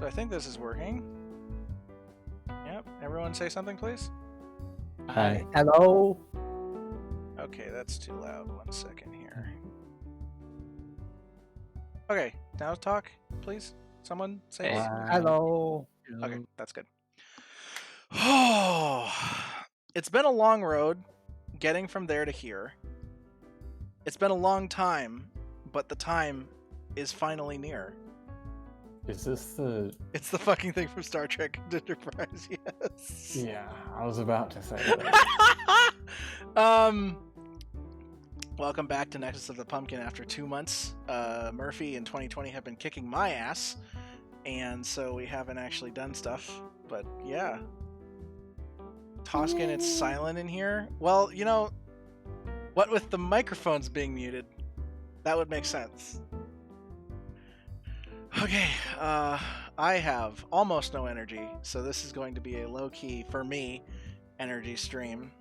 So I think this is working. Yep. Everyone say something, please. Hi. Hello. Okay, that's too loud. 1 second here. Okay, now talk, please. Someone say. Hey. Hello. Okay, that's good. Oh, it's been a long road getting from there to here. It's been a long time, but the time is finally near. Is this the... It's the fucking thing from Star Trek Enterprise, yes. Yeah, I was about to say that. Welcome back to Nexus of the Pumpkin after 2 months. Murphy and 2020 have been kicking my ass, and so we haven't actually done stuff, but yeah. Toscan, it's silent in here. Well, you know, what with the microphones being muted, that would make sense. Okay, I have almost no energy, so this is going to be a low-key, for me, energy stream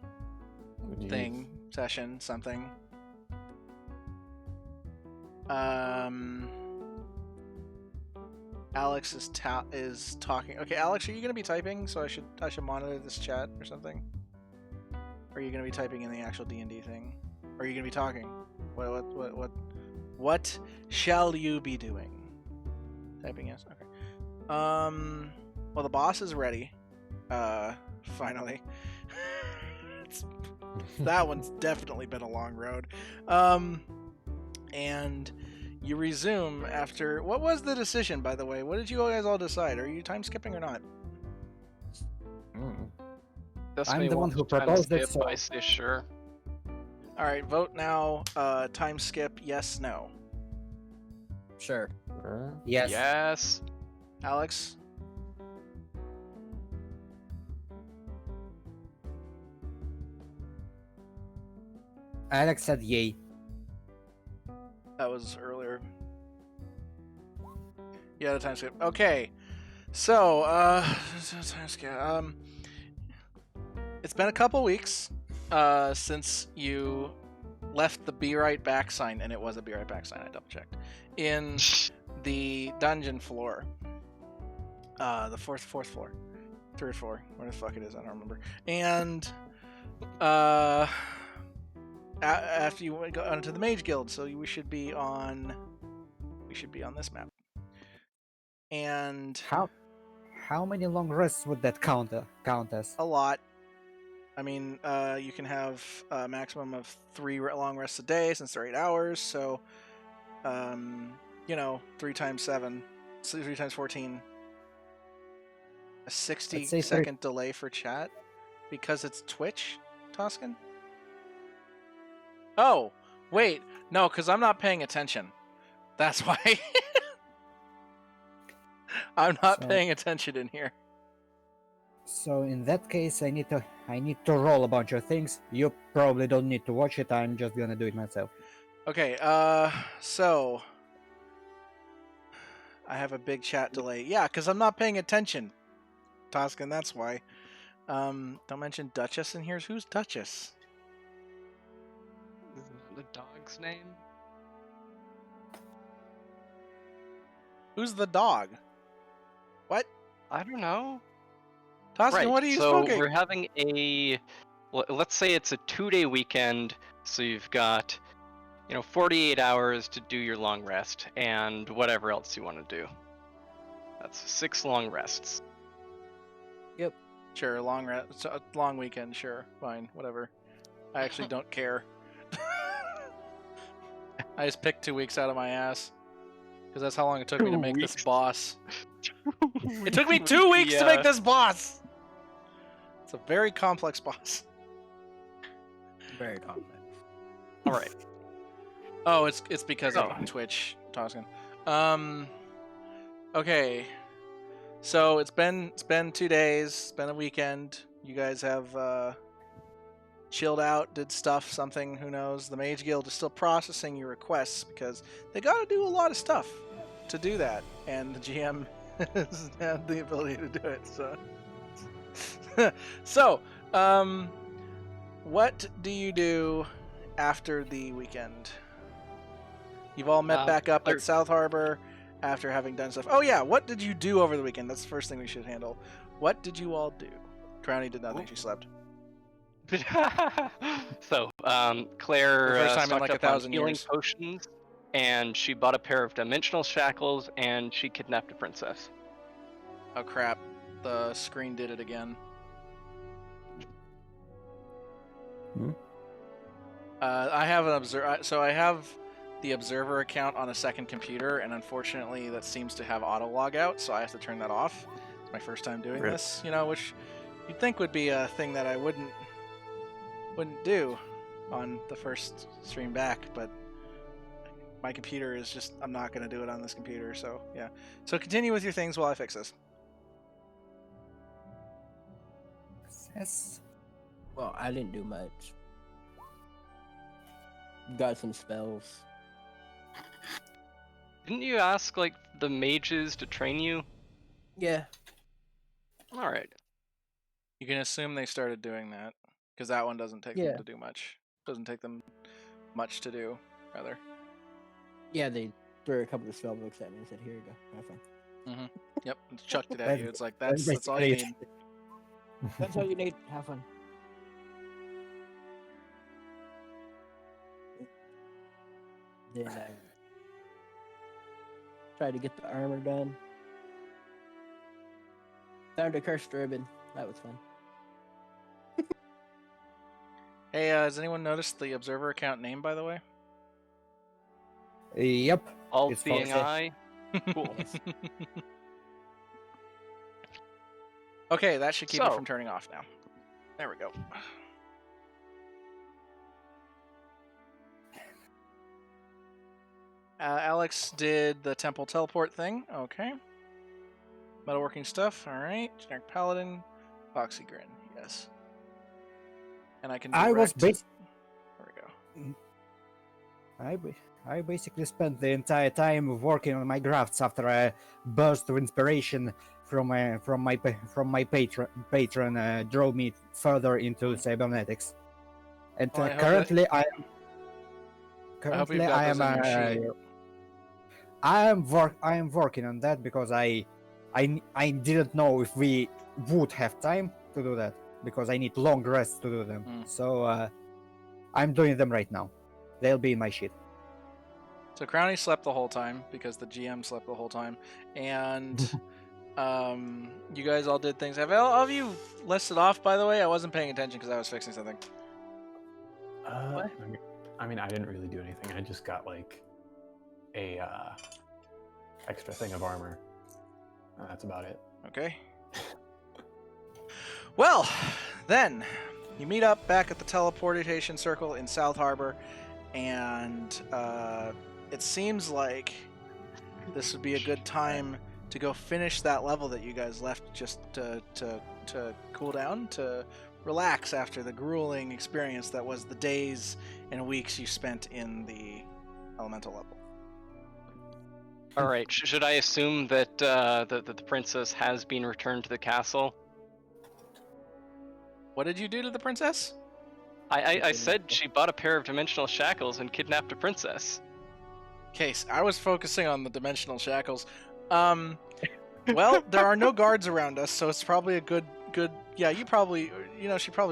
thing, session, something. Alex is talking. Okay, Alex, are you gonna be typing? So I should monitor this chat or something. Or are you gonna be typing in the actual D&D thing? Or are you gonna be talking? What shall you be doing? Typing yes. Okay. Well, the boss is ready. Finally. That one's definitely been a long road. And you resume after... What was the decision, by the way? What did you guys all decide? Are you time skipping or not? I'm the one who proposed it, so... I say sure. Alright, vote now. Time skip, yes, no. Sure. Sure. Yes. Yes. Alex? Alex said yay. That was earlier. Yeah, the time skip. Okay. So, time skip. It's been a couple weeks since you left the Be Right Back sign, and it was a Be Right Back sign, I double checked, in the dungeon floor. The fourth floor. Third floor. Where the fuck it is, I don't remember. And after you go onto the Mage Guild, so we should be on this map. And How many long rests would that count as? a lot. I mean, you can have a maximum of 3 long rests a day since they're 8 hours. So, you know, 3 times 7, so 3 times 14. A 60-second delay for chat because it's Twitch, Toscan. Oh, wait, no, because I'm not paying attention. That's why. I'm not paying attention in here. So in that case, I need to roll a bunch of things. You probably don't need to watch it. I'm just gonna do it myself. Okay, so I have a big chat delay. Yeah, because I'm not paying attention, Toscan. That's why. Don't mention Duchess in here. Who's Duchess? The dog's name? Who's the dog? What? I don't know. Toscan, Right, what are you so smoking? we're having let's say it's a 2-day weekend, so you've got, 48 hours to do your long rest, and whatever else you want to do. That's 6 long rests. Yep. Sure, long weekend, sure, fine, whatever. I actually don't care. I just picked 2 weeks out of my ass. Because that's how long it took me to make this boss. It took me 2 weeks to make this boss! It's a very complex boss. Very complex. Alright. Oh, it's because of Twitch, Toscan. Okay. So it's been 2 days, it's been a weekend. You guys have chilled out, did stuff, something, who knows. The Mage Guild is still processing your requests because they gotta do a lot of stuff to do that, and the GM has had the ability to do it, so what do you do after the weekend? You've all met back up at South Harbor, after having done stuff. Oh yeah, what did you do over the weekend? That's the first thing we should handle. What did you all do? Crowny did nothing. She slept. So, For Claire the first time in stocked like up on 1,000 healing years. potions, and she bought a pair of dimensional shackles, and she kidnapped a princess. Oh crap! The screen did it again. Hmm? I have an so I have the observer account on a second computer, and unfortunately, that seems to have auto log out, so I have to turn that off. It's my first time doing Rip. this, which you'd think would be a thing that I wouldn't do on the first stream back, but my computer is just, I'm not going to do it on this computer, so yeah. So continue with your things while I fix this. Yes. Well, I didn't do much. Got some spells. Didn't you ask like the mages to train you? Yeah. All right. You can assume they started doing that, because that one doesn't take them to do much. Doesn't take them much to do, rather. Yeah, they threw a couple of spell books at me and said, "Here you go, have fun." Mm-hmm. Yep, chucked it at That's- you. It's like, that's that's all you basically need. That's all you need. Have fun. Then I tried to get the armor done. Found a cursed ribbon. That was fun. Hey, has anyone noticed the observer account name, by the way? Yep. All It's seeing false. eye. Cool. Okay, that should keep it So- from turning off now. There we go. Alex did the temple teleport thing. Okay. Metalworking stuff. All right. Generic paladin. Foxy grin. Yes. And I can. I was direct- bas- There we go. I basically spent the entire time working on my grafts after a burst of inspiration from my patron drove me further into cybernetics. And Well, I hope currently I hope you've got those in your sheet. I am working on that because I didn't know if we would have time to do that because I need long rests to do them. Mm. So I'm doing them right now. They'll be in my sheet. So Crowny slept the whole time because the GM slept the whole time, and you guys all did things. Have all of you listed off? By the way, I wasn't paying attention because I was fixing something. I mean, I didn't really do anything. I just got like a extra thing of armor. That's about it. Okay. Well, then you meet up back at the teleportation circle in South Harbor, and it seems like this would be a good time to go finish that level that you guys left just to cool down, to relax after the grueling experience that was the days and weeks you spent in the elemental level. All right. Should I assume that the princess has been returned to the castle? What did you do to the princess? I said she bought a pair of dimensional shackles and kidnapped a princess. Case, I was focusing on the dimensional shackles. Well, there are no guards around us, so it's probably a good. Yeah, she probably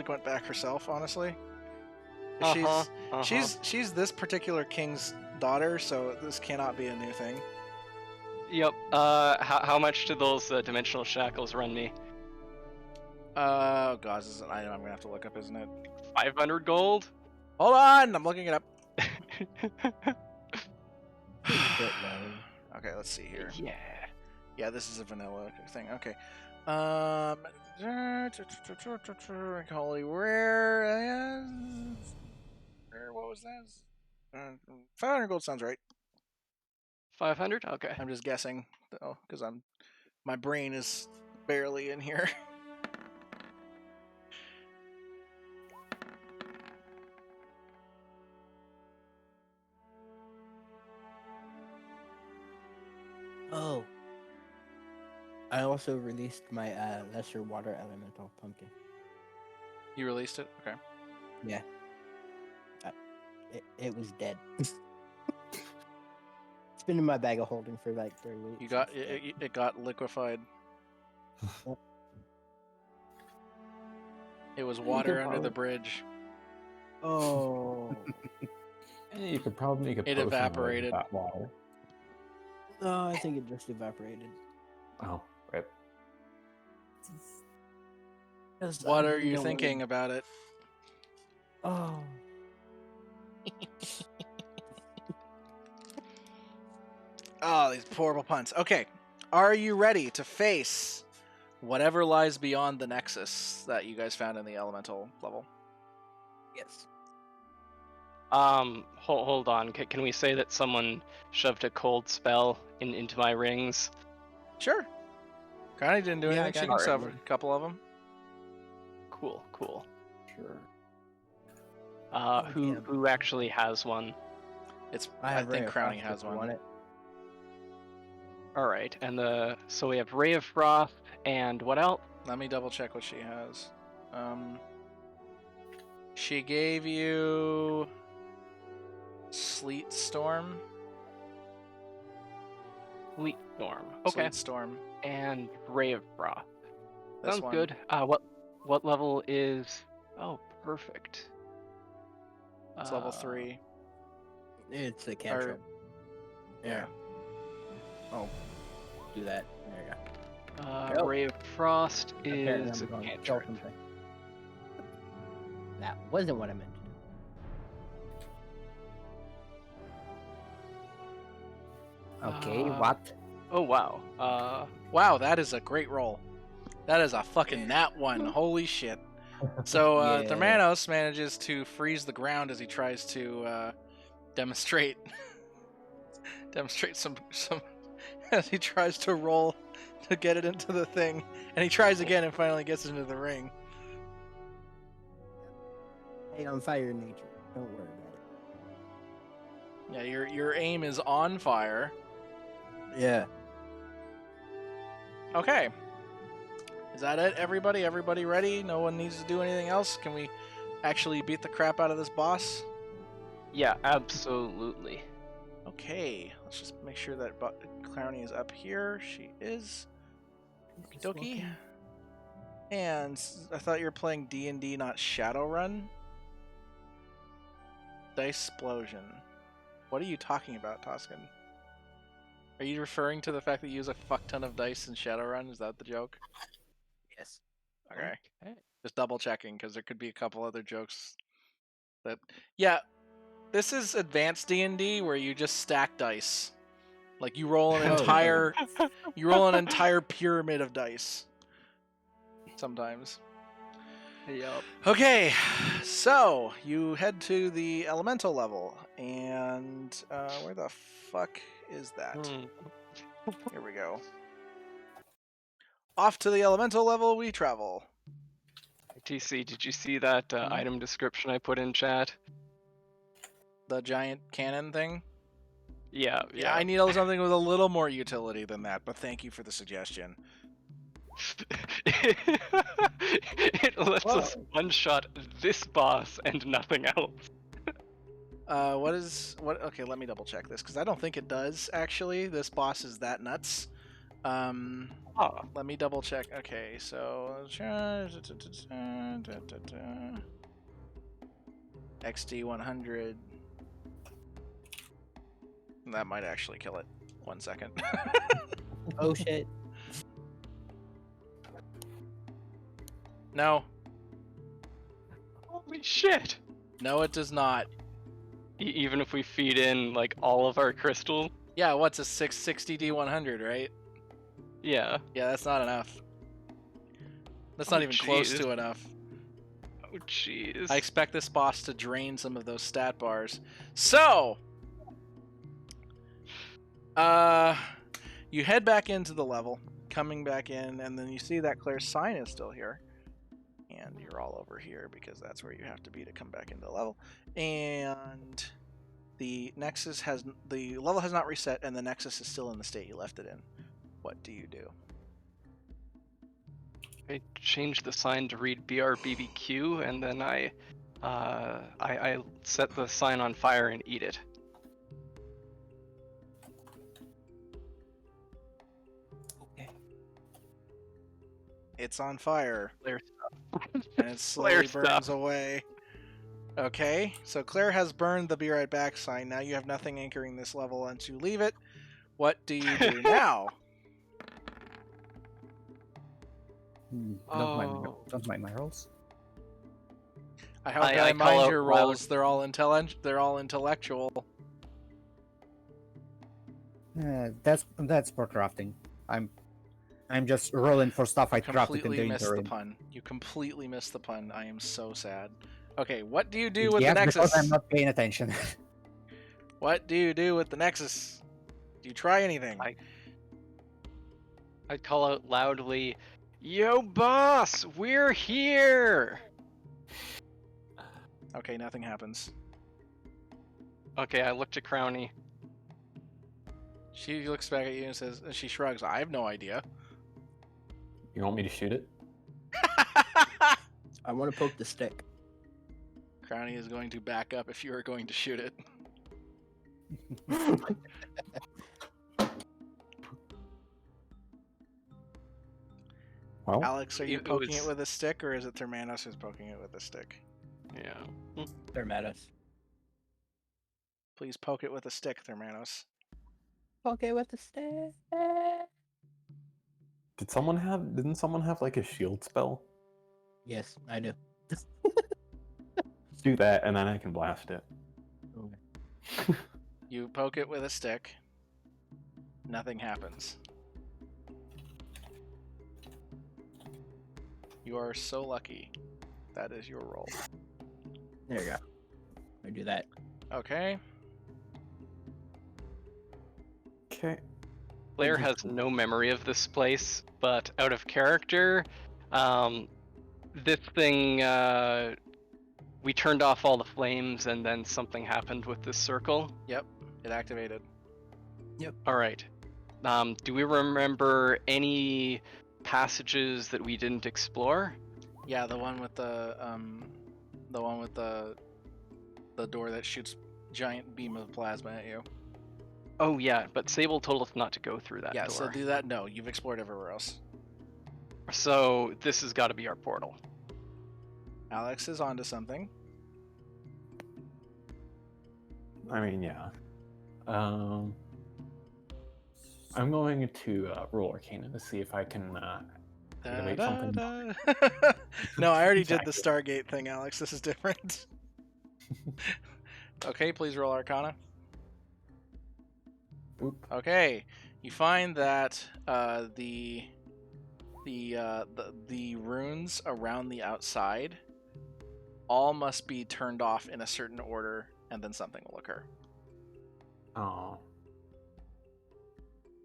went back herself. Honestly, she's this particular king's daughter, so this cannot be a new thing. Yep. How much do those dimensional shackles run me? Oh god, this is an item I'm gonna have to look up, isn't it? 500 gold. Hold on, I'm looking it up. Okay, let's see here. Yeah. Yeah, this is a vanilla thing. Okay. Holy rare. What was that? 500 gold sounds right. 500. Okay. I'm just guessing, though, because my brain is barely in here. Oh. I also released my lesser water elemental pumpkin. You released it? Okay. Yeah. It was dead. been in my bag of holding for like 3 weeks. You got It's dead. it got liquefied. It was water under the bridge. Oh. You could probably make a It potion with evaporated. that water. No, I think it just evaporated. Oh, right. What are you thinking about it? Oh. Oh, these horrible puns. Okay. Are you ready to face whatever lies beyond the Nexus that you guys found in the elemental level? Yes. Hold on. Can we say that someone shoved a cold spell into my rings? Sure. Connie didn't do Yeah, I anything. She got can it. suffer a couple of them. Cool. Sure. damn. Who actually has one? I think Crowning has one. All right, and so we have Ray of Frost and what else? Let me double check what she has. She gave you Sleet Storm. Sleet Storm. Okay. Sleet Storm. And Ray of Frost. This Sounds one. good. What level is? Oh, perfect. It's level 3. It's a cantrip. Yeah. Oh. Do that. There you go. Ray of Frost Apparently is a I'm going to kill cantrip. something. That wasn't what I meant to do. Okay, what? Oh wow. Wow, that is a great roll. That is a fucking nat 1. Holy shit. So Yeah. Thermanos manages to freeze the ground as he tries to demonstrate some as he tries to roll to get it into the thing, and he tries again and finally gets it into the ring. Hey, on fire in nature. Don't worry about Yeah, your aim is on fire. it. Yeah. Okay. Is that it, everybody? Everybody ready? No one needs to do anything else? Can we actually beat the crap out of this boss? Yeah, absolutely. Okay, let's just make sure that Clowny is up here. She is. Okie dokie. And I thought you were playing D&D, not Shadowrun. Dice Explosion. What are you talking about, Toscan? Are you referring to the fact that you use a fuck ton of dice in Shadowrun? Is that the joke? Yes. Okay. Okay. Just double checking, because there could be a couple other jokes that... Yeah, this is advanced D&D where you just stack dice. Like, you roll an Oh. entire... you roll an entire pyramid of dice. Sometimes. Yup. Okay, so you head to the elemental level, and where the fuck is that? Here we go. Off to the elemental level we travel. TC, did you see that item description I put in chat? The giant cannon thing? Yeah. Yeah, I need something with a little more utility than that, but thank you for the suggestion. It lets us one-shot this boss and nothing else. Okay, let me double check this, because I don't think it does, actually. This boss is that nuts. Let me double check. Okay, so XD 100. That might actually kill it. 1 second. Oh shit. No. Holy shit! No, it does not. Even if we feed in like all of our crystal? Yeah, what's a 660 D100, right? Yeah. Yeah, that's not enough. That's not even close jeez. to enough. Oh jeez. I expect this boss to drain some of those stat bars. So, you head back into the level, coming back in, and then you see that Claire's sign is still here. And you're all over here because that's where you have to be to come back into the level. And the level has not reset, and the Nexus is still in the state you left it in. What do you do? I changed the sign to read BRBBQ, and then I set the sign on fire and eat it. It's on fire, Claire and it Claire slowly burns stuff. away. Okay, so Claire has burned the be right back sign. Now you have nothing anchoring this level once you leave it. What do you do now? Oh. Don't mind my rolls. I hope I I call mind out your loud. rolls. They're all intellectual. That's for crafting. I'm just rolling for stuff I crafted in Completely the missed the interim. pun. You completely missed the pun. I am so sad. Okay, what do you do with Yeah, the Nexus? because I'm not paying attention. What do you do with the Nexus? Do you try anything? I call out loudly, "Yo, boss, we're here!" Okay, nothing happens. Okay, I look to Crowny. She looks back at you and says, and she shrugs. I have no idea. You want me to shoot it? I want to poke the stick. Crowny is going to back up if you are going to shoot it. Well, Alex, are you It poking it was- with a stick, or is it Thermanos who's poking it with a stick? Yeah. They're mad at us. Please poke it with a stick, Thermanos. Okay, with the stick. didn't someone have like a shield spell? Yes, I do. Do that, and then I can blast it. Okay. You poke it with a stick. Nothing happens. You are so lucky. That is your roll. There you go. I do that. Okay. Okay. Claire has no memory of this place, but out of character, this thing, we turned off all the flames and then something happened with this circle. Yep. It activated. Alright. Do we remember any passages that we didn't explore? Yeah, the one with the door that shoots giant beam of plasma at you. Oh yeah, but Sable told us not to go through that Yeah, door. so do that. No, you've explored everywhere else. So this has got to be our portal. Alex is onto something. I mean, yeah. I'm going to roll Arcana to see if I can activate something. Da-da-da. No, I already did the Exactly. Stargate thing, Alex. This is different. Okay, please roll Arcana. Oop. Okay, you find that the runes around the outside all must be turned off in a certain order, and then something will occur. Oh.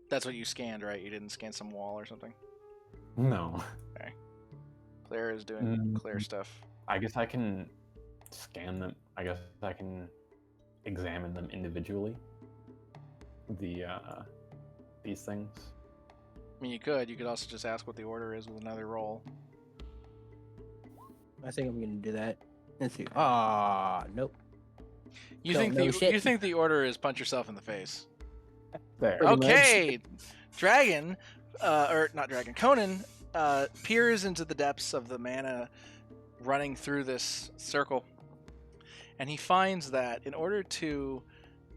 That's what you scanned, right? You didn't scan some wall or something? No. Claire is doing Claire Mm. stuff. I guess I can scan them. I guess I can examine them individually. These things. I mean, you could also just ask what the order is with another roll. I think I'm gonna do that. Let's see. Ah, nope. You Don't think know the shit. you think the order is punch yourself in the face? There. Pretty much. Okay, Dragon, or not Dragon, Conan peers into the depths of the mana running through this circle, and he finds that in order to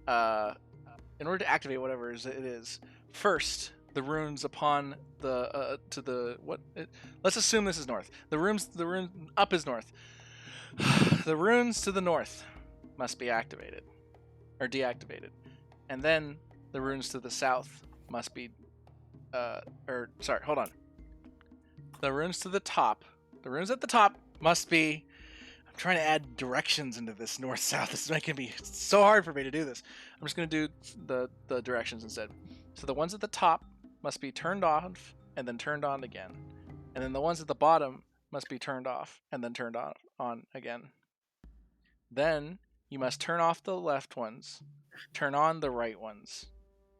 activate whatever it is, first the runes upon the let's assume this is north. The rune up is north. The runes to the north must be activated or deactivated, and then the runes to the south must be hold on. The runes to the top. The runes at the top must be. I'm trying to add directions into this north-south. This is making me so hard for me to do this. I'm just going to do the directions instead. So the ones at the top must be turned off and then turned on again. And then the ones at the bottom must be turned off and then turned on again. Then you must turn off the left ones, turn on the right ones,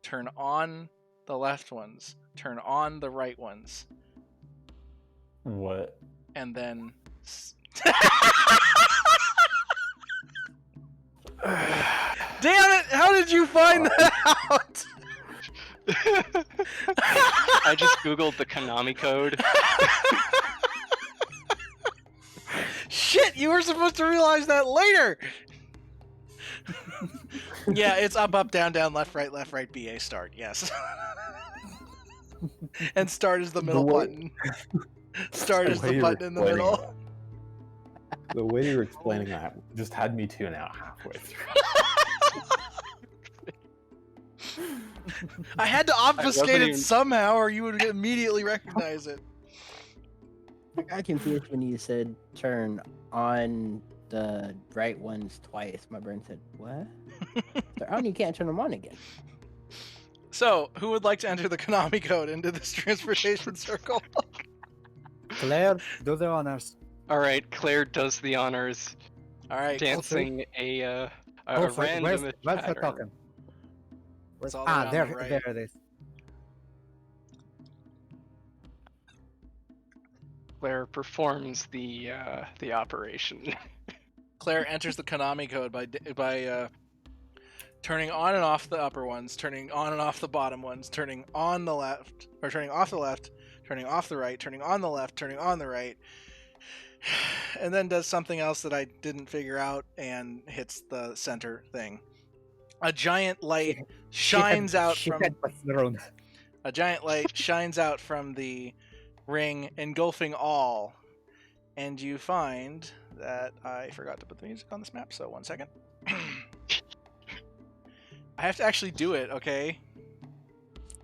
turn on the left ones, turn on the right ones, What? and then... Damn it! How did you find that out? I I just googled the Konami code. Shit, you were supposed to realize that later. Yeah, it's up, up, down, down, left, right, BA, start. Yes. And start is the middle button. Start is the way button in the explaining middle. that- The way you were explaining that just had me tune out halfway through. I had to obfuscate it even- somehow, or you would immediately recognize it. I got confused when you said turn on the right ones twice. My brain said, what? Oh, you can't turn them on again. So, who would like to enter the Konami code into this transportation circle? Claire, do the honors. All right, Claire does the honors, All right. dancing a Also, random where's her pattern. token? It's all the way on there, the right. there it is. Claire performs the operation. Claire enters the Konami code by turning on and off the upper ones, turning on and off the bottom ones, turning on the left, or turning off the left, turning off the right, turning on the left, turning on the right, and then does something else that I didn't figure out and hits the center thing. A giant light shines out from a giant light shines out from the ring, engulfing all. And you find that I forgot to put the music on this map, so 1 second. I have to actually do it, okay?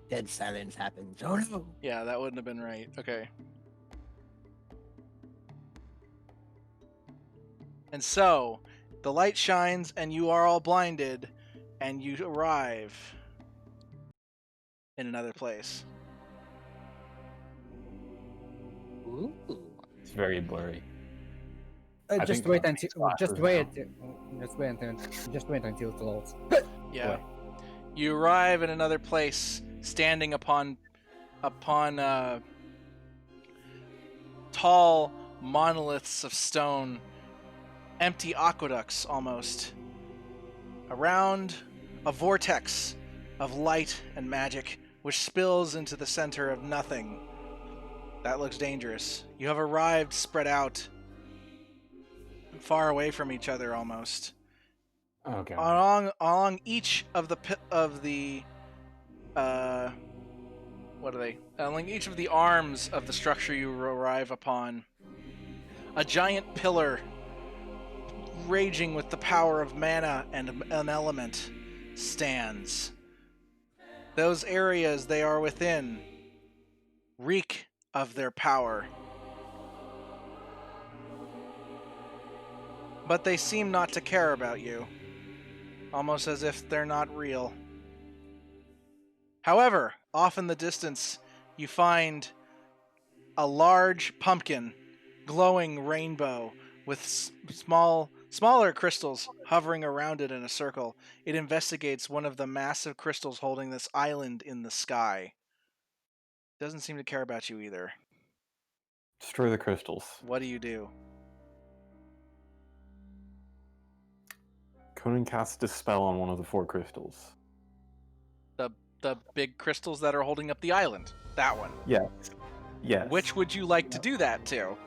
Dead silence happens. Oh no! Yeah, that wouldn't have been right. Okay. And so, the light shines and you are all blinded, and you arrive in another place. Ooh. It's very blurry. Just think wait the until flashes just wait until it loads. Yeah. You arrive in another place, standing upon tall monoliths of stone, empty aqueducts almost. Around a vortex of light and magic, which spills into the center of nothing. That looks dangerous. You have arrived spread out, far away from each other almost. Okay. Along each of the what are they? Along each of the arms of the structure you arrive upon, a giant pillar raging with the power of mana and an element stands. Those areas they are within reek of their power. But they seem not to care about you. Almost as if they're not real. However, off in the distance, you find a large pumpkin, glowing rainbow, with smaller crystals hovering around it in a circle. It investigates one of the massive crystals holding this island in the sky. Doesn't seem to care about you either. Destroy the crystals. What do you do? Conan casts a spell on one of the 4 crystals. The big crystals that are holding up the island. That one. Yes. Yes. Which would you like to do that to?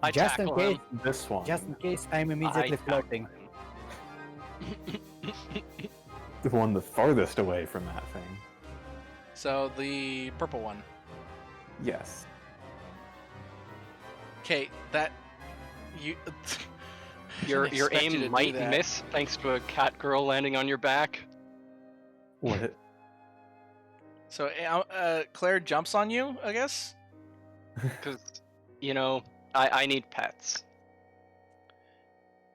I Just in tackle case, him. This one. just in case, I'm immediately tackle floating. The one the farthest away from that thing. So the purple one. Yes. Okay, that you. Your Didn't expect you to aim do might that. miss thanks to a cat girl landing on your back. What? So Claire jumps on you, I guess. Because, I need pets.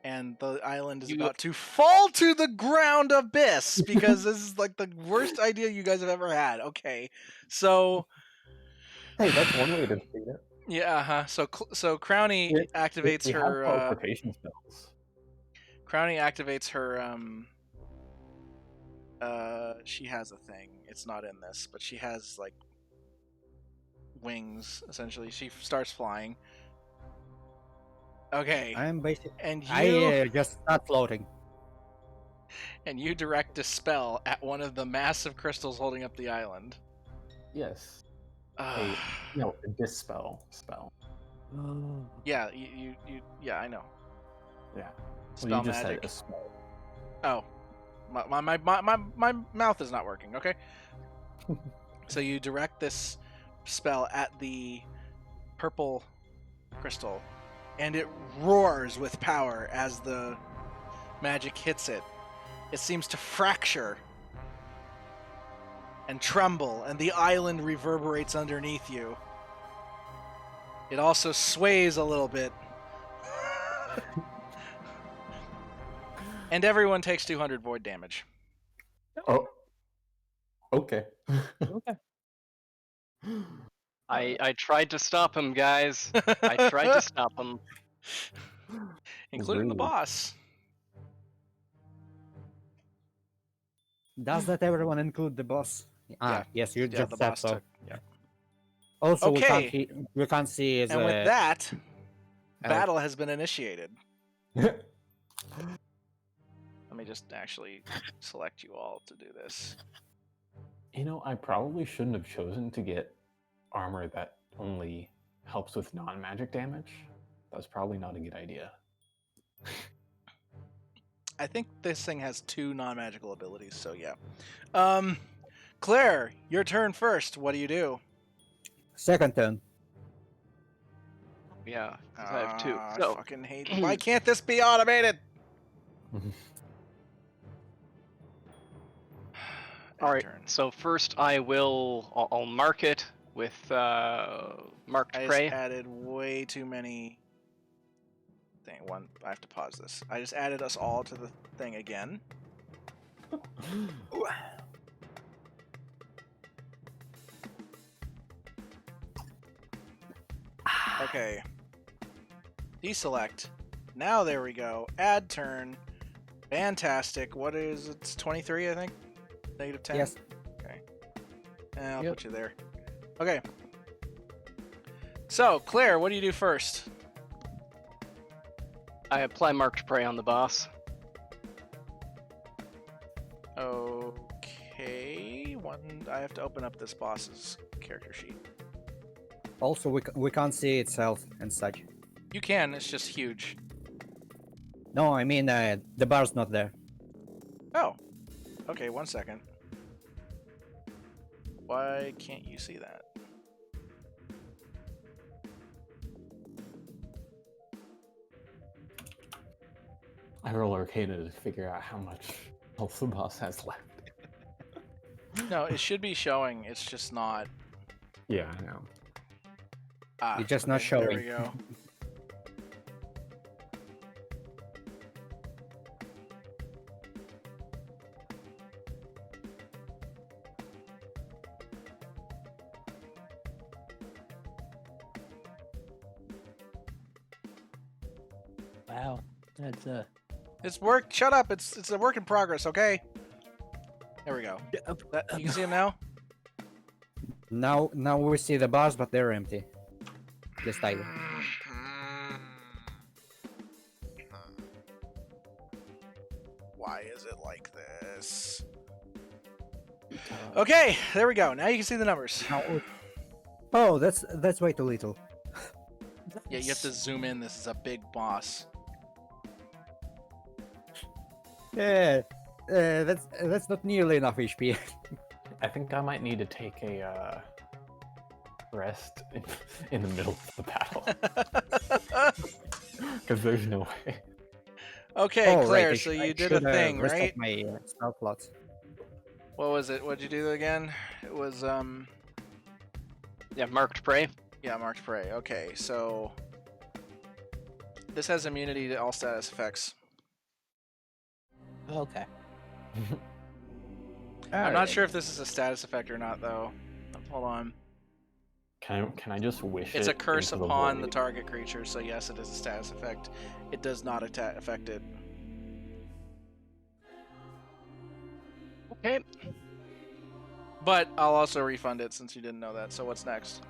And the island is You- about to fall to the ground abyss because this is like the worst idea you guys have ever had. Okay, so Hey, that's one way to see it. yeah, so Crowny activates We have her. teleportation spells. Crowny activates her. She has a thing. It's not in this, but she has like wings. Essentially, she starts flying. Okay, I'm basically. and you. I just start floating. and you direct a spell at one of the massive crystals holding up the island. Yes. Uh, No, a dispel spell. Oh. yeah, yeah, I know. Yeah. Spell Well, you just magic. said a spell. Oh, my mouth is not working. Okay. So you direct this spell at the purple crystal, and it roars with power as the magic hits it. It seems to fracture and tremble, and the island reverberates underneath you. It also sways a little bit. And everyone takes 200 void damage. Oh. Okay. Okay. I tried to stop him, guys. I tried to stop him. Including the Rude. boss. Does that everyone include the boss? Ah, Yeah. yes, you Yeah, just the said boss so. took. Yeah. Also, Okay. we can't see his. And with that, Ow. battle has been initiated. Let me just actually select you all to do this. You know, I probably shouldn't have chosen to get armor that only helps with non-magic damage. That's probably not a good idea. I think this thing has 2 non-magical abilities, so yeah. Claire, your turn first. What do you do? Second turn. Yeah, 'cause I have 2. I So, fucking hate. Why can't this be automated? all right. Turn. So first, I'll mark it with marked I just prey. added way too many. I have to pause this. I just added us all to the thing again. Okay. Deselect. Now there we go. Add turn. Fantastic. What is it? It's 23, I think. -10. Yes. Okay. I'll Yep. put you there. Okay. So, Claire, what do you do first? I apply marked prey on the boss. Okay. I have to open up this boss's character sheet. Also, we can't see its health and such. You can. It's just huge. No, I mean the bar's not there. Oh. Okay. 1 second. Why can't you see that? I roll Arcana to figure out how much health the boss has left. No, it should be showing. It's just not. Yeah, I know. Ah, It's just not okay, There showing. we go. Wow. That's It's work. Shut up. It's a work in progress. Okay. There we go. You can see him now. Now we see the bars, but they're empty. This time. Why is it like this? Okay, there we go. Now you can see the numbers. Oh, that's way too little. Yeah, you have to zoom in. This is a big boss. Yeah, that's not nearly enough HP. I think I might need to take a rest in the middle of the battle. Because there's no way. Okay, Oh, Claire. right, So I you did should, a thing, restock right? My spell slots. What was it? What'd you do again? It was Yeah, marked prey. yeah, marked prey. Okay, so this has immunity to all status effects. okay. I'm not sure if this is a status effect or not, though. Hold on. Can I just wish It's a it curse into upon the void? target creature, so yes, it is a status effect. It does not affect it. Okay. But I'll also refund it since you didn't know that. So what's next?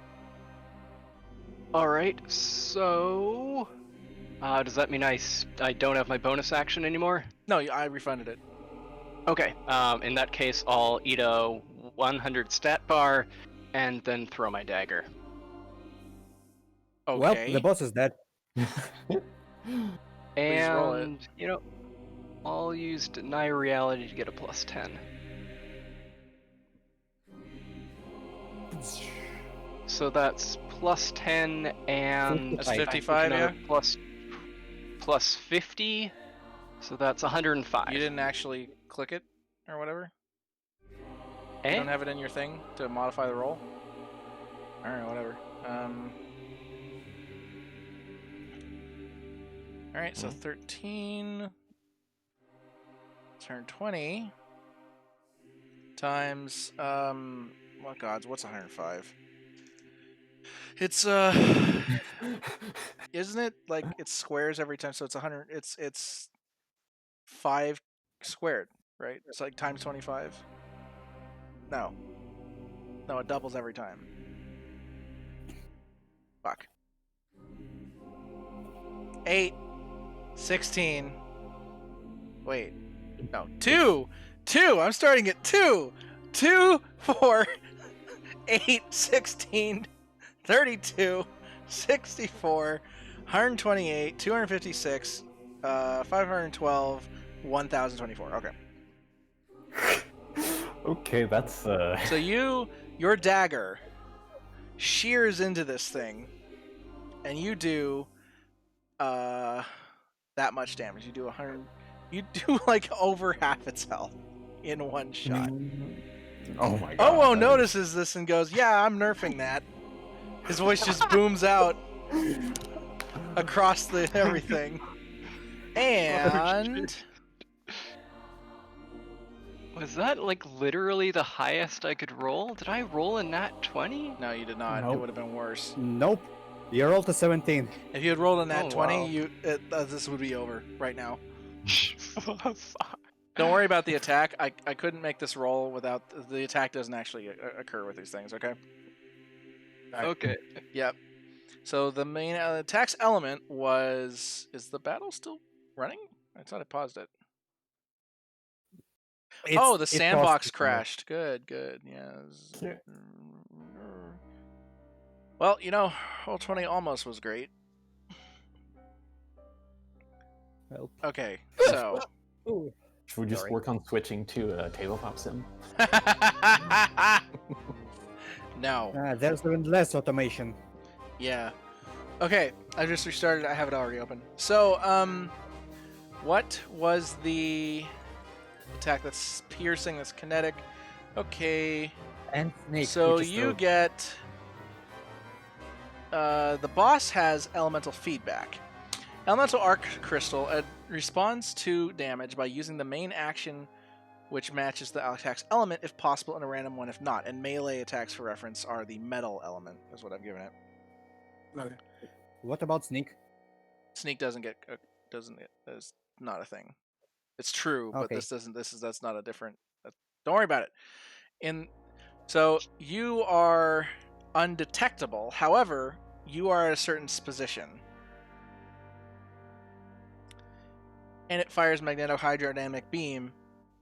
All right. So, does that mean I don't have my bonus action anymore? No, I refunded it. Okay. In that case, I'll eat a 100 stat bar, and then throw my dagger. Okay. Well, the boss is dead. Please roll it. And I'll use deny reality to get a +10. So that's +10 and That's I 55, think another plus 50. So that's 105. You didn't actually click it or whatever? You don't have it in your thing to modify the roll? Alright, whatever. Alright, so 13 turn 20 times what gods, what's 105? It's isn't it like it's squares every time, so it's 100, it's 5 squared, right? It's like times 25. No, it doubles every time. Fuck. 8 16. Wait, no, 2 I'm starting at 2 4 8 16 32 64 128 256 512 1024. Okay. Okay, that's So your dagger shears into this thing, and you do that much damage. You do 100. You do like over half its health in one shot. Oh my god. Oh, notices this and goes, "Yeah, I'm nerfing that." His voice just booms out across the everything. And Was that like literally the highest I could roll? Did I roll a nat 20? no, you did not. It Nope. would have been worse. Nope. You rolled a 17. If you had rolled a nat Oh, 20, wow. this would be over right now. Fuck. Don't worry about the attack. I couldn't make this roll without the attack. Doesn't actually occur with these things. Okay. Okay. Yep. So the main attack's element was. Is the battle still running? I thought I paused it. Oh, the sandbox crashed. Good. Yes. Yeah. Well, roll 20 almost was great. Well. Okay, so. Ooh. Should we just Sorry. work on switching to a tabletop sim? No. There's even less automation. Yeah. Okay, I just restarted. I have it already open. So, what was the attack that's piercing, that's kinetic? Okay. And snake. So which is you the- get. The boss has elemental feedback. Elemental Arc Crystal responds to damage by using the main action, which matches the attack's element if possible, and a random one if not. And melee attacks, for reference, are the metal element. Is what I've given it. Okay. What about sneak? Sneak doesn't get is not a thing. It's true, but Okay. that's not a different. Don't worry about it. So you are undetectable. However, you are at a certain position. And it fires magnetohydrodynamic beam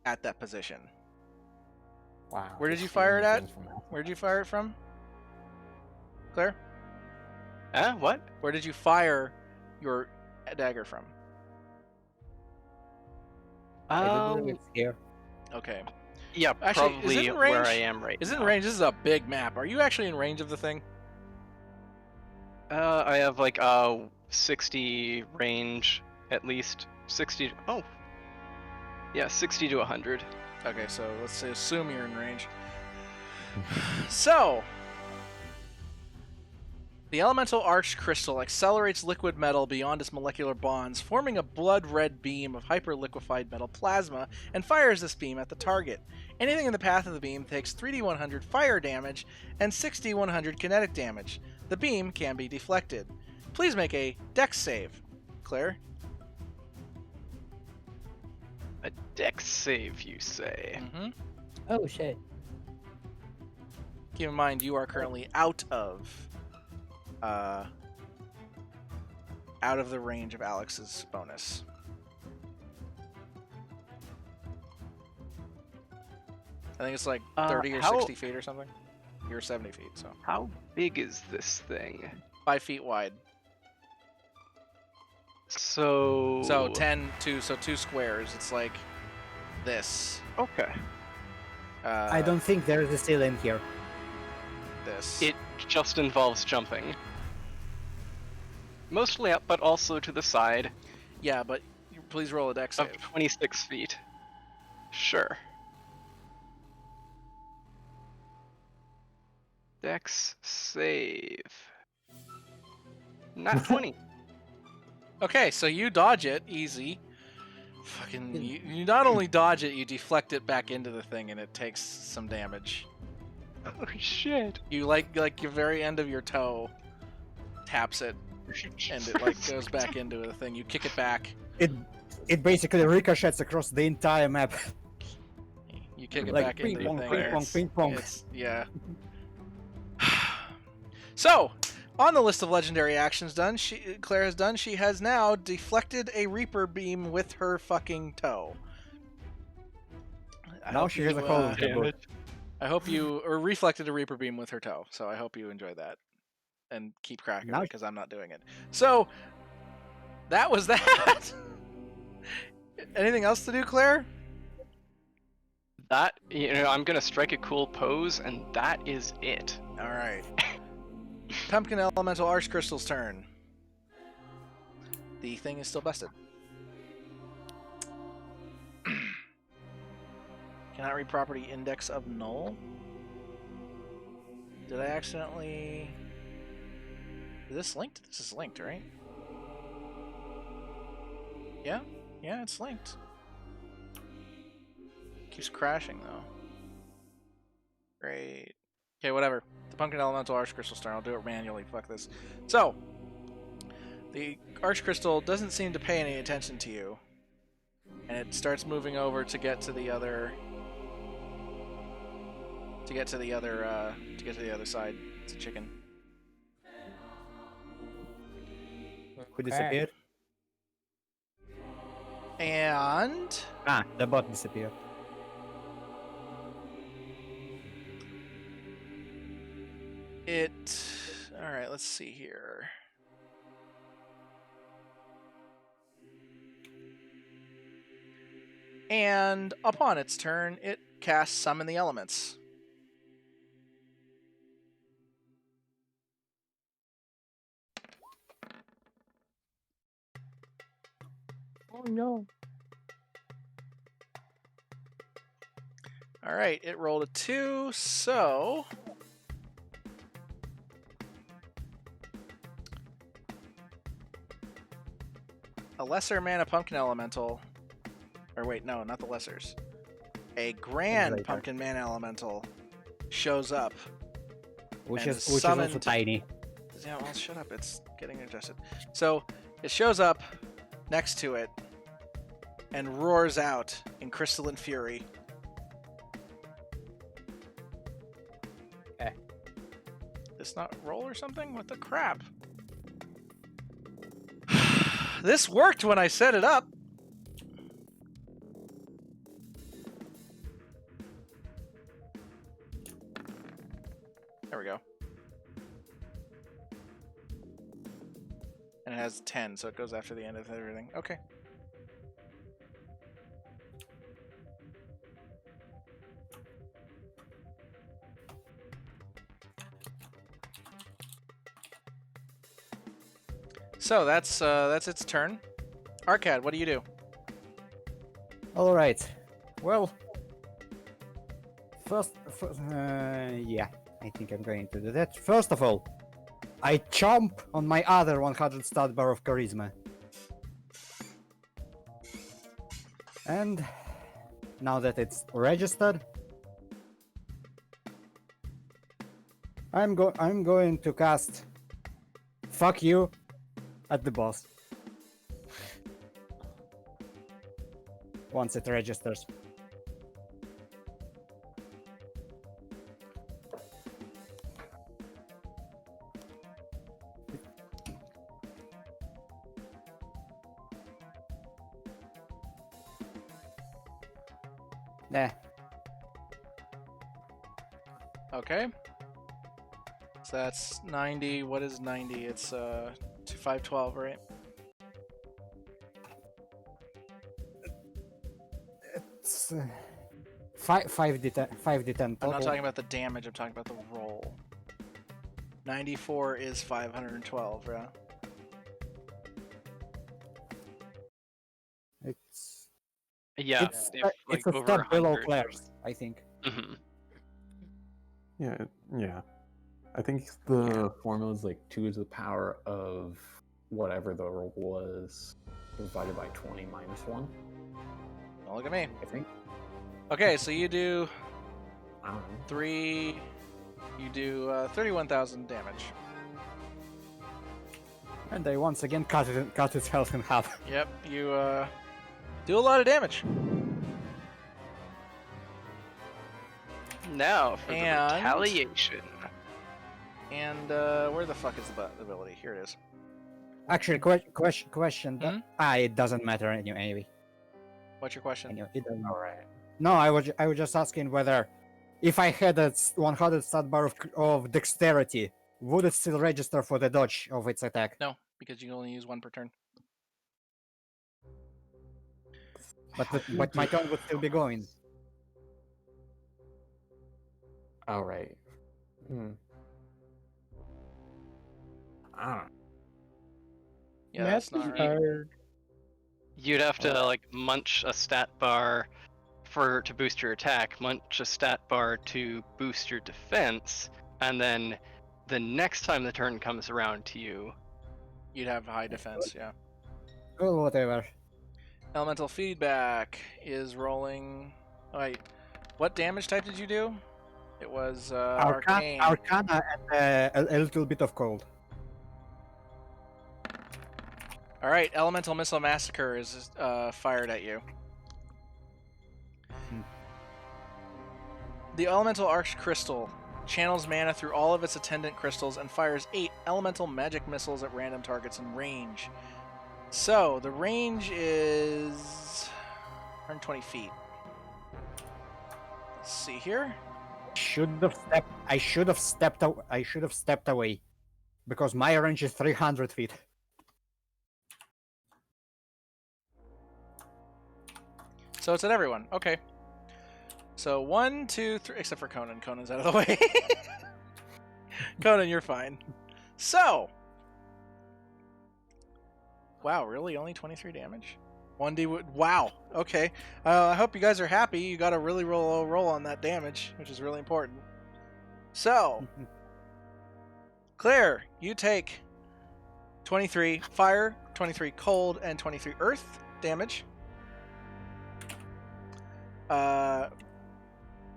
at that position. Wow. Where did just you fire it stealing at? things from Mass Where did you Effect. fire it from? Claire? What? Where did you fire your dagger from? I believe it's here. Okay. Yeah, Actually, is it probably in where range? I am right Is it now. in range? This is a big map. Are you actually in range of the thing? I have like 60 range at least. 60. Oh. Yeah, 60 to 100. Okay, so let's assume you're in range. So, the elemental arch crystal accelerates liquid metal beyond its molecular bonds, forming a blood-red beam of hyperliquefied metal plasma, and fires this beam at the target. Anything in the path of the beam takes 3d100 fire damage and 6d100 kinetic damage. The beam can be deflected. Please make a dex save. Claire? A dex save, you say? Mm-hmm. Oh shit. Keep in mind, you are currently out of the range of Alex's bonus. I think it's like Uh, 30 or how- 60 feet or something. You're 70 feet, so How big is this thing? 5 feet wide. So. So 2 squares. It's like this. Okay. I don't think there is a ceiling here. This. It just involves jumping. Mostly up, but also to the side Yeah, but please roll a dex of save. 26 feet. Sure. Dex save. Not 20. Okay, so you dodge it easy. Fucking, you not only dodge it, you deflect it back into the thing, and it takes some damage. Oh shit. You like your very end of your toe taps it, and it like goes back into the thing. You kick it back. It basically ricochets across the entire map. You kick it Like back into ping pong, the thing. ping pong, ping pong. It's yeah. So, on the list of legendary actions done, Claire has done. She has now deflected a Reaper beam with her fucking toe. I Now hope she has you, a hole in her boot. I hope you or reflected a Reaper beam with her toe. So I hope you enjoy that and keep track of Now it because I'm not doing it. So that was that. Anything else to do, Claire? That, I'm gonna strike a cool pose, and that is it. All right. Pumpkin Elemental Archcrystal's turn. The thing is still busted. Cannot read property index of null. Did I accidentally... Is this linked? This is linked, right? Yeah? Yeah, it's linked. Keeps crashing, though. Great. Okay, whatever. The Pumpkin Elemental Archcrystal's turn. I'll do it manually. Fuck this. So, the Archcrystal doesn't seem to pay any attention to you. And it starts moving over to get to the other... To get to the other side. It's a chicken. Who disappeared? And... Ah, the bot disappeared. It... Alright, let's see here. And upon its turn, it casts Summon the Elements. Oh no. Alright, it rolled a 2, so... A lesser mana pumpkin elemental... Or wait, no, not the lessers. A grand Later. pumpkin mana elemental shows up. Which And is is also summoned- tiny. Yeah, well, shut up. It's getting adjusted. So, it shows up next to it and roars out in crystalline fury. Eh. This not roll or something? What the crap? This worked when I set it up. There we go. And it has 10, so it goes after the end of everything. Okay. So that's its turn. Arcad, what do you do? All right. Well, yeah, I think I'm going to do that. First of all, I chomp on my other 100 stat bar of charisma. And now that it's registered, I'm going to cast Fuck You at the boss. Once it registers. Nah. Okay. So that's 90. What is 90? It's 512, right? It's 5d10 I'm total. not talking about the damage, I'm talking about the roll. 94 is 512, yeah? It's Yeah, it's, if, like, it's a over step below 100. Claire's, I think. Mhm. Yeah. I think the formula is like 2 to the power of whatever the roll was divided by 20 minus 1. Don't look at me. I think. Okay, so you do I don't know. 3. You do 31,000 damage. And they once again cut its health in half. Yep, you do a lot of damage. Now for the And- retaliation. And where the fuck is the ability? Here it is. Actually, question. Hmm? It doesn't matter anyway. What's your question? Anyway, it doesn't. All right. No, I was just asking whether, if I had a 100 stat bar of dexterity, would it still register for the dodge of its attack? No, because you can only use one per turn. But my turn would still be going. All right. I don't know. Yeah, that's not right. hard. You'd have to like munch a stat bar to boost your attack, munch a stat bar to boost your defense, and then the next time the turn comes around to you, You'd have high defense, yeah. Oh, whatever. Elemental feedback is rolling. Oh, wait, what damage type did you do? It was arcane. Arcana and a little bit of cold. All right, elemental missile massacre is fired at you. The elemental arch crystal channels mana through all of its attendant crystals and fires 8 elemental magic missiles at random targets in range. So the range is 120 feet. Let's see here. I should have stepped away, because my range is 300 feet. So it's at everyone. Okay. So 1, 2, 3, except for Conan. Conan's out of the way. Conan, you're fine. So. Wow, really? Only 23 damage? 1d. Wow. Okay. I hope you guys are happy. You got a really low roll on that damage, which is really important. So. Claire, you take 23 fire, 23 cold, and 23 earth damage.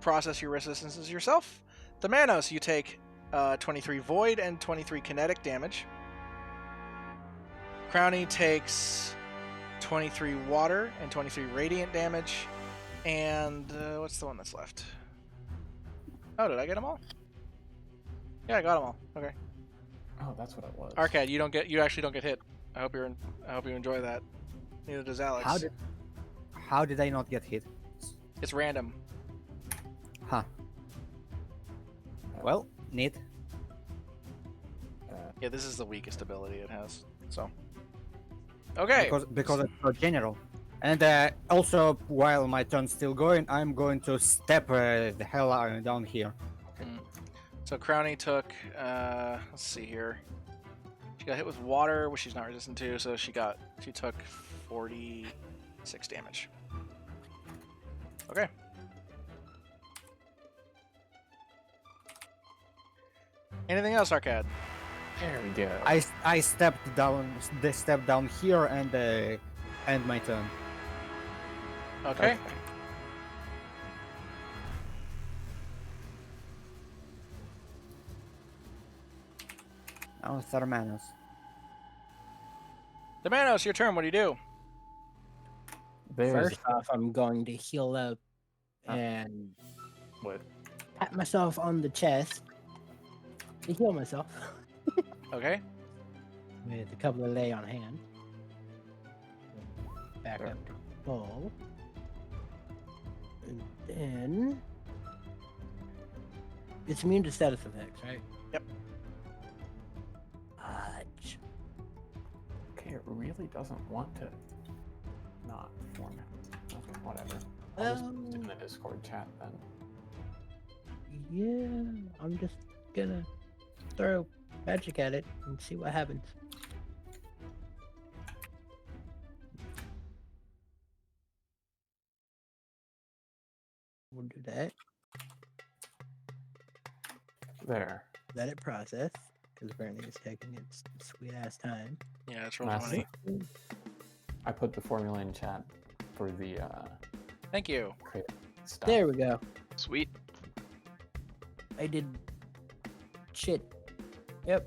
Process your resistances yourself. The Manos, you take 23 void and 23 kinetic damage. Crowny takes 23 water and 23 radiant damage. And what's the one that's left? Oh, did I get them all? Yeah, I got them all. Okay. Oh, that's what it was. Arcad, you actually don't get hit. I hope you enjoy that. Neither does Alex. How did I not get hit? It's random. Huh. Well, neat. Yeah, this is the weakest ability it has. So. Okay. Because it's so general. And also, while my turn's still going, I'm going to step the hell out down here. So Crowny took, let's see here. She got hit with water, which she's not resistant to, so she took 46 damage. Okay. Anything else, Arcad? There we go. I stepped down here and end my turn. Okay. Now Thermanos. The Manos, your turn. What do you do? There's First off, I'm going to heal up and what? pat myself on the chest to heal myself Okay. with a couple of lay on hand. Back up to full. And then It's immune to status effects, right? Yep. Fudge. Okay, it really doesn't want to not format. Okay, whatever. I'll just put it in the Discord chat then. Yeah, I'm just gonna throw magic at it and see what happens. We'll do that. There. Let it process, because apparently it's taking its sweet ass time. Yeah, it's roll Master. 20. I put the formula in chat for the Thank you. creative stuff. There we go. Sweet. I did shit. Yep.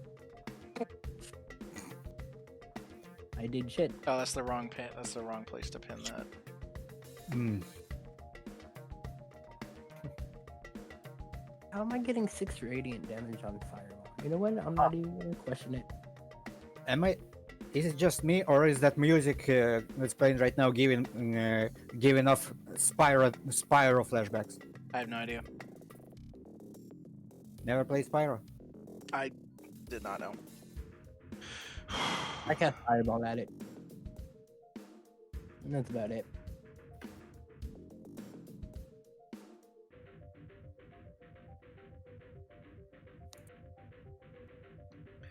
I did shit. Oh, that's the wrong pin. That's the wrong place to pin that. Hmm. How am I getting 6 radiant damage on Fireball? You know what? I'm not even gonna question it. Am I? Is it just me, or is that music that's playing right now giving off Spyro flashbacks? I have no idea. Never played Spyro. I did not know. I cast Fireball at it. And that's about it.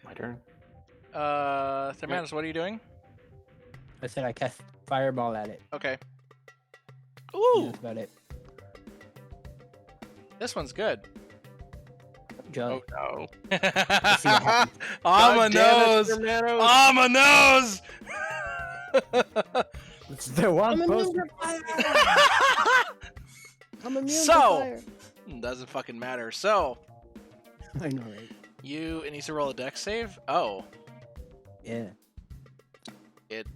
My turn. Thermanus, what are you doing? I said I cast Fireball at it. Okay. And Ooh, that's about it. this one's good. Joe. Oh no. see what happens. On my God damn it, nose. Hermanos. On my nose. It's the one I'm post. immune to fire! I'm immune So- to fire! Doesn't fucking matter. So I know, right? it needs to roll a dex save. Oh, Yeah. it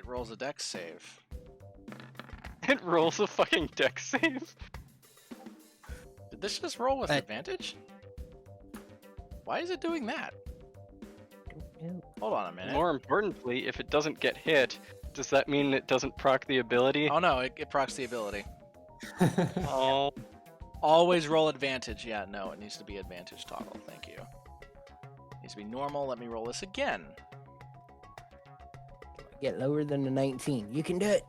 rolls a dex save. It rolls a fucking deck save. Did this just roll with Uh, advantage? Why is it doing that? Yeah. Hold on a minute. More importantly, if it doesn't get hit, does that mean it doesn't proc the ability? Oh no, it procs the ability. Oh, Always roll advantage. Yeah, no, it needs to be advantage toggle. Thank you. Needs to be normal. Let me roll this again. Get lower than the 19. You can do it.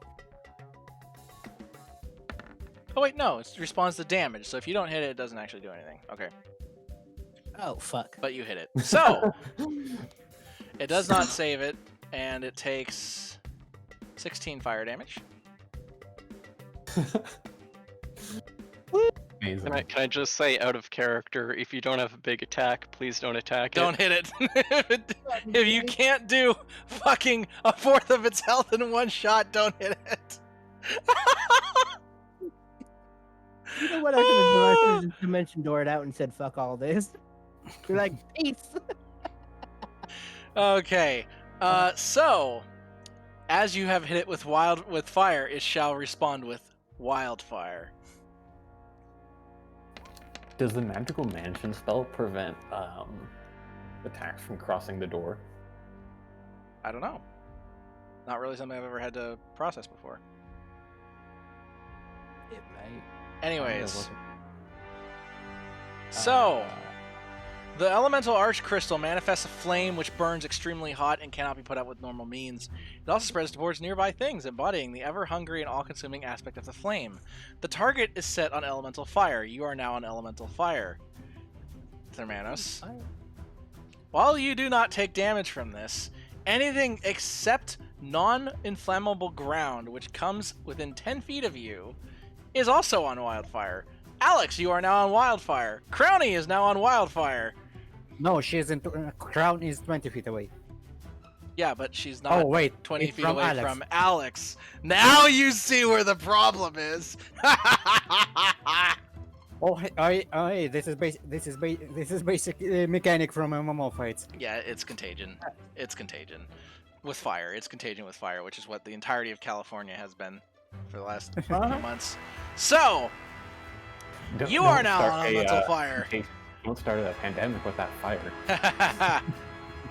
Oh wait, no, it responds to damage. So if you don't hit it, it doesn't actually do anything. Okay, Oh, fuck. but you hit it. So it does not save it, and it takes 16 fire damage. Amazing. can I just say out of character, if you don't have a big attack, please don't attack Don't hit it. If you can't do fucking a fourth of its health in one shot, don't hit it. You know what I could have done? I could have just dimension doored out and said, fuck all this. You're like, peace. Okay. So as you have hit it with fire, it shall respond with wildfire. Does the magical mansion spell prevent attacks from crossing the door? I don't know. Not really something I've ever had to process before. It might. Anyways, so the elemental arch crystal manifests a flame which burns extremely hot and cannot be put out with normal means. It also spreads towards nearby things, embodying the ever-hungry and all-consuming aspect of the flame. The target is set on elemental fire. You are now on elemental fire. Thermanos. While you do not take damage from this, anything except non-inflammable ground which comes within 10 feet of you is also on wildfire. Alex, you are now on wildfire. Crowny is now on wildfire. No, she isn't. Crown is 20 feet away. Yeah, but she's not Oh wait, 20 it's feet from away Alex. from Alex. Now you see where the problem is. Oh, hey, this is basic mechanic from MMO fights. Yeah, it's contagion. It's contagion with fire. It's contagion with fire, which is what the entirety of California has been for the last few months. So you are now on elemental fire. Don't start a pandemic with that fire.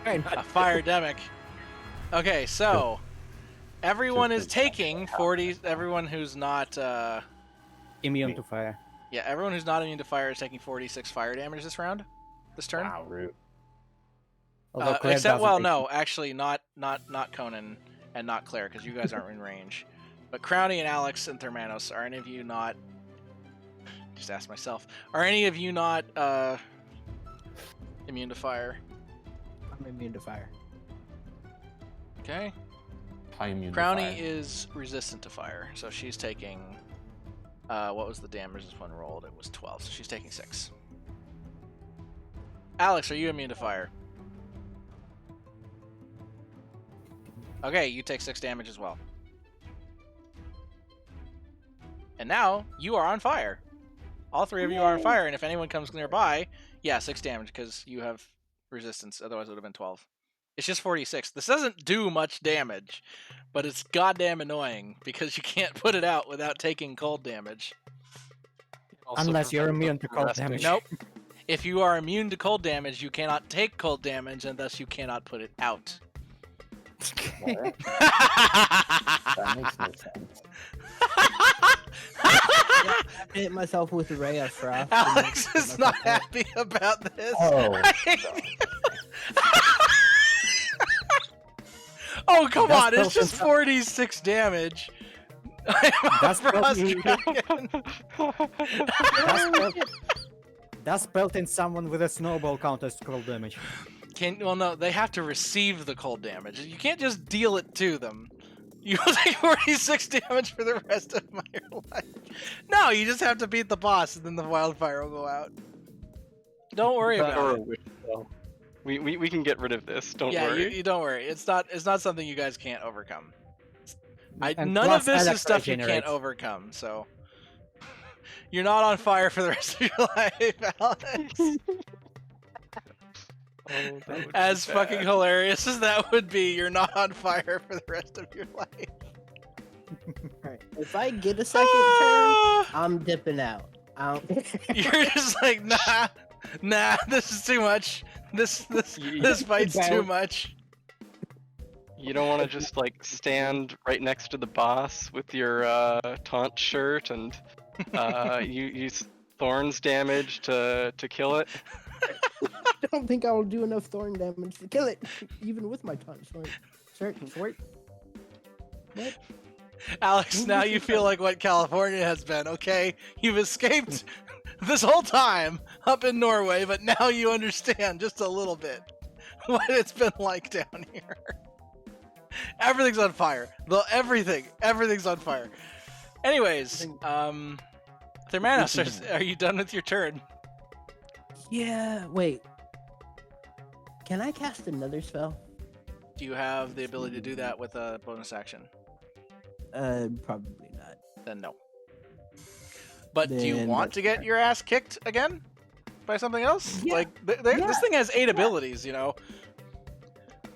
A fire-demic. Okay, so everyone is taking 40. Everyone who's not Immune to fire. Yeah, everyone who's not immune to fire is taking 46 fire damage this round, this turn. Wow, rude. Although Claire Except, doesn't well, take- no, actually, not Conan and not Claire, because you guys aren't in range. But Crowny and Alex and Thermanos, are any of you not? Just ask myself. Are any of you not immune to fire? I'm immune to fire. Okay. High immune to Crowny fire. is resistant to fire, so she's taking. What was the damage this one rolled? It was 12, so she's taking 6. Alex, are you immune to fire? Okay, you take 6 damage as well. And now you are on fire. All 3 of you are on fire, and if anyone comes nearby, yeah, 6 damage because you have resistance. Otherwise, it would have been 12. It's just 46. This doesn't do much damage, but it's goddamn annoying because you can't put it out without taking cold damage. Also Unless you're prevent them immune to from cold resting. damage. Nope. If you are immune to cold damage, you cannot take cold damage, and thus you cannot put it out. What? That makes no sense. I hit myself with a ray of frost. and Alex then- is not happy about this. Oh, Oh, come That's on, it's built just in- 46 damage. That's Frost built- Dragon. That's built in someone with a snowball counters cold damage. Well, no, they have to receive the cold damage. You can't just deal it to them. You will take 46 damage for the rest of my life. No, you just have to beat the boss, and then the wildfire will go out. Don't worry Or about a it. wish spell. We can get rid of this. Don't Yeah, worry. you don't worry. It's not something you guys can't overcome. And None plus of this is Alex stuff you can't regenerates. overcome. So you're not on fire for the rest of your life, Alex. Oh, that would be As fucking bad. hilarious as that would be, you're not on fire for the rest of your life. Alright, if I get a second turn, Ah! I'm dipping out. You're just like, nah, this is too much. This fight's too Bounce. much. You don't want to just like stand right next to the boss with your taunt shirt and you use thorns damage to kill it. I don't think I will do enough thorn damage to kill it, even with my taunt short. What? Alex, now you feel like what California has been, okay? You've escaped this whole time up in Norway, but now you understand just a little bit what it's been like down here. Everything's on fire. Everything's on fire. Anyways, Thermanos, are you done with your turn? Yeah, wait. Can I cast another spell? Do you have the ability to do that with a bonus action? Probably not. Then no. But do you Then want that's to get fine. your ass kicked again by something else? Yeah, Like this yeah, thing has 8 abilities, you know.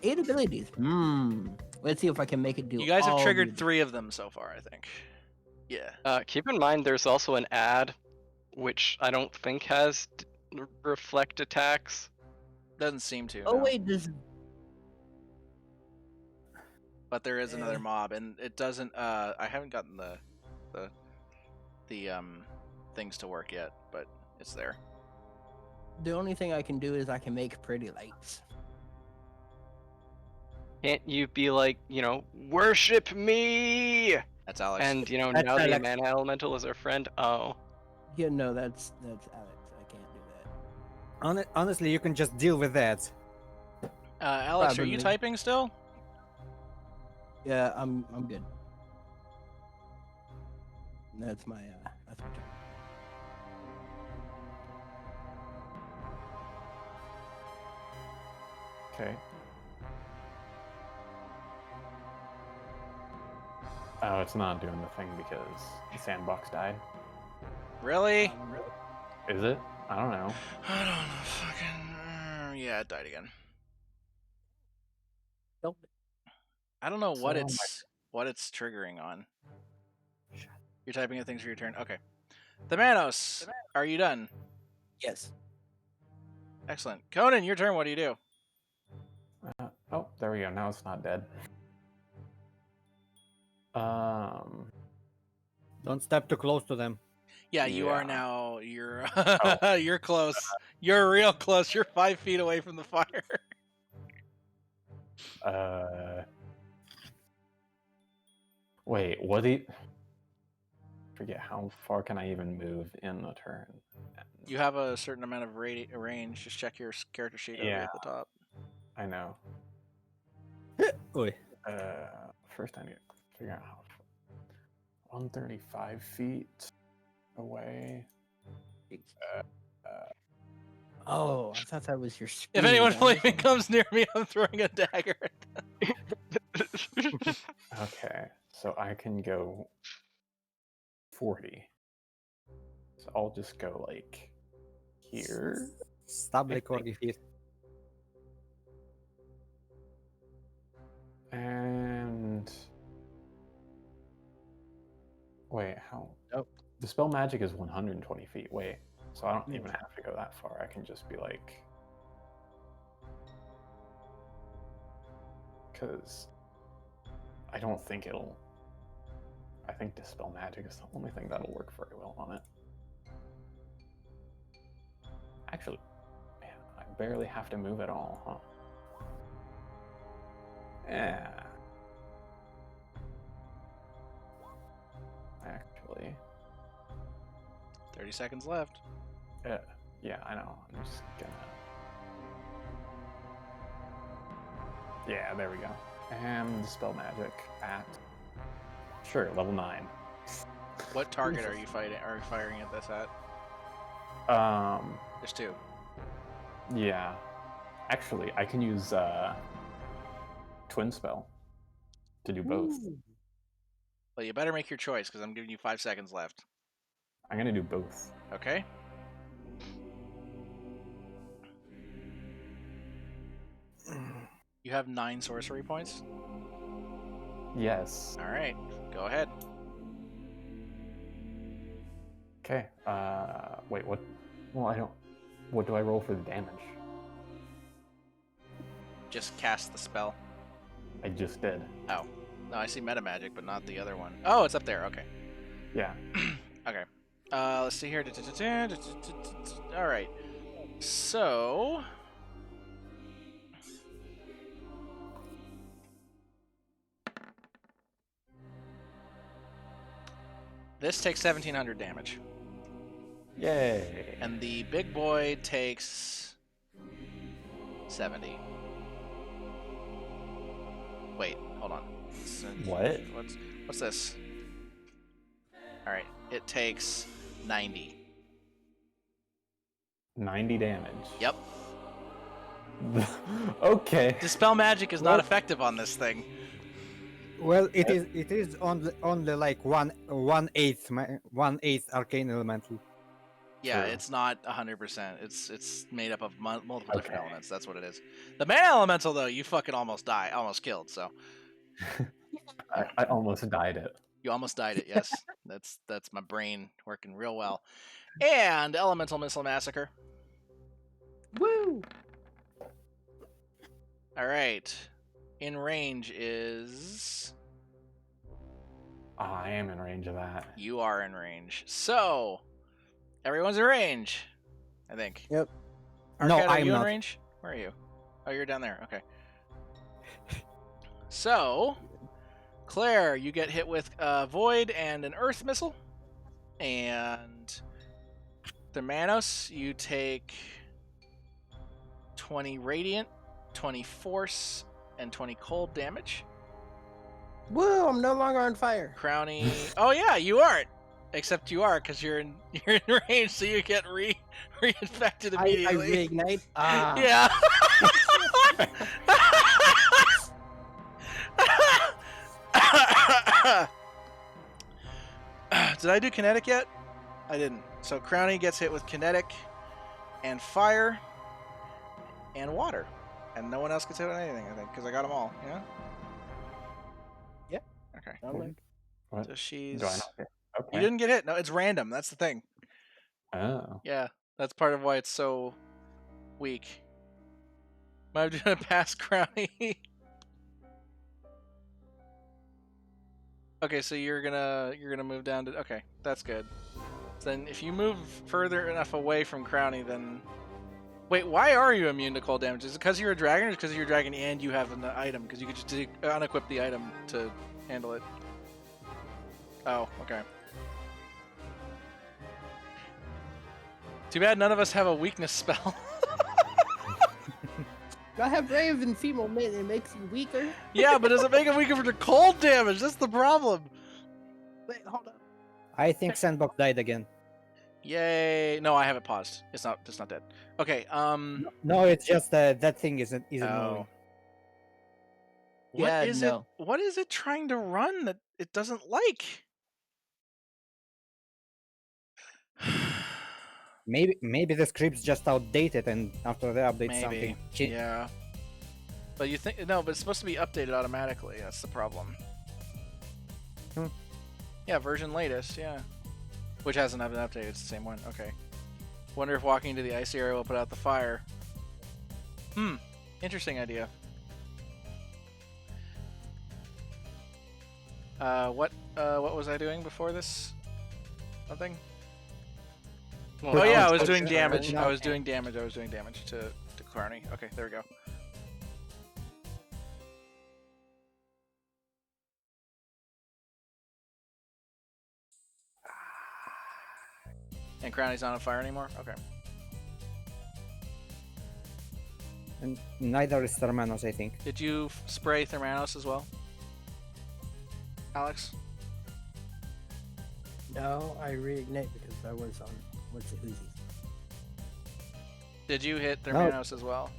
8 abilities. Let's see if I can make it do. You guys have all triggered the- 3 of them so far, I think. Yeah. Keep in mind, there's also an ad, which I don't think has reflect attacks. Doesn't seem to. Oh no. wait, this. But there is another Eh. mob, and it doesn't. I haven't gotten the things to work yet, but it's there. The only thing I can do is I can make pretty lights. Can't you be like, worship me? That's Alex. And now That's the Alex. mana elemental is our friend. Oh, Yeah, no, that's Alex. I can't do that. Honestly, you can just deal with that. Alex, are you probably. typing still? Yeah, I'm good. That's my turn. okay. Oh, it's not doing the thing because the sandbox died. Really? Is it? I don't know. I don't know. Fucking. Yeah, it died again. Nope. I don't know what So, it's triggering on. You're typing in things for your turn. Okay. Themanos, are you done? Yes. Excellent. Conan, your turn. What do you do? Oh, there we go. Now it's not dead. Don't step too close to them. Yeah, you are Yeah. now. You're Oh. you're close. You're real close. You're 5 feet away from the fire. Wait, what do you... Forget how far can I even move in a turn? You have a certain amount of range. Just check your character sheet over Yeah. at the top. I know. Oi. First I need to figure out how... 135 feet away. Oh, I thought that was your speed. If anyone I was flaming like, comes near me, I'm throwing a dagger at them. Okay, so I can go 40. So I'll just go like here. Stable corgi feet. And wait, how? Oh. The spell magic is 120 feet. Wait, so I don't even have to go that far. I can just be like, because I don't think it'll. I think dispel magic is the only thing that'll work very well on it. Actually, man, I barely have to move at all, huh? Yeah. Actually. 30 seconds left. Yeah, I know. I'm just gonna. Yeah, there we go. And dispel magic at. Sure, level 9. What target are you firing at this at? There's 2. Yeah. Actually, I can use twin spell to do both. Well, you better make your choice because I'm giving you 5 seconds left. I'm gonna do both. Okay. You have 9 sorcery points. Yes. All right, go ahead. Okay. Wait. What? Well, I don't. What do I roll for the damage? Just cast the spell. I just did. Oh, no, I see meta magic, but not the other one. Oh, it's up there. Okay. Yeah. Okay. Let's see here. All right. So. This takes 1,700 damage. Yay. And the big boy takes 70. Wait, hold on. What? What's this? All right, it takes 90. 90 damage. Yep. Okay. Dispel magic is not What? effective on this thing. Well, it is on the like 1/8 arcane elemental. Yeah, True. it's not 100%. It's made up of multiple different Okay. elements. That's what it is. The mana elemental though, you fucking almost killed. So I almost died it. you almost died it. Yes, that's my brain working real well. And elemental missile massacre. woo! All right, in range is. I am in range of that. You are in range. So everyone's in range, I think. Yep. No, Arcade, are I'm you in not. range? Where are you? Oh, you're down there. Okay. So, Claire, you get hit with a void and an earth missile, and Thermanos, you take 20 radiant, 20 force, and 20 cold damage. Woo! I'm no longer on fire. Crowny, oh yeah, you aren't. Except you are because you're in range, so you get reinfected I immediately. reignite. Ah. Yeah. Did I do kinetic yet? I didn't. So Crowny gets hit with kinetic and fire and water. And no one else gets hit with anything, I think, because I got them all. Yeah? Yeah. Okay. I'm like, What? So she's... Do I not get? Okay. You didn't get hit. No, it's random. That's the thing. Oh. Yeah. That's part of why it's so weak. Am I gonna pass Crowny? Okay, so you're gonna move down to... Okay, that's good. Then if you move further enough away from Crowny, then... Wait, why are you immune to cold damage? Is it because you're a dragon, or is it because you're a dragon and you have an item? Because you could just unequip the item to handle it. Oh, okay. Too bad none of us have a weakness spell. I have brave and female-mint, it makes you weaker. Yeah, but does it make it weaker for the cold damage? That's the problem. Wait, hold on. I think Sandbox died again. Yay! No, I have it paused. It's not dead. Okay. No, it's just that thing isn't moving. What Yeah, is no. it? What is it trying to run that it doesn't like? Maybe the script's just outdated, and after the update Maybe. something. Yeah. But you think no? But it's supposed to be updated automatically. That's the problem. Hmm. Yeah, version latest. Yeah. Which hasn't been updated. It's the same one. Okay. Wonder if walking into the icy area will put out the fire. Interesting idea. What was I doing before this? Something? Well, Oh yeah, I was potion doing or damage. no? I was doing damage to Clarny. Okay, there we go. And Crowny's not on fire anymore? Okay. And neither is Thermanos, I think. Did you spray Thermanos as well? Alex? No, I reignite because I was on what's it, Uzis. Did you hit Thermanos as well?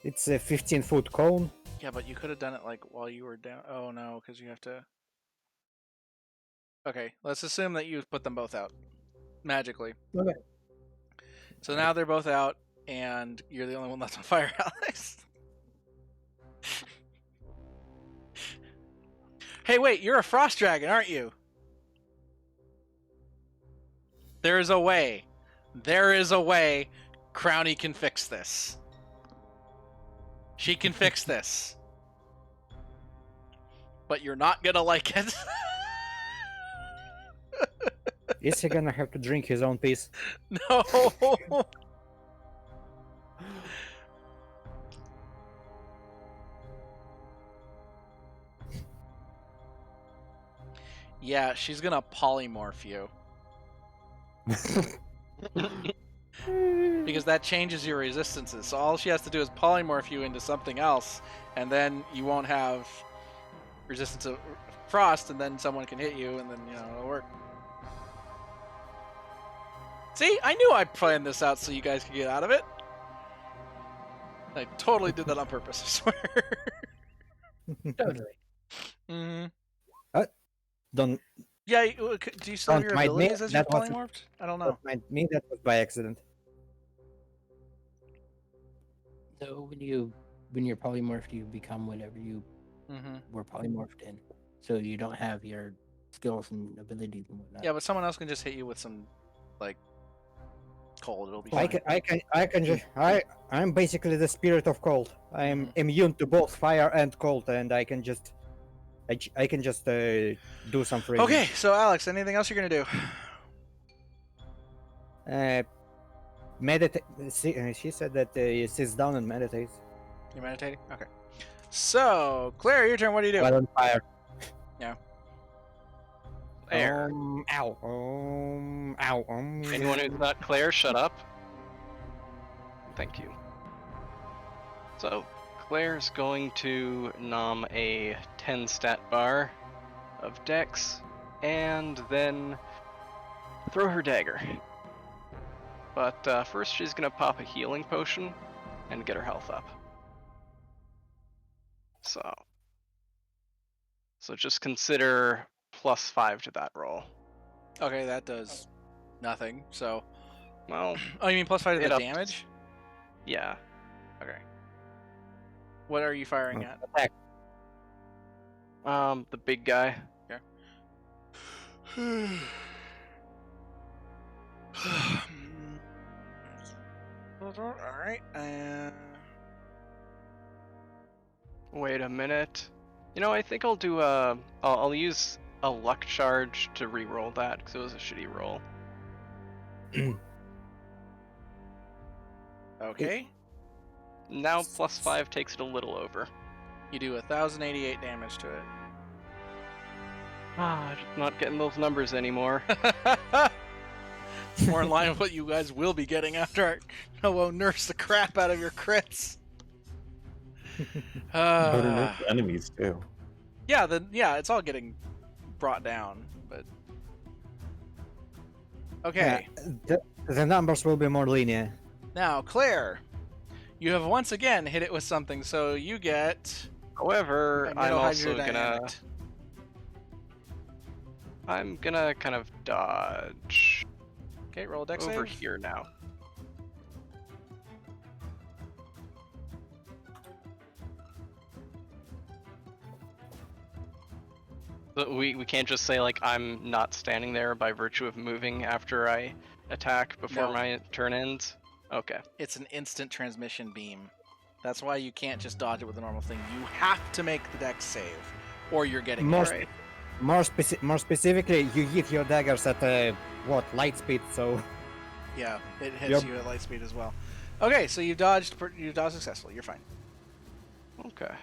It's a 15-foot cone. Yeah, but you could have done it like while you were down. Oh no, because you have to. Okay, let's assume that you put them both out magically. Okay. So now they're both out, and you're the only one left on fire, Alex. Hey, wait, you're a frost dragon, aren't you? There is a way. There is a way. Crowny can fix this. She can fix this. But you're not gonna like it. Is he gonna have to drink his own piece? No. Yeah, she's gonna polymorph you. Because that changes your resistances. So all she has to do is polymorph you into something else, and then you won't have resistance to frost, and then someone can hit you, and then, you know, it'll work. See? I knew I planned this out so you guys could get out of it. I totally did that on purpose, I swear. Totally. Mm-hmm. Don't Yeah, do you still have Don't your mind me, abilities as you're that wasn't- polymorphed? I don't know. mind me, that was by accident. So when you're polymorphed, you become whatever you Mm-hmm. were polymorphed in. So you don't have your skills and abilities and whatnot. Yeah, but someone else can just hit you with some, like, cold. It'll be I fine. can just I'm basically the spirit of cold. I am immune to both fire and cold, and I can just do some freezing. Okay, so Alex, anything else you're gonna do? Meditate. She said that he sits down and meditates. You meditating? Okay. So, Claire, your turn. What do you do? While on fire. Claire. Ow. Ow. Anyone who's not Claire, shut up. Thank you. So, Claire's going to nom a 10 stat bar of dex, and then throw her dagger. But first she's going to pop a healing potion and get her health up. So just consider +5 to that roll. Okay, that does nothing. So, Well, oh, you mean +5 to It the ups- damage? yeah. Okay. What are you firing at? Attack. The big guy. All right. Wait a minute. You know, I think I'll do I'll use a luck charge to re-roll that because it was a shitty roll. Okay. Now +5 takes it a little over. You do 1,088 damage to Ah, just not getting those numbers anymore. it. It's more in line with what you guys will be getting after I nurse the crap out of your crits. Better nerf the enemies too. Yeah, it's all getting brought down, but okay. The numbers will be more linear. Now, Claire, you have once again hit it with something, so you get However, I'm also Magnetohydrodynamic. I'm gonna kind of dodge Okay, roll a dex over save. here now. But we can't just say like I'm not standing there by virtue of moving after I attack before No. my turn ends. Okay. It's an instant transmission beam. That's why you can't just dodge it with a normal thing. You have to make the dex save, or you're getting More, hit. more specifically, you hit your daggers at light speed. So Yeah, it hits Yep. you at light speed as well. Okay, so you dodged successfully. You're fine. Okay.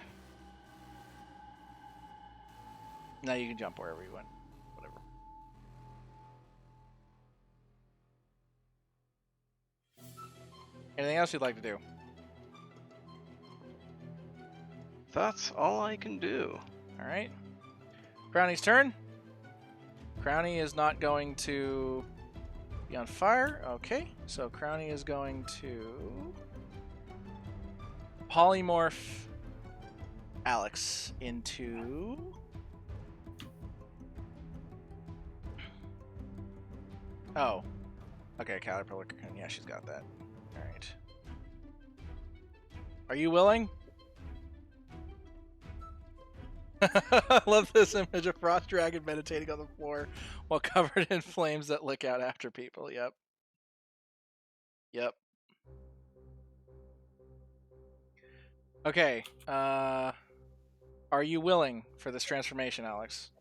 Now you can jump wherever you want. Whatever. Anything else you'd like to do? That's all I can do. All right. Crowny's turn. Crowny is not going to be on fire. Okay, so Crowny is going to polymorph Alex into... Oh. Okay, Caterpillar Cocoon. Yeah, she's got that. Alright. Are you willing? I love this image of Frost Dragon meditating on the floor while covered in flames that lick out after people. Yep. Yep. Okay. Are you willing for this transformation, Alex?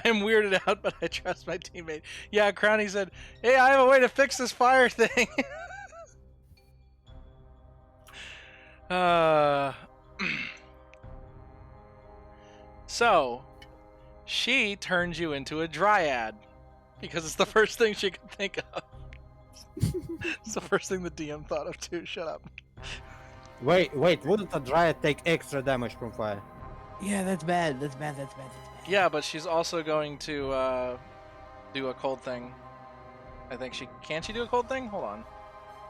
I am weirded out, but I trust my teammate. Yeah, Crowny said, "Hey, I have a way to fix this fire thing." So, she turns you into a dryad because it's the first thing she could think of. It's the first thing the DM thought of too. Shut up. wait, wouldn't a dryad take extra damage from fire? Yeah, that's bad. That's bad. Yeah, but she's also going to do a cold thing. I think she can. She do a cold thing? Hold on.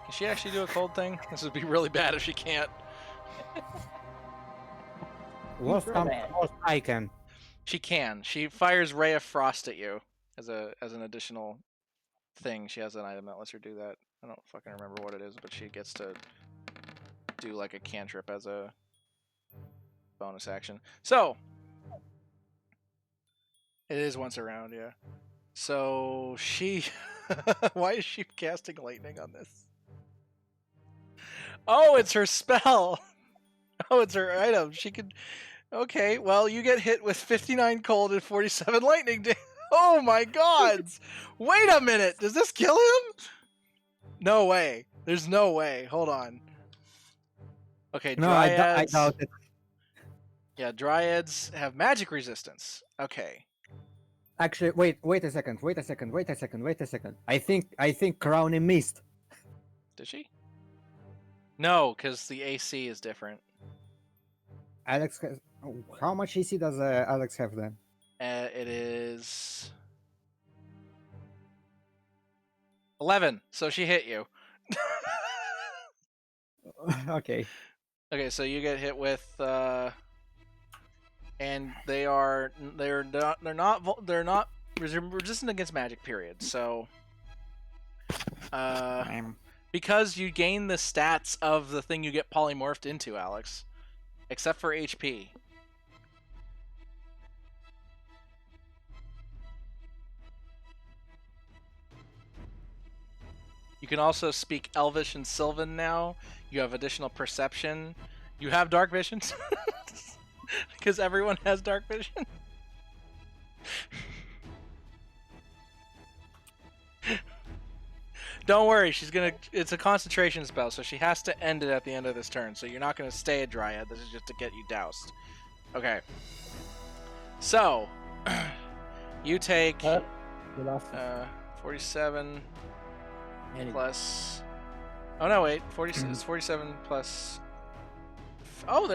Can she actually do a cold thing? This would be really bad if she can't. Worst comes to worst, I can. She can. She fires Ray of Frost at you as an additional thing. She has an item that lets her do that. I don't fucking remember what it is, but she gets to do like a cantrip as a bonus action. So it is once around, yeah. So she why is she casting lightning on this? Oh, it's her spell. Oh, it's her item. She could. Okay, well, you get hit with 59 cold and 47 lightning. Oh my gods! Wait a minute. Does this kill him? No way. There's no way. Hold on. Okay, No, I dryads. doubt it. Yeah, dryads have magic resistance. Okay. Actually, wait a second. I think Crowny missed. Did she? No, because the AC is different. Alex has... How much AC does Alex have then? It is 11. So she hit you. Okay. Okay, so you get hit with and they're not resistant against magic, period. So Because you gain the stats of the thing you get polymorphed into, Alex. Except for HP. You can also speak Elvish and Sylvan now. You have additional perception. You have dark vision. Because everyone has dark vision. Don't worry, she's gonna. It's a concentration spell, so she has to end it at the end of this turn. So you're not gonna stay a Dryad. This is just to get you doused. Okay. So you take We lost 47 Annie. plus. Oh no, wait. 46. 47 plus. Oh,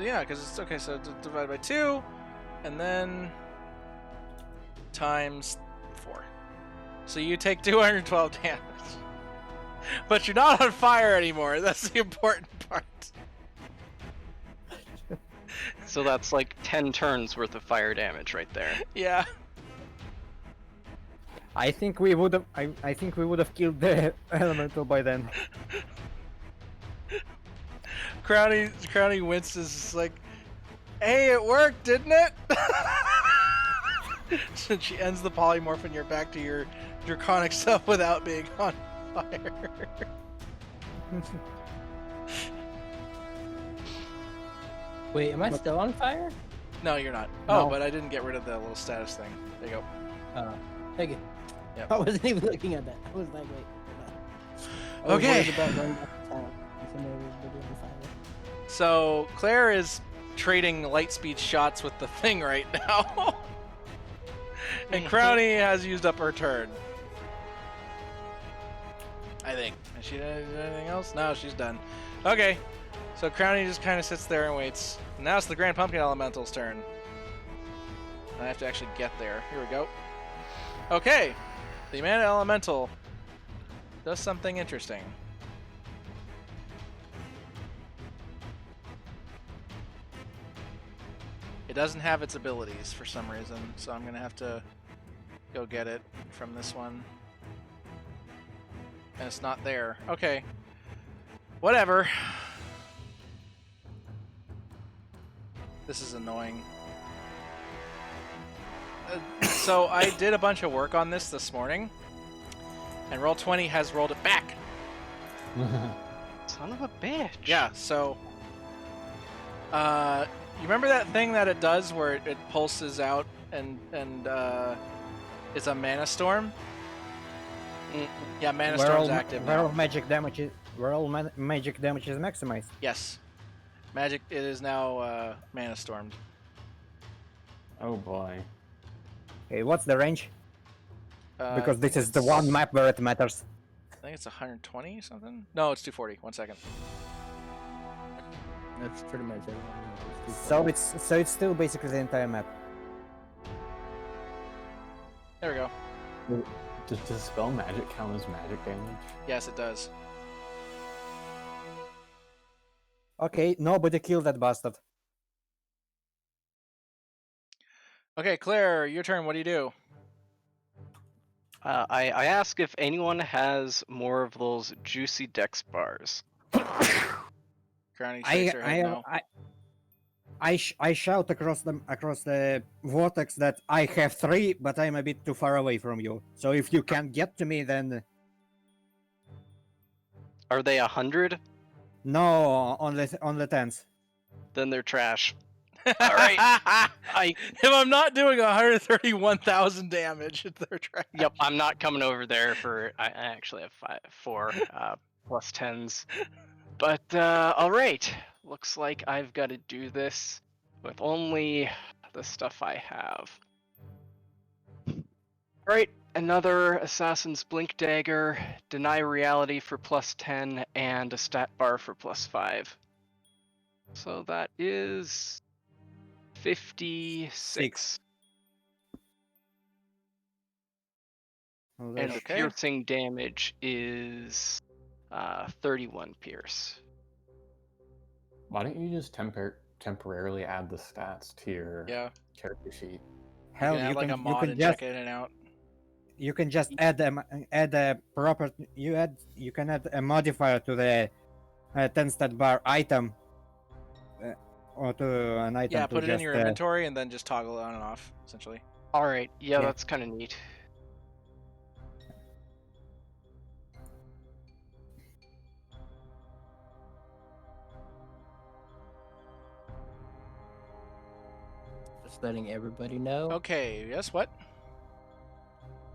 yeah, because it's okay. So divided by 2, and then times 4. So you take 212 damage. But you're not on fire anymore. That's the important part. So that's like 10 turns worth of fire damage right there. Yeah. I think we would have. I think we would have killed the elemental by then. Crowny winces like, hey, it worked, didn't it? So she ends the polymorph and you're back to your draconic self without being on fire. Wait, am I still on fire? No, you're not. No. Oh, but I didn't get rid of the little status thing. There you go. Okay. Yep. I wasn't even looking at that. I was like, wait. I was Okay. worried about going back to town. Somebody was on fire. So Claire is trading light speed shots with the thing right now. And Crowny has used up her turn. I think. Has she done anything else? No, she's done. Okay. So Crowny just kind of sits there and waits. Now it's the Grand Pumpkin Elemental's turn. I have to actually get there. Here we go. Okay. The Mana Elemental does something interesting. It doesn't have its abilities for some reason, so I'm going to have to go get it from this one. And it's not there. Okay. Whatever. This is annoying. So I did a bunch of work on this morning, and Roll20 has rolled it back. Son of a bitch. Yeah, so you remember that thing that it does where it pulses out and it's a mana storm? Yeah, mana storm's active Where now. all magic damage is maximized. Yes. Magic, it is now mana stormed. Oh boy. Okay, what's the range? Because I this think is the it's- one map where it matters. I think it's 120 or something? No, it's 240. 1 second. That's pretty much it. So it's still basically the entire map. There we go. Does Dispel Magic count as magic damage? Yes, it does. Okay, nobody killed that bastard. Okay, Claire, your turn. What do you do? I ask if anyone has more of those juicy dex bars. Crowny shakes her head no. I shout across the vortex that I have 3, but I'm a bit too far away from you. So if you can't get to me, then Are they 100? no, on the 10s. Then they're trash. All right. If I'm not doing 131,000 damage, they're trash. Yep, I'm not coming over there for. I actually have 4 plus 10s. But all right, looks like I've got to do this with only the stuff I have. All right, another Assassin's Blink Dagger, Deny Reality for plus 10, and a stat bar for plus 5. So that is 56. Oh, And that's- the Okay. piercing damage is 31 pierce. Why don't you just temporarily add the stats to your Yeah. character sheet? Hell, you can add like a mod you can and just check in and out. you can just add a proper you can add a modifier to the 10 stat bar item or to an item Yeah, to put it in just your inventory and then just toggle it on and off, essentially. All right. Yeah, Yeah. that's kind of neat. Just letting everybody know, Okay, yes, what?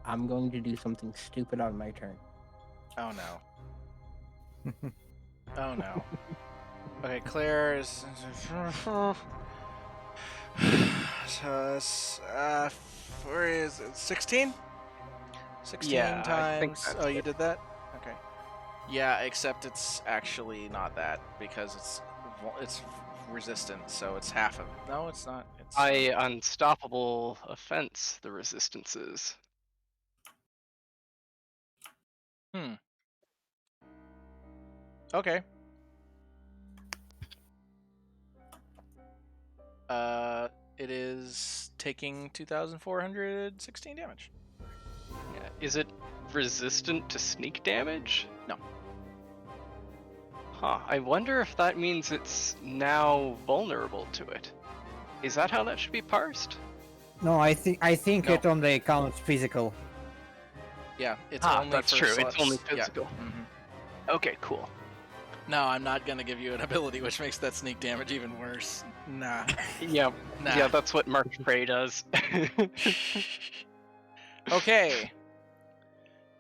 I'm going to do something stupid on my turn. Oh no. Oh no. Okay, Claire is. So it's, where is it? 16? 16 Yeah, I think times. that's Oh, you it. did that? Okay. Yeah, except it's actually not that because it's resistant, so it's half of. No, it's not. It's By unstoppable offense, the resistances. okay. It is taking 2,416 damage. Yeah. Is it resistant to sneak damage? No. Huh. I wonder if that means it's now vulnerable to it. Is that how that should be parsed? No, I think No. it only counts physical. Yeah, it's Ah, only that's for true. slots. It's only Yeah. physical. Mhm. Okay, cool. No, I'm not gonna give you an ability which makes that sneak damage even worse. Nah. Yeah, Nah. yeah, that's what Mark Prey does. Okay.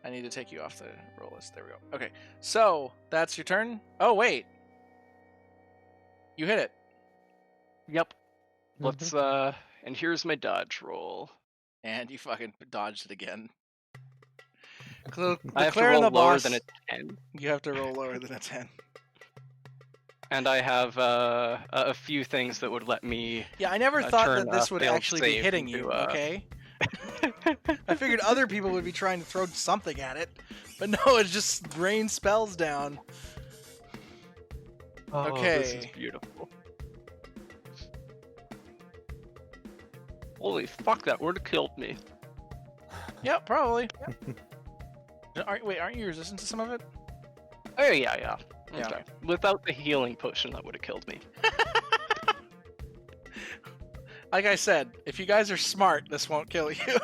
I need to take you off the roll list. There we go. Okay. So, that's your turn. Oh, wait. You hit it. Yep. Let's and here's my dodge roll. And you fucking dodged it again. I have to Claire roll and the lower boss, than a 10. you have to roll lower than a 10. And I have a few things that would let me Yeah, I never thought turn that this would failed actually be save hitting into, you, okay? I figured other people would be trying to throw something at it, but no, it just rains spells down. Oh, this is Okay. beautiful. Holy fuck, that would have killed me. Yeah, probably. Aren't you resistant to some of it? Oh yeah. Yeah, Okay. okay. Without the healing potion, that would have killed me. Like I said, if you guys are smart, this won't kill you.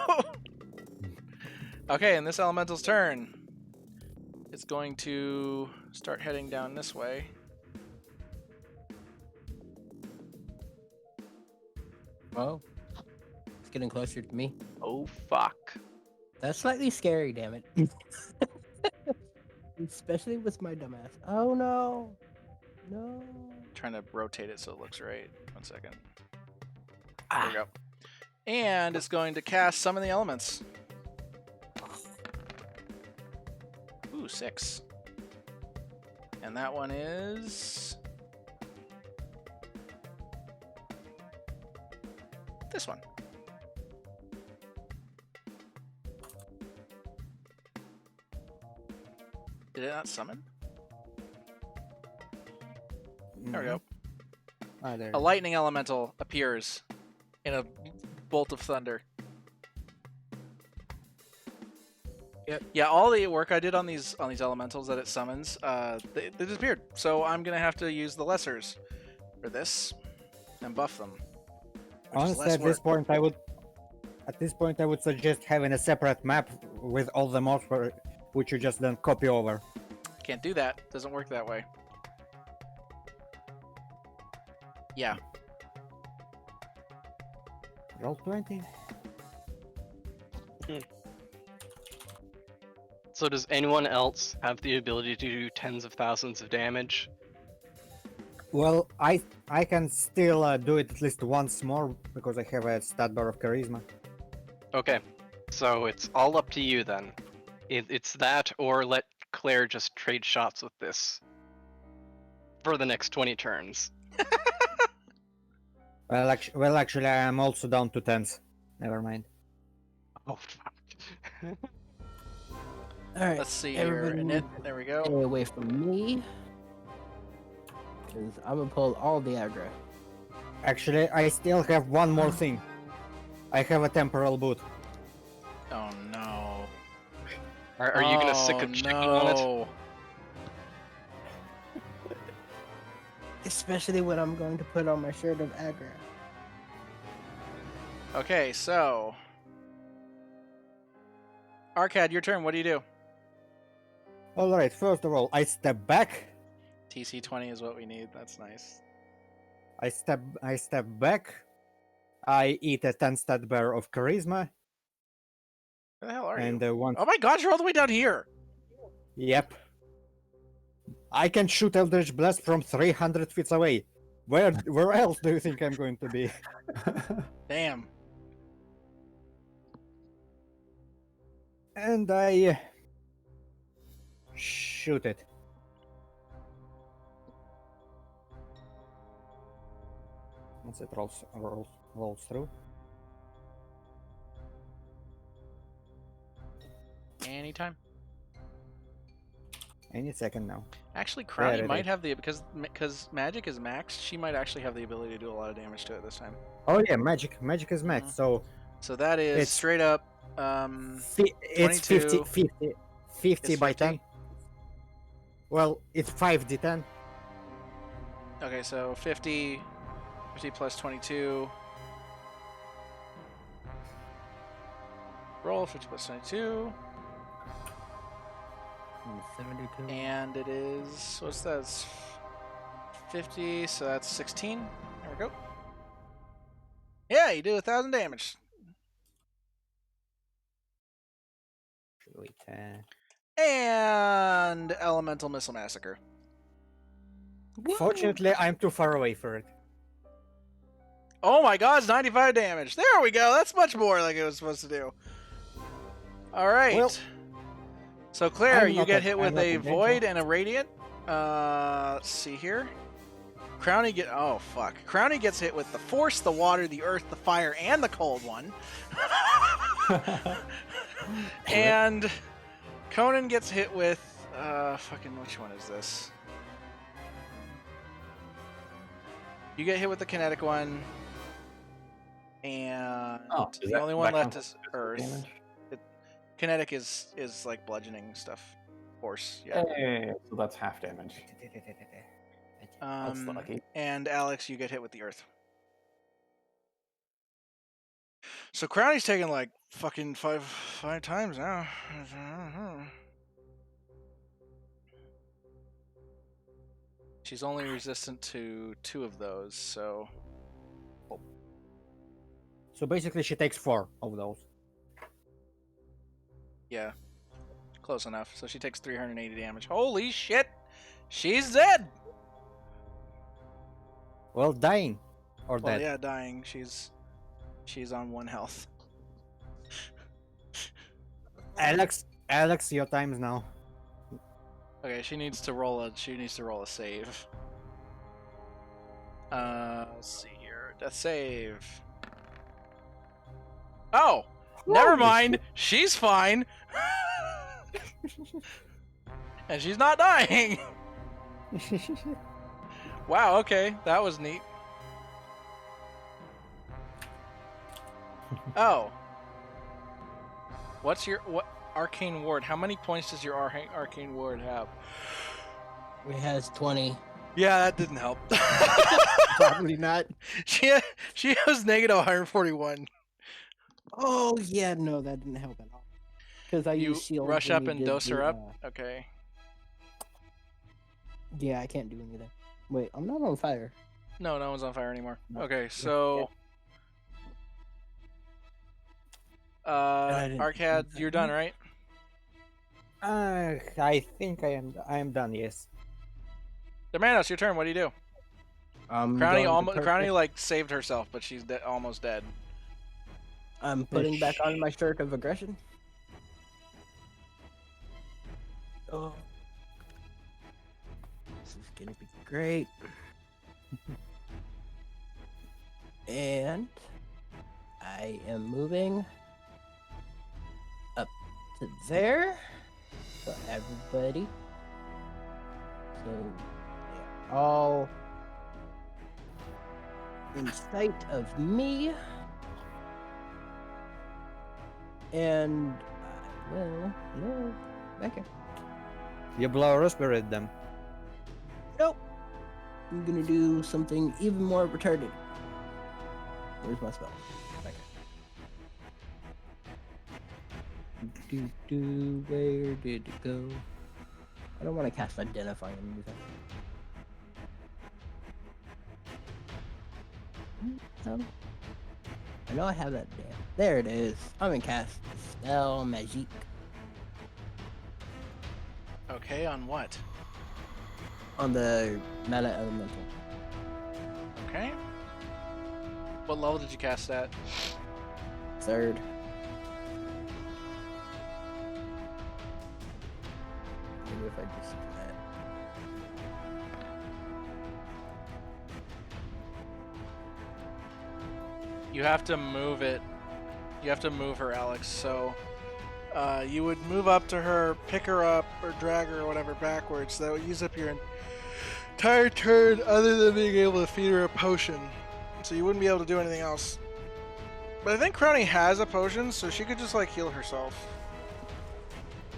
Okay, and this elemental's turn. It's going to start heading down this way. Oh, it's getting closer to me. Oh fuck. That's slightly scary, damn it. Especially with my dumbass. Oh no. No. Trying to rotate it so it looks right. 1 second. There we go. And it's going to cast Summon the Elements. Ooh, 6. And that one is... this one. Did it not summon? There we go. Ah, there. A lightning elemental appears in a bolt of thunder. Yep. Yeah, all the work I did on these elementals that it summons, they disappeared. So I'm gonna have to use the lessers for this and buff them. which is Honestly, less at this work. point, I would suggest having a separate map with all the mobs which you just then copy over. Can't do that. Doesn't work that way. Yeah. Roll 20. So does anyone else have the ability to do tens of thousands of damage? Well, I can still do it at least once more because I have a stat bar of charisma. Okay, so it's all up to you then. It's that, or let Claire just trade shots with this for the next 20 turns. Well, actually, I am also down to 10s. Never mind. Oh fuck. All right. Let's see everybody here. needs Init. There we to go. stay away from me. Because I'm gonna pull all the aggro. Actually, I still have one more thing. I have a temporal boot. Oh no. Are you gonna sick of checking on it? no. Especially when I'm going to put on my shirt of aggro. Okay, so Arcad, your turn. What do you do? All right. First of all, I step back. TC20 is what we need. That's nice. I step back. I eat a 10-stat bar of charisma, Where the hell are and you? once. Oh my god, you're all the way down here. Yep. I can shoot Eldritch Blast from 300 feet away. Where else do you think I'm going to be? Damn. And I shoot it. Once it rolls through. Anytime. Any second now. Actually, There Crowny it might is. have the because magic is maxed. She might actually have the ability to do a lot of damage to it this time. Oh yeah, magic is max. Mhm. So that is It's- straight up. It's 22. 50 It's by 50? 10. Well, it's 5d10. Okay, so 50 plus 22. Roll 50 plus 22. 72. And it is, what's that? It's 50, so that's 16. There we go. Yeah, you do 1,000 damage. Wait, And Elemental Missile Massacre. Fortunately, I'm too far away for it. Oh my god, it's 95 damage. There we go. That's much more like it was supposed to do. Alright. Well, So Claire, I'm you not get at- hit I'm with not a in danger. Void and a Radiant. Let's see here. Crowny oh fuck. Crowny gets hit with the Force, the Water, the Earth, the Fire, and the Cold one. And Conan gets hit with fucking which one is this? You get hit with the kinetic one. And Oh, the only one left is physical Earth. damage? Kinetic is like bludgeoning stuff. Force, yeah. Hey, so that's half damage. That's Um, lucky. and Alex, you get hit with the Earth. So Crowny's taking like fucking five times now. She's only resistant to 2 of those, so So basically, she takes 4 of those. yeah, close enough. So she takes 380 damage. Holy shit, she's dead. Well, dying or Well, dead. yeah, dying. She's on 1 health. Alex, your time's now. Okay, she needs to roll a save. Let's see here. Death save. Oh, never Holy mind. She's fine. And she's not dying. Wow, okay. That was neat. Oh. What Arcane Ward? How many points does your Arcane Ward have? It has 20. Yeah, that didn't help. Probably not. She has negative 141. Oh, yeah, no, that didn't help at all. Because I You used shield. rush when up you and did dose her the, up? Okay. Yeah, I can't do anything. Wait, I'm not on fire. No one's on fire anymore. No. Okay, so I didn't- Arcad, you're done, right? I think I am done. Yes. Demanos, your turn. What do you do? I'm Crowny going to Crowny purple. like saved herself, but she's almost dead. I'm putting back on my shirt of aggression. Oh. This is gonna be great. And I am moving up to there. So everybody. So they're all in sight of me. And no, back here. You blow raspberry at them. Nope. I'm gonna do something even more retarded. Where's my spell? Back here. Where did it go? I don't want to cast Identify on music. No. I know I have that damn. There it is. I'm gonna cast Spell Magique. Okay, on what? On the Meta Elemental. Okay. What level did you cast at? 3rd. Maybe if I just do that. You have to move it. You have to move her, Alex. So you would move up to her, pick her up, or drag her or whatever backwards. That would use up your entire turn other than being able to feed her a potion. So you wouldn't be able to do anything else. But I think Crony has a potion, so she could just like heal herself.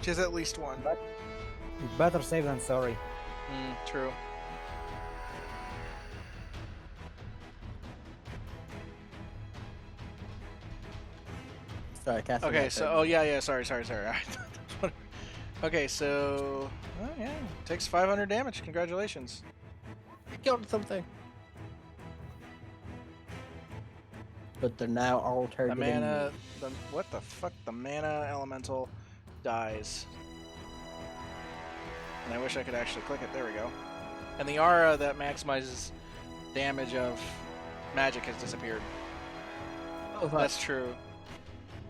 She has at least one. Better safe than sorry. True. Sorry, casting Okay, that so third. yeah, sorry. Okay, so yeah, takes 500 damage. Congratulations. I killed something. But they're now all The targeting mana, me. what the fuck? The mana elemental dies. And I wish I could actually click it. There we go. And the aura that maximizes damage of magic has disappeared. Oh, fuck. That's true.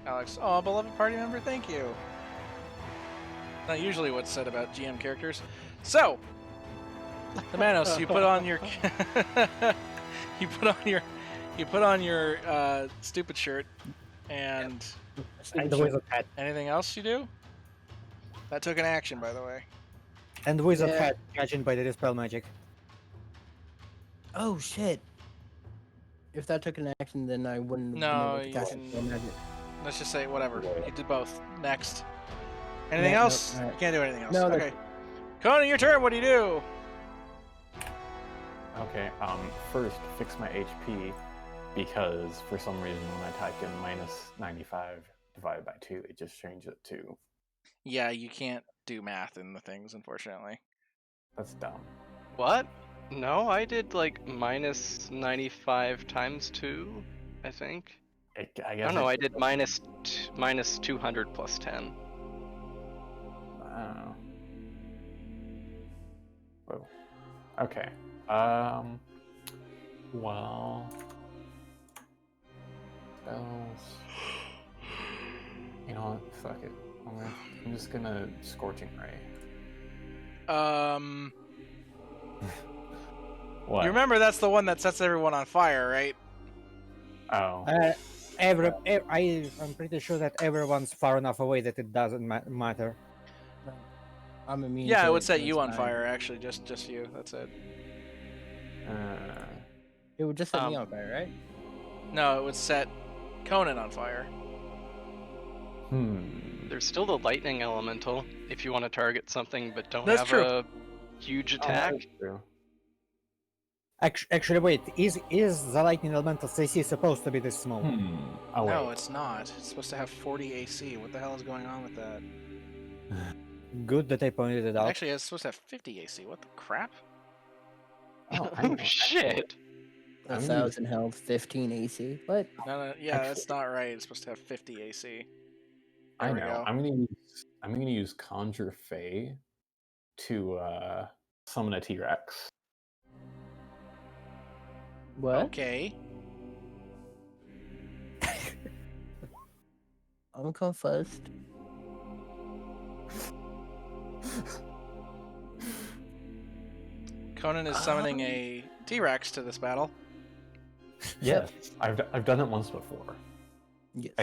Alex, oh, beloved party member, thank you. Not usually what's said about GM characters. So, the Manos, you put on your, you put on your stupid shirt, and And the wizard hat. anything else you do? That took an action, by the way. And wizard Yeah. hat, judging by the dispel magic. Oh shit! If that took an action, then I wouldn't have No, been you able to cast can- Spell Magic. Let's just say whatever. You did both. Next. Anything No, else? no, You can't do anything else. No, that's- okay. Conan, your turn. What do you do? Okay, first fix my HP because for some reason when I typed in minus 95 divided by 2, it just changed it to. Yeah, you can't do math in the things, unfortunately. That's dumb. What? No, I did like minus 95 times 2, I think. I guess. Oh no, I did minus 200 plus 10. Oh. Whoa. Okay. Well. Spells. You know what? Fuck it. I'm just gonna Scorching Ray. What? Uh, You remember that's the one that sets everyone on fire, right? Oh. I'm pretty sure that everyone's far enough away that it doesn't matter. I'm immune. Yeah, to it would set so you it's on fine. fire, actually. Just you. That's it. It would just set me Um, on fire, right? No, it would set Conan on fire. There's still the lightning elemental if you want to target something but don't That's have true. a huge Oh, attack. that's true. Actually, wait. Is the lightning elemental CC supposed to be this small? Oh, No, wait. it's not. It's supposed to have 40 AC. What the hell is going on with that? Good that I pointed it out. Actually, it's supposed to have 50 AC. What the crap? Oh, I know. Oh shit! I'm gonna 1,000 health, 15 AC. What? No, yeah, that's not right. It's supposed to have 50 AC. I There we know. go. I'm gonna use Conjure Fey to summon a T-Rex. What? Okay. I'm confused. Conan is summoning a T-Rex to this battle. Yes, I've done it once before. Yes.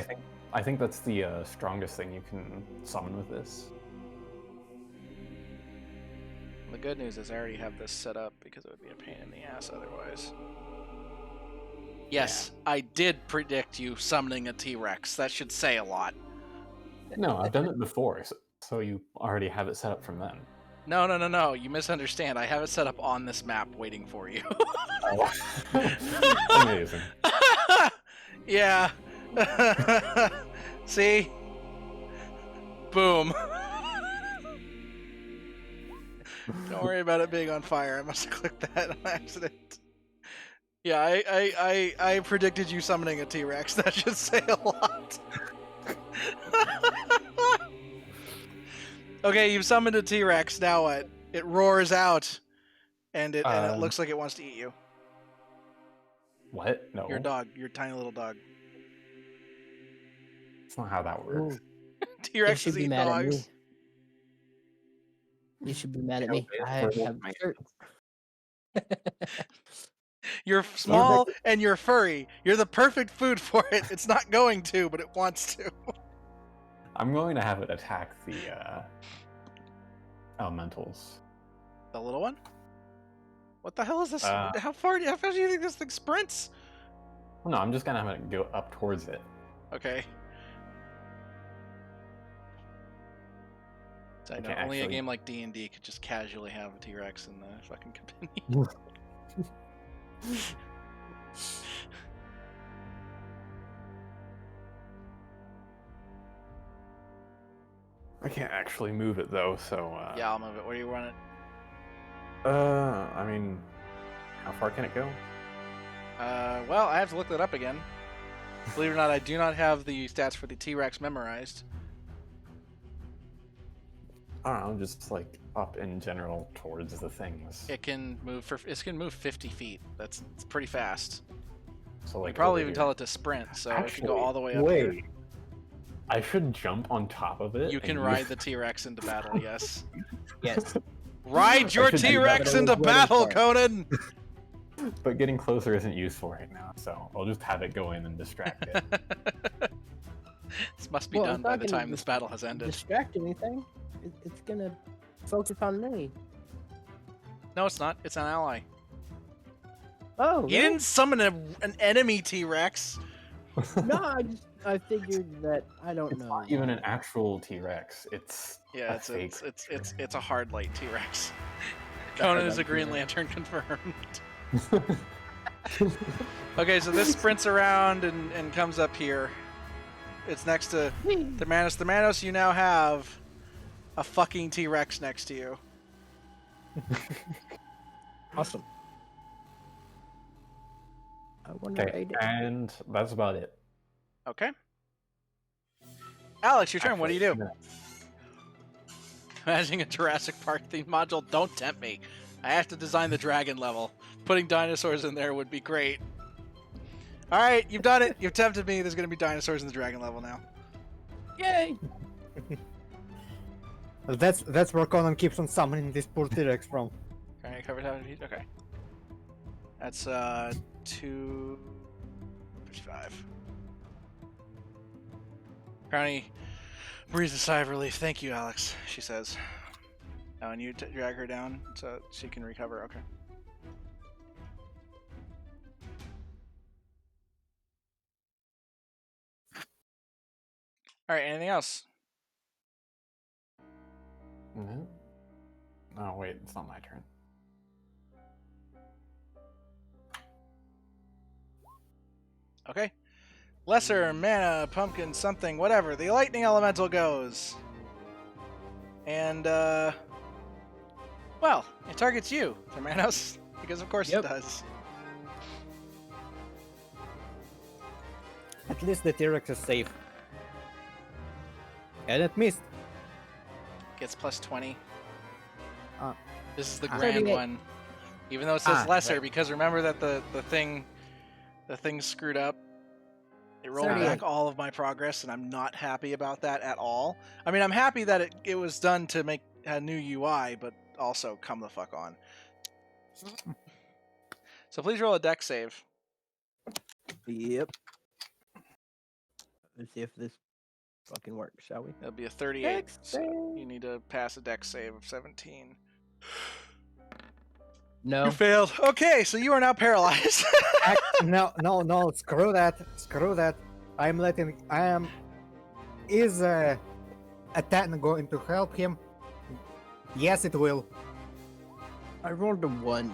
I think that's the strongest thing you can summon with this. The good news is I already have this set up because it would be a pain in the ass otherwise. Yes, I did predict you summoning a T-Rex. That should say a lot. No, I've done it before, so you already have it set up from then. No. You misunderstand. I have it set up on this map waiting for you. Amazing. Yeah. See? Boom. Don't worry about it being on fire. I must have clicked that on accident. Yeah, I predicted you summoning a T-Rex. That should say a lot. Okay, you've summoned a T-Rex. Now what? It roars out, and it looks like it wants to eat you. What? No. Your dog, your tiny little dog. That's not how that works. You T-Rexes should be eat mad at me. dogs. You should be mad at me. I For have my- shirt. You're small and you're furry. You're the perfect food for it. It's not going to, but it wants to. I'm going to have it attack the elementals. The little one? What the hell is this? Uh, how far do you think this thing sprints? Well, no, I'm just gonna have it go up towards it. Okay. So I know can't only a actually- game like D&D could just casually have a T-Rex in the fucking companion. I can't actually move it though, so Yeah, I'll move it. Where do you want it? I mean, how far can it go? Well, I have to look that up again. Believe it or not, I do not have the stats for the T-Rex memorized. I don't know, just like up in general towards the things. It can move 50 feet. It's pretty fast. So You like probably over even here. tell it to sprint, so it can go Actually, all the way up wait. here. I should jump on top of it. You can and ride the T-Rex into battle, yes. Yes. Ride your should do that, T-Rex but I into was waiting battle, for it. Conan! But getting closer isn't useful right now, so I'll just have it go in and distract it. This must be Well, done it's by not the gonna time this battle has ended. Distract anything. It's gonna focus on me. No, it's not. It's an ally. Oh, You really? didn't summon an enemy T-Rex. No, I figured that I don't know. Not even an actual T-Rex. It's Yeah, a it's fake. it's a hard light T-Rex. Conan is a Green Lantern confirmed. Okay, so this sprints around and comes up here. It's next to Thermanos. Thermanos, you now have a fucking T-Rex next to you. Awesome. I wonder Okay, and that's about it. Okay. Alex, your turn. What do you do? Actually, Imagining a Jurassic Park themed module. Don't tempt me. I have to design the dragon level. Putting dinosaurs in there would be great. All right, you've done it. You've tempted me. There's going to be dinosaurs in the dragon level now. Yay! That's where Conan keeps on summoning this poor T-Rex from. Okay, covered how many? Okay. That's 255. Crowny breathes a sigh of relief. Thank you, Alex, she says. Oh, and you drag her down so she can recover. Okay. All right. Anything else? No. Oh wait, it's not my turn. Okay. Lesser, mana, pumpkin, something, whatever. The lightning elemental goes. And, well, it targets you, Thermanos, because of course Yep. it does. At least the T-Rex is safe. And it missed. Gets plus 20. Ah. This is the Ah. grand 38. one. Even though it says Ah, lesser, right. because remember that the thing screwed up. It rolled 38. back all of my progress, and I'm not happy about that at all. I mean, I'm happy that it was done to make a new UI, but also come the fuck on. So please roll a dex save. Yep. Let's see if this fucking works, shall we? It'll be a 38. Dex So save. you need to pass a dex save of 17. No. You failed. Okay, so you are now paralyzed. No, screw that. I am. Is a 10 going to help him? Yes, it will. I rolled a 1.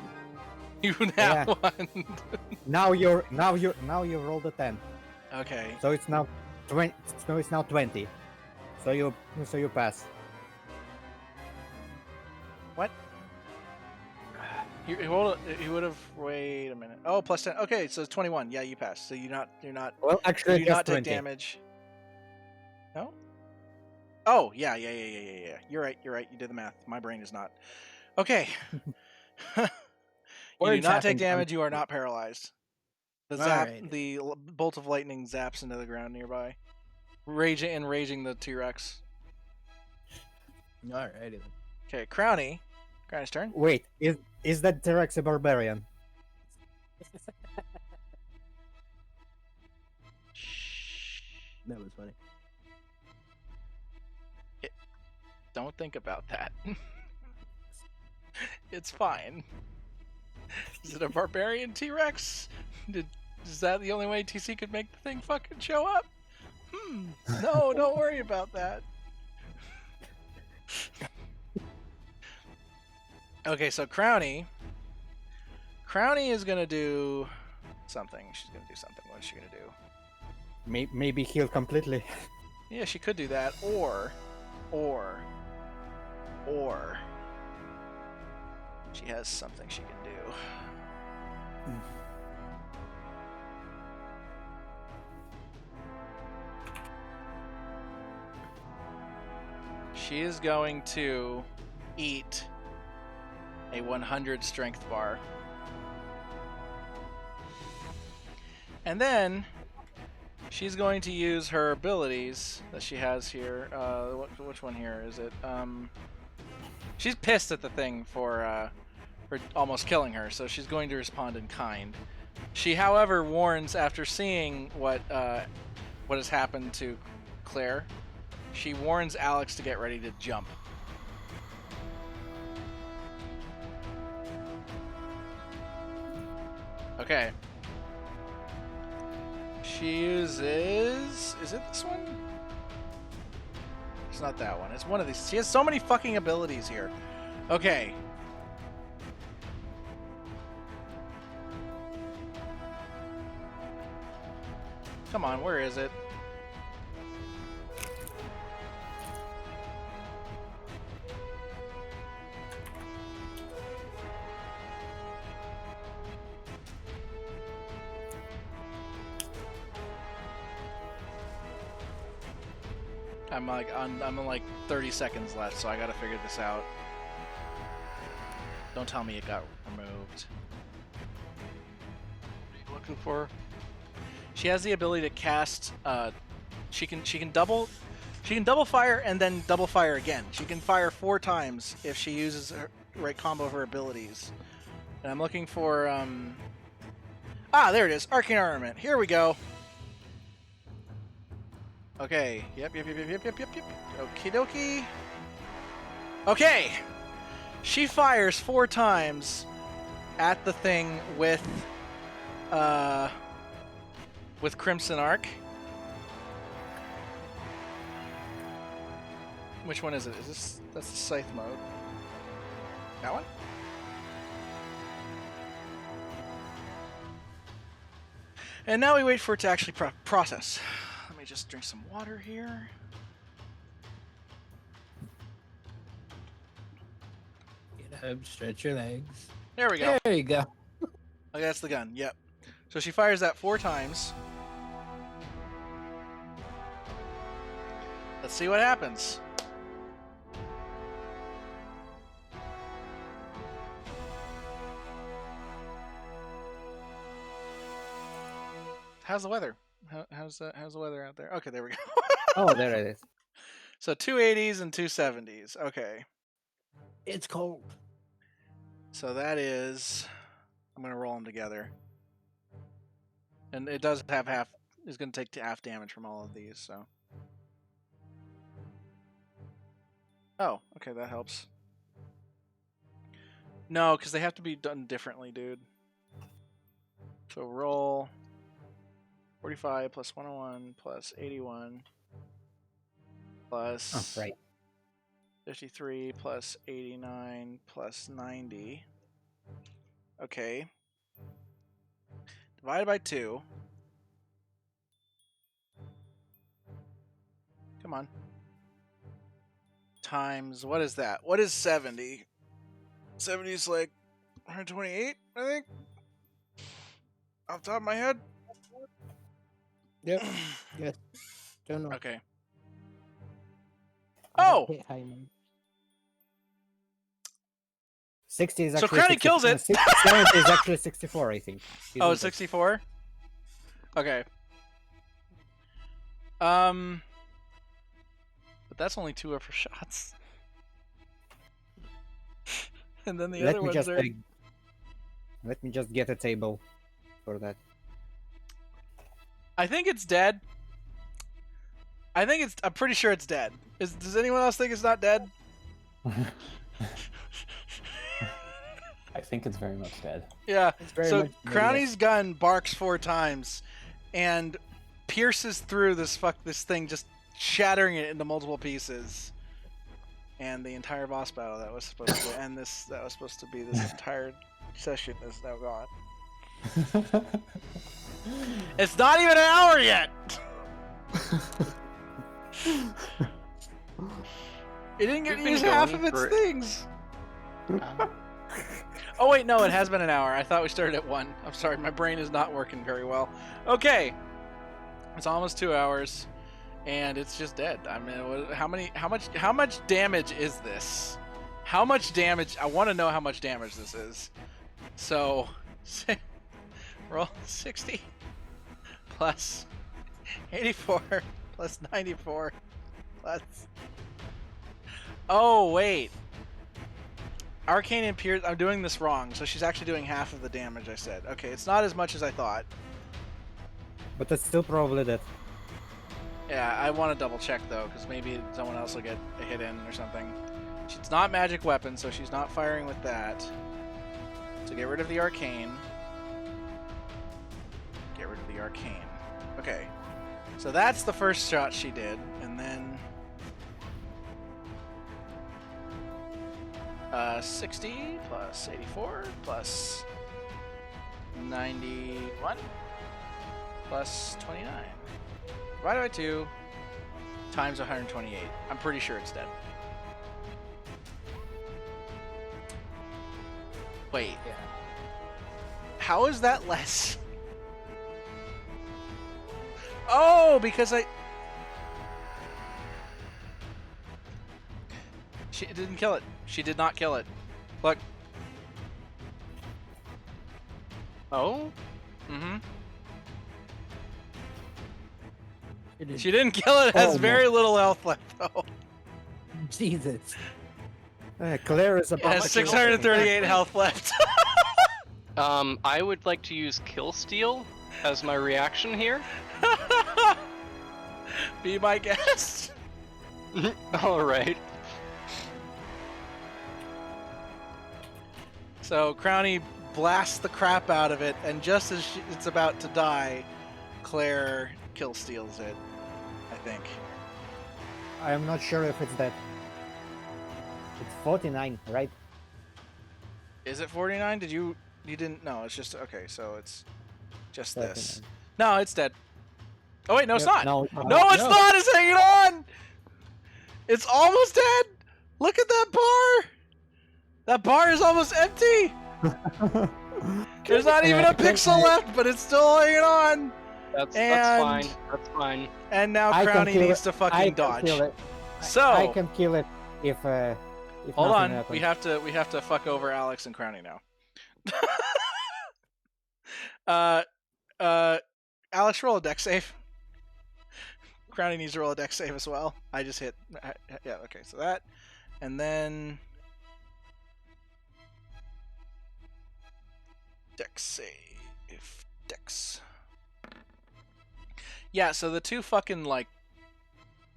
You have Yeah. one. Now you rolled a 10. Okay. So it's now 20. So it's now 20. So you pass. What? He would have. Wait a minute. Oh, plus 10. Okay, so it's 21. Yeah, you pass. So you're not. Well, You actually, do just not take 20. damage. No. Oh, yeah. You're right. You did the math. My brain is not. Okay. You do Words not take happen on- damage. You are not paralyzed. Alright. The bolt of lightning zaps into the ground nearby, enraging the T-Rex. Alrighty then. Okay, Crowny. Crowny's turn. Wait, is that T-Rex a barbarian? That was funny. Don't think about that. It's fine. Is it a barbarian T-Rex? Is that the only way TC could make the thing fucking show up? No, don't worry about that. Okay, so Crowny is gonna do something. She's gonna do something. What is she gonna do? Maybe heal completely. Yeah, she could do that, or she has something she can do. She is going to eat a 100 strength bar. And then she's going to use her abilities that she has here. Which one here is it? She's pissed at the thing for almost killing her, so she's going to respond in kind. She, however, warns after seeing what has happened to Claire. She warns Alex to get ready to jump. Okay. She uses... Is it this one? It's not that one. It's one of these. She has so many fucking abilities here. Okay. Come on, where is it? I'm like 30 seconds left, so I gotta figure this out. Don't tell me it got removed. What are you looking for? She has the ability to cast. She can double fire and then double fire again. She can fire 4 times if she uses her right combo of her abilities. And I'm looking for there it is. Arcane Armament. Here we go. Okay. Yep. Okie dokie. Okay. She fires 4 times at the thing with Crimson Arc. Which one is it? That's the Scythe mode. That one? And now we wait for it to actually process. Let me just drink some water here. Get up, stretch your legs. There we go. There you go. Okay, that's the gun. Yep. So she fires that 4 times. Let's see what happens. How's the weather? How's the weather out there? Okay, there we go. Oh, there it is. So 280s and 270s. Okay. It's cold. So that is... I'm going to roll them together. And it does have half... It's going to take half damage from all of these, so... Oh, okay, that helps. No, because they have to be done differently, dude. So roll... 45 plus 101 plus 81. plus right. 53 plus 89 plus 90. Okay. Divided by 2. Come on. Times, what is that? What is 70? 70 is like 128, I think? Off the top of my head? Yep. Yes. Don't know. Okay. I don't Oh! hit high numbers. 60 is So actually Crowny kills it! 70 is actually 64, I think. Oh, Isn't it's it? 64? Okay. But that's only 2 of her shots. And then the other ones are... Let me just get a table for that. I think it's dead. I'm pretty sure it's dead. Does anyone else think it's not dead? I think it's very much dead. Yeah. It's very So much dead, Crowny's gun barks 4 times and pierces through this thing, just shattering it into multiple pieces. And the entire boss battle that was supposed to end this, that was supposed to be this entire session, is now gone. It's not even an hour yet. It didn't get to We've been use half going of its for- things. Oh wait, no, it has been an hour. I thought we started at 1. I'm sorry, my brain is not working very well. Okay, it's almost 2 hours, and it's just dead. I mean, how much damage is this? How much damage? I want to know how much damage this is. So, roll 60 plus 84 plus 94 plus. Oh wait. Arcane and Pierce, I'm doing this wrong, so she's actually doing half of the damage I said. Okay, it's not as much as I thought. But that's still probably dead. Yeah, I want to double check though, because maybe someone else will get a hit in or something. She's not magic weapon, so she's not firing with that. So get rid of the Arcane. Get rid of the Arcane. Okay. So that's the first shot she did, and then... 60 plus 84 plus 91 plus 29 divided by 2 times 128. I'm pretty sure it's dead. Wait. Yeah. How is that less? Oh, because she didn't kill it. She did not kill it. Look. Oh? Mm-hmm. It is. She didn't kill it. It has Oh, very little health left, though. Jesus. Claire is It about has 638 health left. I would like to use Kill Steal as my reaction here. Be my guest. All right. So Crowny blasts the crap out of it, and just as it's about to die, Claire kill steals it, I think. I am not sure if it's dead. It's 49, right? Is it 49? You didn't? No, it's just, okay, so it's just this. 49. No, it's dead. Oh wait, no, it's Yep, not. No, No, it's not. It's hanging on. It's almost dead. Look at that bar. That bar is almost empty. There's not even a pixel left, but it's still hanging on. That's And- fine. That's fine. And now I can Crowny kill needs it. to I fucking can dodge. kill it. So I can kill it if hold nothing on, we happens. have to fuck over Alex and Crowny now. Alex, roll a deck save. Crowny needs to roll a deck save as well. I just hit. Yeah, okay, so that, and then deck save. Dex. Yeah, so the two fucking like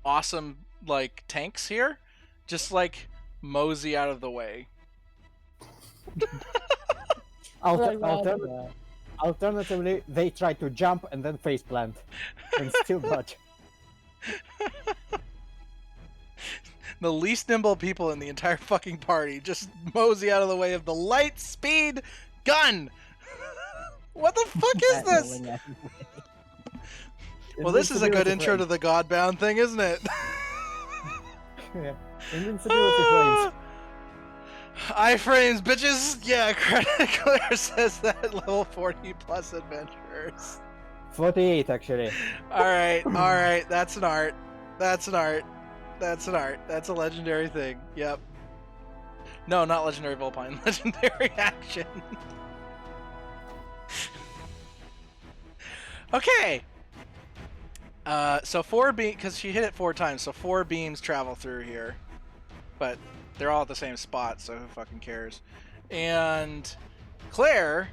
awesome like tanks here, just like mosey out of the way. Alternatively, they try to jump and then faceplant and still dodge. the least nimble people in the entire fucking party just mosey out of the way of the light speed gun. What the fuck is That this? rolling out. Well, this is a good Invincibility intro to frames. the Godbound thing, isn't it? Yeah. Invincibility frames. Iframes, bitches! Yeah, Claire says that level 40 plus adventurers. 48 actually. Alright, that's an art. That's an art. That's an art. That's a legendary thing. Yep. No, not legendary Volpine. Legendary action. Okay. So 4 beams, because she hit it 4 times, so 4 beams travel through here. But they're all at the same spot, so who fucking cares? And Claire,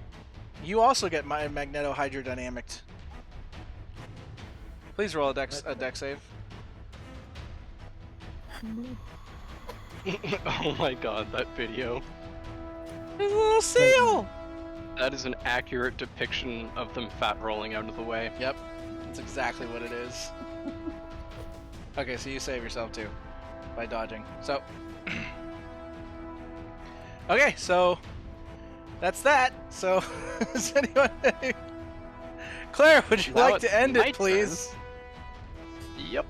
you also get my Magneto Hydrodynamic. Please roll a deck save. Oh my god, that video. There's a little seal! That is an accurate depiction of them fat rolling out of the way. Yep, that's exactly what it is. Okay, so you save yourself too by dodging. So, okay, so that's that. So, is anyone? Claire, would you Now like it's to end my it, please? Yep.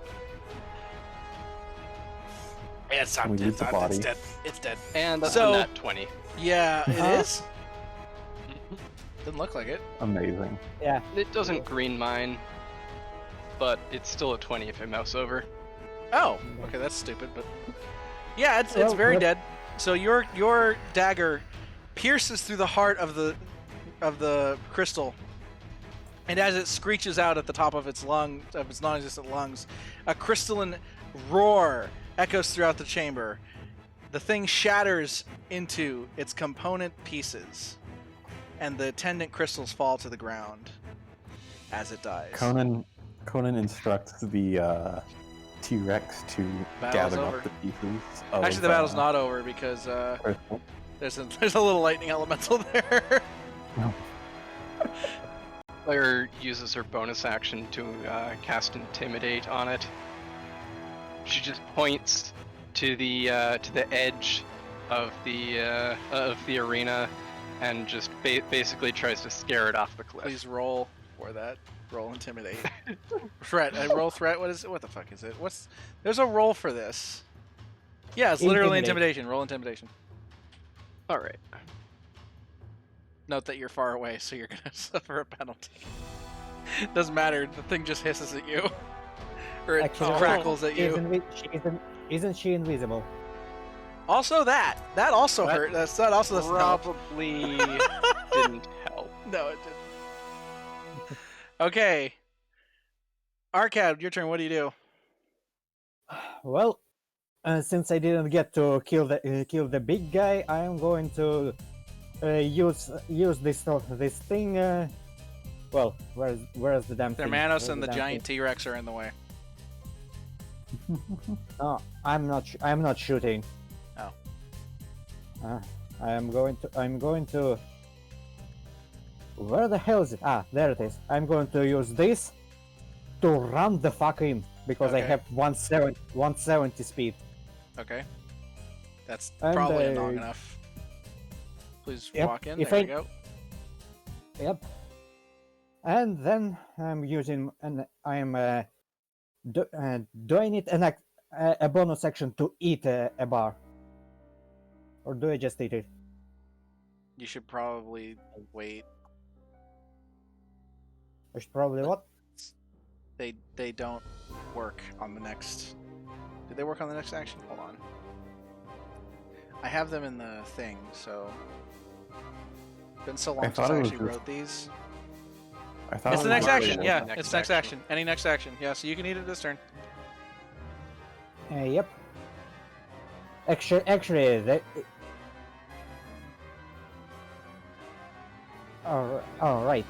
It's We leave the body. It's dead. It's dead. And that's So- a nat 20. Yeah, it Uh-huh. is. Doesn't look like it. Amazing. Yeah. It doesn't green mine, but it's still a 20 if I mouse over. Oh, okay, that's stupid, but yeah, it's Well, very but- dead. So your dagger pierces through the heart of the crystal, and as it screeches out at the top of its non-existent lungs, a crystalline roar echoes throughout the chamber. The thing shatters into its component pieces, and the attendant crystals fall to the ground as it dies. Conan instructs the T-Rex to Battle's gather over. up the pieces. Of, Actually, the battle's not over because crystal. there's a little lightning elemental there. Claire uses her bonus action to cast Intimidate on it. She just points to the edge of the arena and just basically tries to scare it off the cliff. Please roll for that. Roll intimidate. Threat. Roll threat. What is it? What the fuck is it? There's a roll for this. Yeah, it's literally Intimidate. intimidation. Roll intimidation. All right. Note that you're far away, so you're gonna suffer a penalty. Doesn't matter. The thing just hisses at you, or it Actually, crackles at she is you. Isn't she invisible? Also, that also That hurt. That also doesn't help. Probably didn't help. No, it didn't. Okay. Arcad, your turn. What do you do? Well, since I didn't get to kill the big guy, I am going to use this thing. Well, where's the damn thing? Thermanos Where's and the damn giant thing? T-Rex are in the way. No, I'm not shooting. Oh. I'm going to. Where the hell is it? Ah, there it is. I'm going to use this to run the fuck in because I Okay. have 170 speed. Okay. That's And, probably long enough. Please yep, walk in. if There I- we go. Yep. And then I'm using I am do I need a bonus action to eat a bar, or do I just eat it? You should probably wait. I should probably what? They don't work on the next. Did they work on the next action? Hold on. I have them in the thing, so. Been so long since thought I it was actually just- wrote these. I thought It's it the was next already action. done. Yeah, Next it's next action. action. Any next action. Yeah, so you can eat it this turn. Yep. Actually, all right.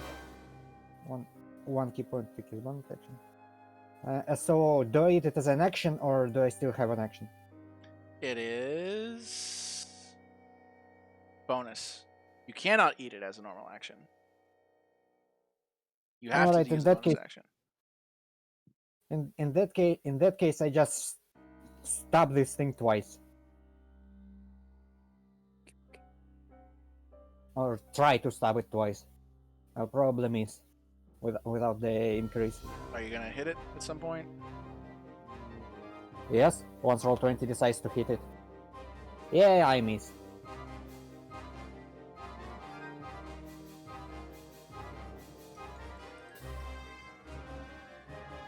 One key point to kill bonus action. So do I eat it as an action, or do I still have an action? It is bonus. You cannot eat it as a normal action. You have Alright, to in use that bonus case- action. In that case, I just stab this thing twice. Or try to stab it twice. Our problem is without the increase. Are you gonna hit it at some point? Yes, once Roll20 decides to hit it. Yeah, I miss.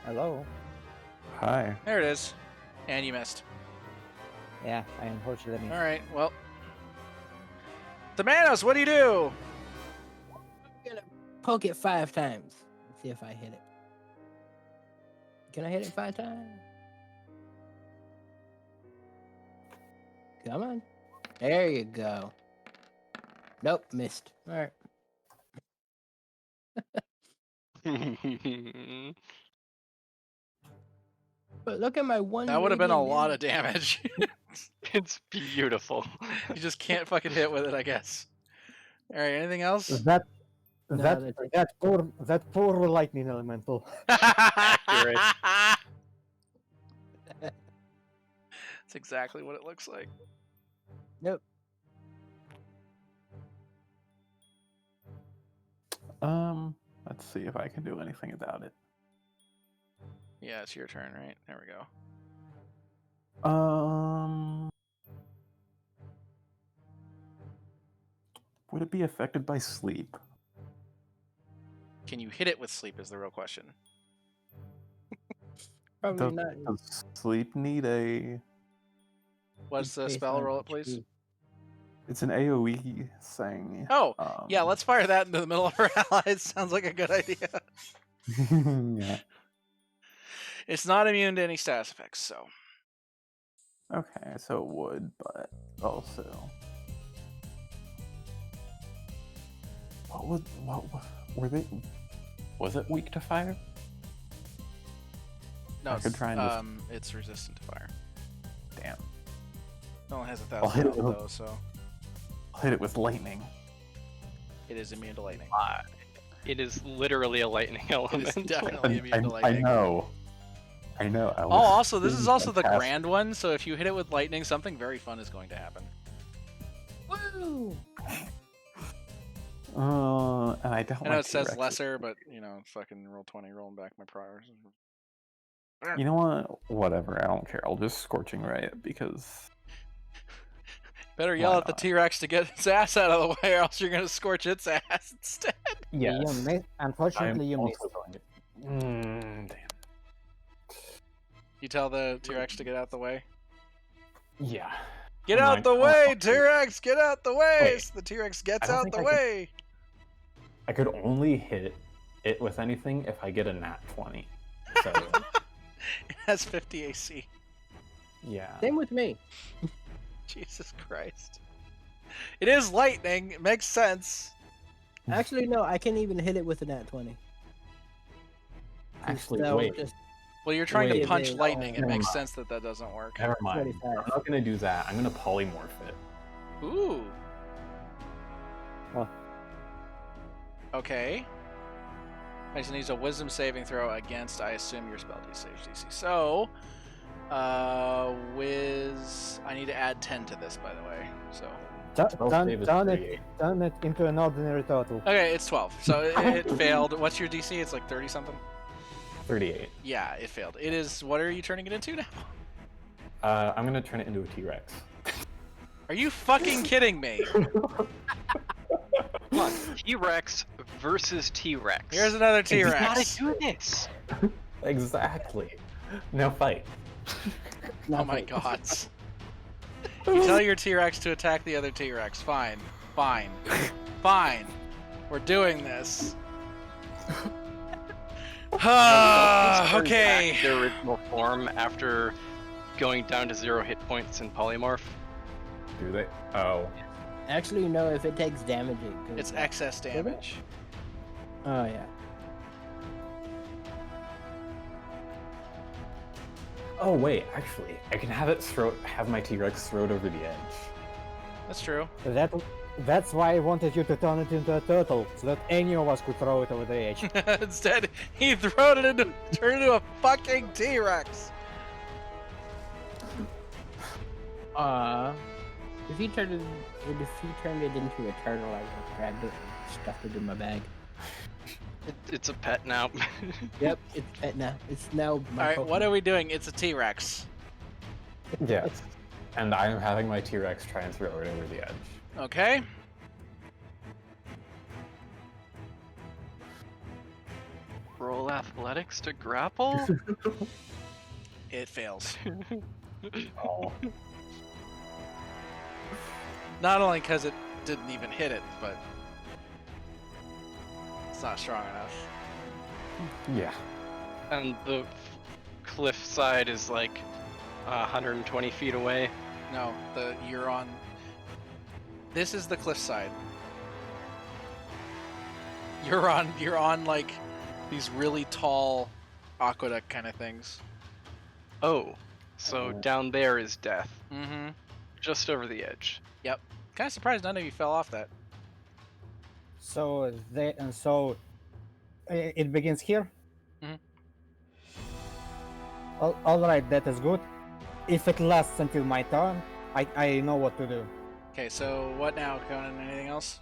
Hello? Hi. There it is. And you missed. Yeah, I unfortunately missed. Alright, well. Manos, what do you do? I'm gonna poke it 5 times. See if I hit it. Can I hit it 5 times? Come on. There you go. Nope, missed. Alright. But look at my one. That would have been a radiant lot of damage. damage. It's beautiful. You just can't fucking hit with it, I guess. Alright, anything else? That No, that that's it. that poor lightning elemental. Accurate. That's exactly what it looks like. Nope. Let's see if I can do anything about it. Yeah, it's your turn, right? There we go. Would it be affected by sleep? Can you hit it with sleep is the real question. Probably Does, not. does sleep need a? What's the based spell? on Roll it, please. HP. It's an AOE thing. Oh, yeah, Um, let's fire that into the middle of our allies. Sounds like a good idea. yeah. It's not immune to any status effects, so. Okay, so it would, but also. What were they? Was it weak to fire? No, I could try and just- it's resistant to fire. Damn. It only has I'll hit 1,000 it health, with- though, so I'll hit it with lightning. it is immune to lightning. It is literally a lightning It element. is definitely immune to I lightning. know. I know. Oh, also, this is also the fantastic. grand one, so if you hit it with lightning, something very fun is going to happen. Woo! And I don't. I know like it says T-Rexes. lesser, but, you know, fucking roll 20, rolling back my priors. You know what? Whatever. I don't care. I'll just scorching ray it because. Better yell Why at the not? T-Rex to get its ass out of the way, or else you're going to scorch its ass instead. You missed. Unfortunately, you I'm missed. also going to. Damn. You tell the T-Rex to get out the way. Yeah. Get I'm out like, the oh, way, okay. T-Rex! Get out the way! Wait. So the T-Rex I gets don't out think the I can- way! I could only hit it with anything if I get a nat 20. So It has 50 AC. yeah. Same with me. Jesus Christ. It is lightning. It makes sense. Actually, no, I can't even hit it with a nat 20. Actually, So wait. just Well, you're trying to Wait, punch wait, lightning. It never makes mind. sense that that doesn't work. Never mind. 25. I'm not gonna do that. I'm gonna polymorph it. Ooh. Oh. Okay. Mason needs a wisdom saving throw against, I assume, your spell DC. So, I need to add 10 to this, by the way. So, Spell save is 38. Turn it into an ordinary total. okay, it's 12. So it failed. What's your DC? It's like 30 something. 38. Yeah, it failed. It is. What are you turning it into now? I'm gonna turn it into a T-Rex. Are you fucking kidding me? Come on, T-Rex versus T-Rex. Here's another We T-Rex. gotta do this. Exactly. Now fight. Oh my god. You tell your T-Rex to attack the other T-Rex. Fine. Fine. Fine. We're doing this. Okay. Their original form after going down to 0 hit points in polymorph. Do they? Oh. actually, no, if it takes damage, it goes It's back. excess damage. Oh, yeah. Oh wait, actually, I can have it have my T-Rex throw it over the edge. That's true. That's why I wanted you to turn it into a turtle, so that any of us could throw it over the edge. Instead, he turned it into a fucking T-Rex. If he turned it into a turtle, I would have grabbed it and stuffed it in my bag. It's a pet now. Yep, it's pet now. It's now my All right, what Pokemon. are we doing? It's a T-Rex. Yes. And I am having my T-Rex try and throw it over the edge. Okay. Roll athletics to grapple? It fails. Oh. Not only because it didn't even hit it, but it's not strong enough. Yeah. And the cliff side is like 120 feet away. No, you're on. This is the cliffside. You're on like these really tall aqueduct kind of things. Oh, so down there is death. Mm-hmm. Just over the edge. Yep. Kind of surprised none of you fell off that. So it begins here. Mhm. All right, that is good. If it lasts until my turn, I know what to do. Okay, so what now, Conan? Anything else?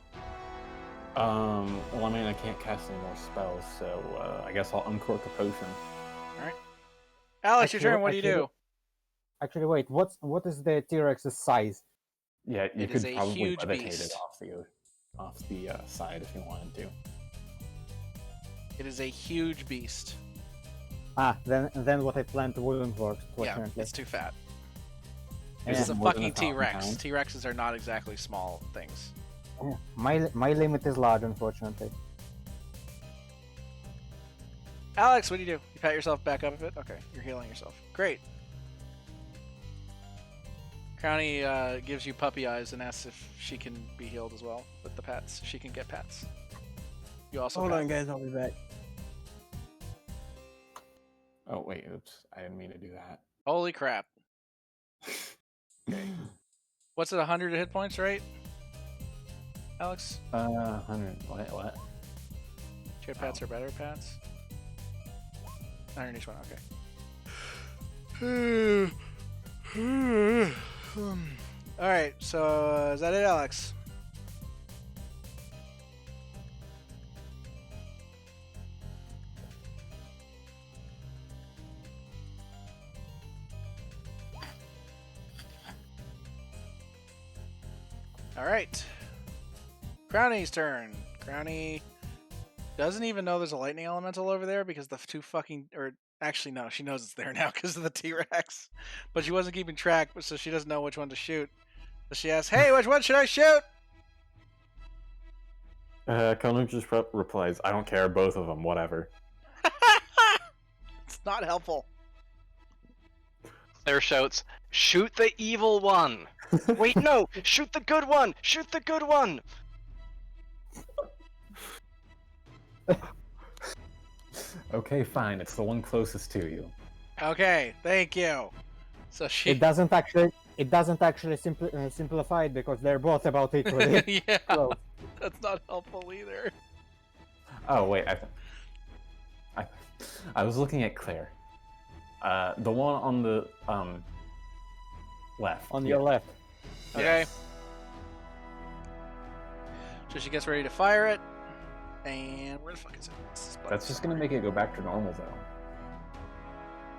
Well, I mean, I can't cast any more spells, so I guess I'll uncork a potion. Alex, your turn. What do you do? Actually, wait. What is the T-Rex's size? Yeah, you It is could a probably huge levitate beast. it off the side if you wanted to. It is a huge beast. Then what I planned wouldn't work. Yeah, Fortunately. it's too fat. Yeah. This is a more than fucking 1,000 T-Rex. pounds? T-Rexes are not exactly small things. Yeah. My limit is large, unfortunately. Alex, what do? You pat yourself back up a bit? Okay, you're healing yourself. Great. Crowny gives you puppy eyes and asks if she can be healed as well with the pats. She can get pats. You also Hold pat. on, guys. I'll be back. Oh, wait, oops. I didn't mean to do that. Holy crap. What's it, 100 hit points, right? Alex? 100. What? Shared pats are better pats? 100 each one, okay. Alright, so is that it, Alex? Alright. Crowny's turn. Crowny doesn't even know there's a lightning elemental over there because the two fucking... Or actually, no, she knows it's there now because of the T-Rex. But she wasn't keeping track, so she doesn't know which one to shoot. So she asks, hey, which one should I shoot? Conan just replies, I don't care, both of them, whatever. It's not helpful. Claire shouts, shoot the evil one! Wait, no! Shoot the good one! Shoot the good one! Okay, fine, it's the one closest to you. Okay, thank you. So she... It doesn't actually simplify it because they're both about equally yeah, close. that's not helpful either. Oh, wait, I was looking at Claire. The one on the left. On your left. Okay. Yes. So she gets ready to fire it. And where the fuck is it? That's just gonna make it go back to normal, though.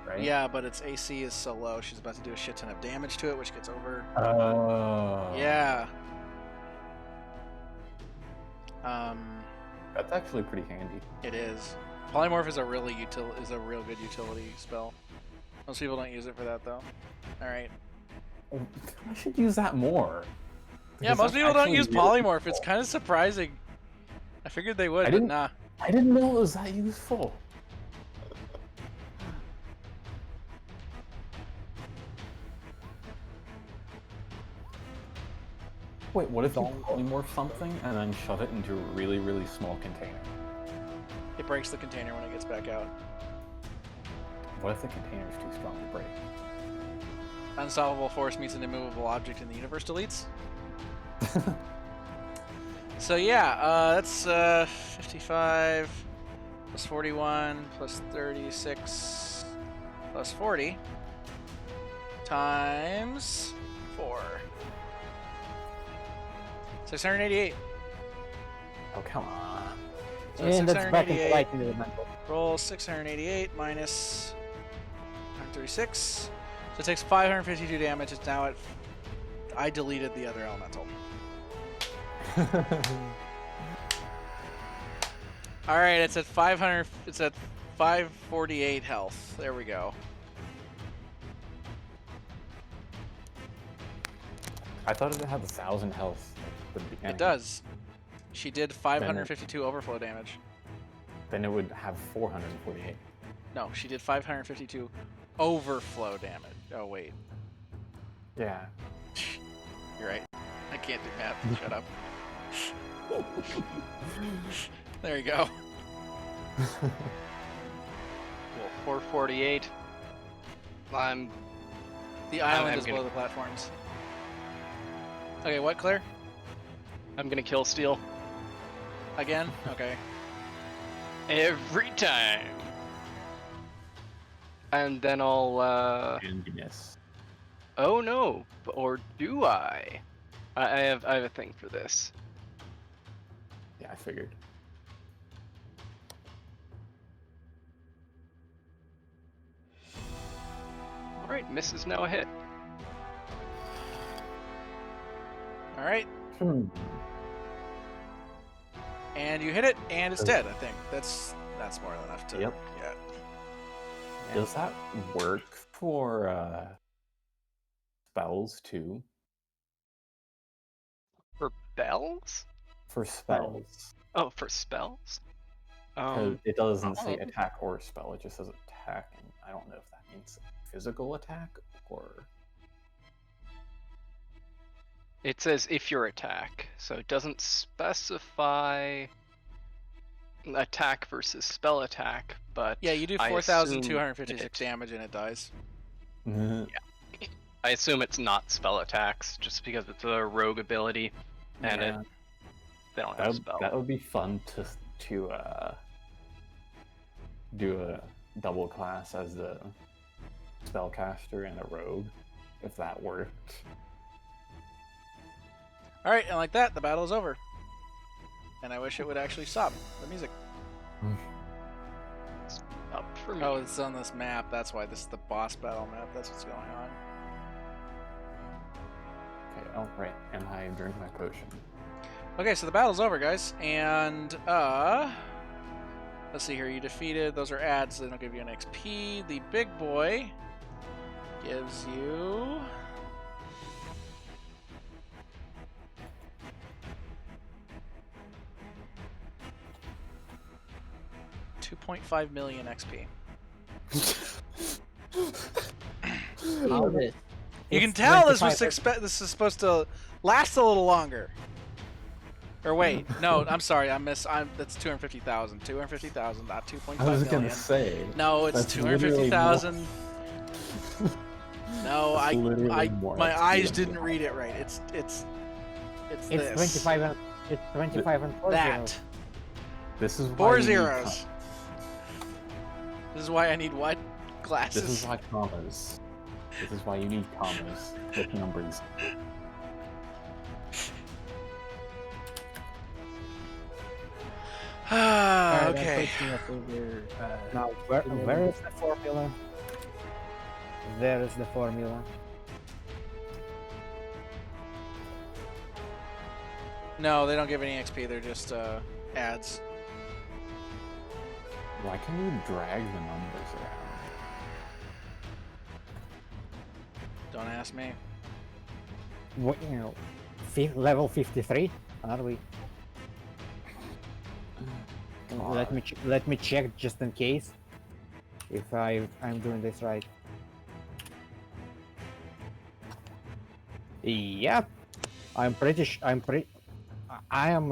Right? Yeah, but its AC is so low, she's about to do a shit ton of damage to it, which gets over. Oh. Yeah. That's actually pretty handy. It is. Polymorph is a real good utility spell. Most people don't use it for that though. All right. I should use that more. Yeah, because most that's people don't actually use really polymorph. It's useful. kind of surprising. I figured they would, I but didn't- nah. I didn't know it was that useful. Wait, what if you polymorph something and then shove it into a really, really small container? It breaks the container when it gets back out. What if the container's too strong to break? Unstoppable force meets an immovable object in the universe deletes. So yeah, that's 55 plus 41 plus 36 plus 40 times 4. 688. Oh, come on. So it's And that's back into 688. lightning elemental. Roll 688 minus 136. So it takes 552 damage. It's now at. I deleted the other elemental. All right, it's at 500. It's at 548 health. There we go. I thought it had 1,000 health at the beginning. It does. She did 552 overflow damage. Then it would have 448. No, she did 552 overflow damage. Oh wait, Yeah. you're right. I can't do math. Shut up. There you go. Well, 448. I'm The island I'm is gonna- below the platforms. Okay, what, Claire? gonna kill Steel Again? Okay. every time. And then I'll And you miss. oh no, or do I? I have a thing for this. Yeah, I figured. All right, miss is now a hit. All right. Hmm. And you hit it, and it's dead. I think that's more than enough to. Yep. Yeah. Does that work for spells too? For bells? For spells. Oh, for spells? Because it doesn't say oh. attack or spell, it just says attack, and I don't know if that means physical attack or. It says if your attack, so it doesn't specify attack versus spell attack, but Yeah, you do I 4,256 assume damage, and it dies. I assume it's not spell attacks, just because it's a rogue ability, and Yeah. they don't That have would, spell. that would be fun to do a double class as the spellcaster and a rogue, if that worked. All right, and like that, the battle is over. And I wish it would actually stop the music. Up for me. Oh, it's on this map. That's why this is the boss battle map. That's what's going on. Okay, oh right, and I drink my potion. Okay, so the battle's over, guys. And let's see here. You defeated. Those are ads. So they don't give you an XP. The big boy gives you. $2.5 million XP. How this? You can It's tell this 25 this is supposed to last a little longer. Or wait, no, I'm sorry, that's 250,000. 250,000, not 2.5 I was million. gonna say. No, it's that's literally 250,000. No, That's literally more my XP eyes than didn't that. read it right. It's It's this. 25 and it's 25 and 4 That. This is why 4 you need zeros. This is why I need what? This Glasses. is why commas. This is why you need commas with numbers. Alright, that Okay. puts me up over, Now, where is the formula? There is the formula. No, they don't give any XP. They're just ads. Why can you drag the numbers around? Don't ask me. What, level 53? Are we? Let me check just in case. If I'm doing this right. Yep. I am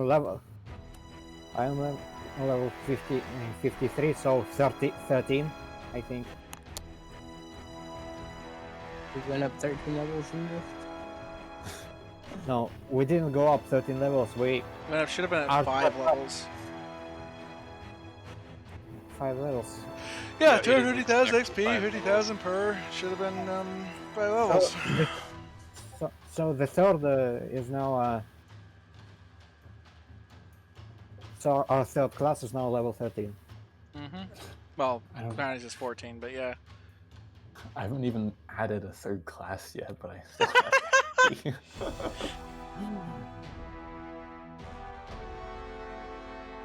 level 53, so 13, I think. we went up 13 levels in this. No, we didn't go up 13 levels. We I mean, it should have been Our at 5 top- levels. 5 levels. Yeah, Yeah, 250,000 it is XP, 5 50,000 per. Should have been 5 levels. So the third is now So our third class is now level 13. Mm-hmm. Well, I don't- Brownies is 14, but yeah. I haven't even added a third class yet, but I still have 50.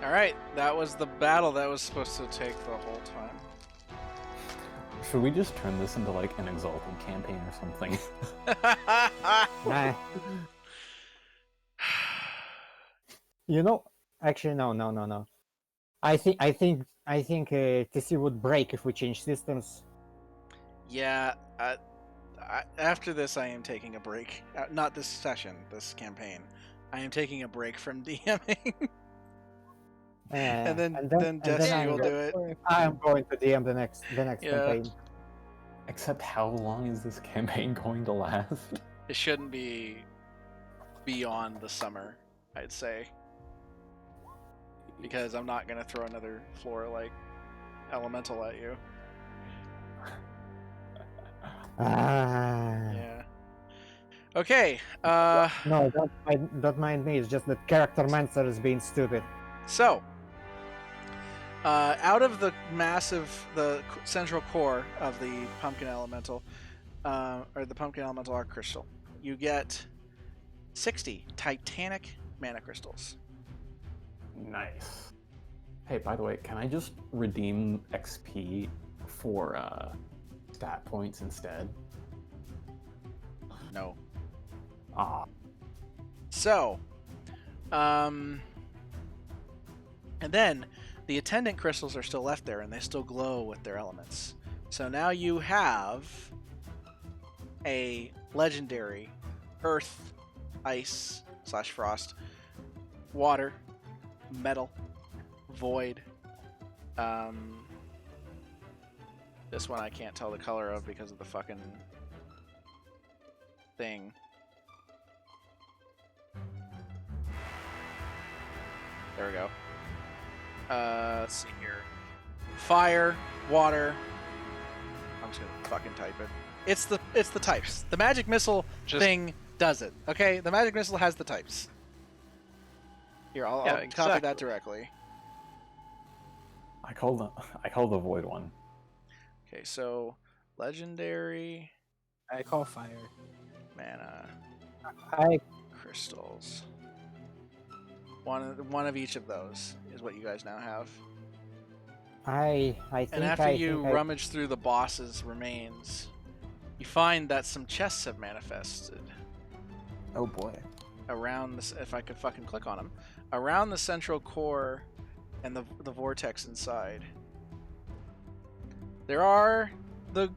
All right, that was the battle that was supposed to take the whole time. Should we just turn this into like an exalted campaign or something? Nah. You know, actually, no. I think TC would break if we change systems. Yeah, after this, I am taking a break. Not this session, this campaign. I am taking a break from DMing, and then Destiny will do it. I am going to DM the next Yeah. campaign. Except how long is this campaign going to last? It shouldn't be beyond the summer, I'd say, because I'm not gonna throw another floor like elemental at you. Yeah. Okay. No, don't mind me. It's just that character Mancer is being stupid. So, out of the central core of the pumpkin elemental, or the pumpkin elemental arc crystal, you get 60 titanic mana crystals. Nice. Hey, by the way, can I just redeem XP for stat points instead? No. Ah, So, and then the attendant crystals are still left there, and they still glow with their elements. So now you have a legendary earth, ice / frost, water, metal, void. This one I can't tell the color of because of the fucking thing. There we go. Let's see here. Fire, water. I'm just gonna fucking type it. It's the types. The magic missile thing does it. Okay, the magic missile has the types. Here, I'll copy that directly. I call the void one. Okay, so legendary I call fire. mana I crystals. One of each of those is what you guys now have. think And after you rummage through the boss's remains, you find that some chests have manifested Oh boy. around this. If I could fucking click on them, around the central core and the vortex inside. There are the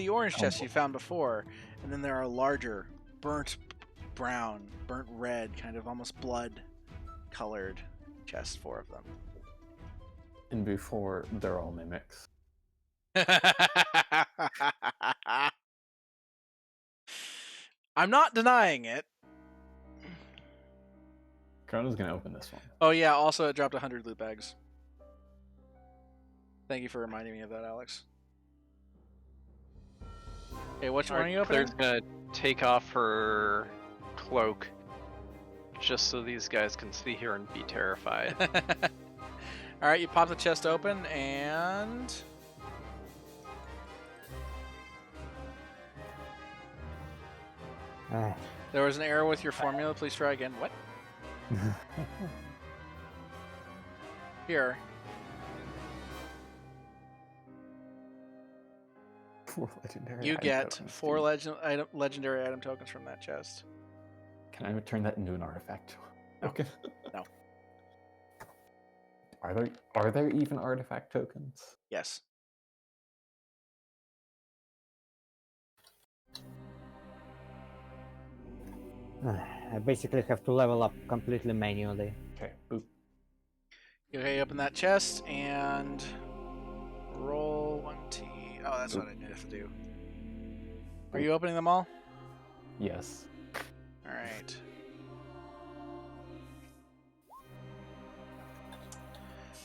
orange chests you found before, and then there are larger, burnt brown, burnt red, kind of almost blood colored chests, 4 of them. And before, they're all mimics. I'm not denying it. Corona's gonna open this one. Oh yeah, also it dropped 100 loot bags. Thank you for reminding me of that, Alex. Okay, which one are you opening? Claire's gonna take off her cloak just so these guys can see her and be terrified. Alright, you pop the chest open and... There was an error with your formula. Please try again. What? Here. 4 legendary. You item get tokens, 4 dude. legendary item tokens from that chest. Can I turn that into an artifact? Okay. No. Are there even artifact tokens? Yes. I basically have to level up completely manually. Okay. Boop. Okay, open that chest and roll 1T. Oh, that's what I need to do. Are you opening them all? Yes. Alright.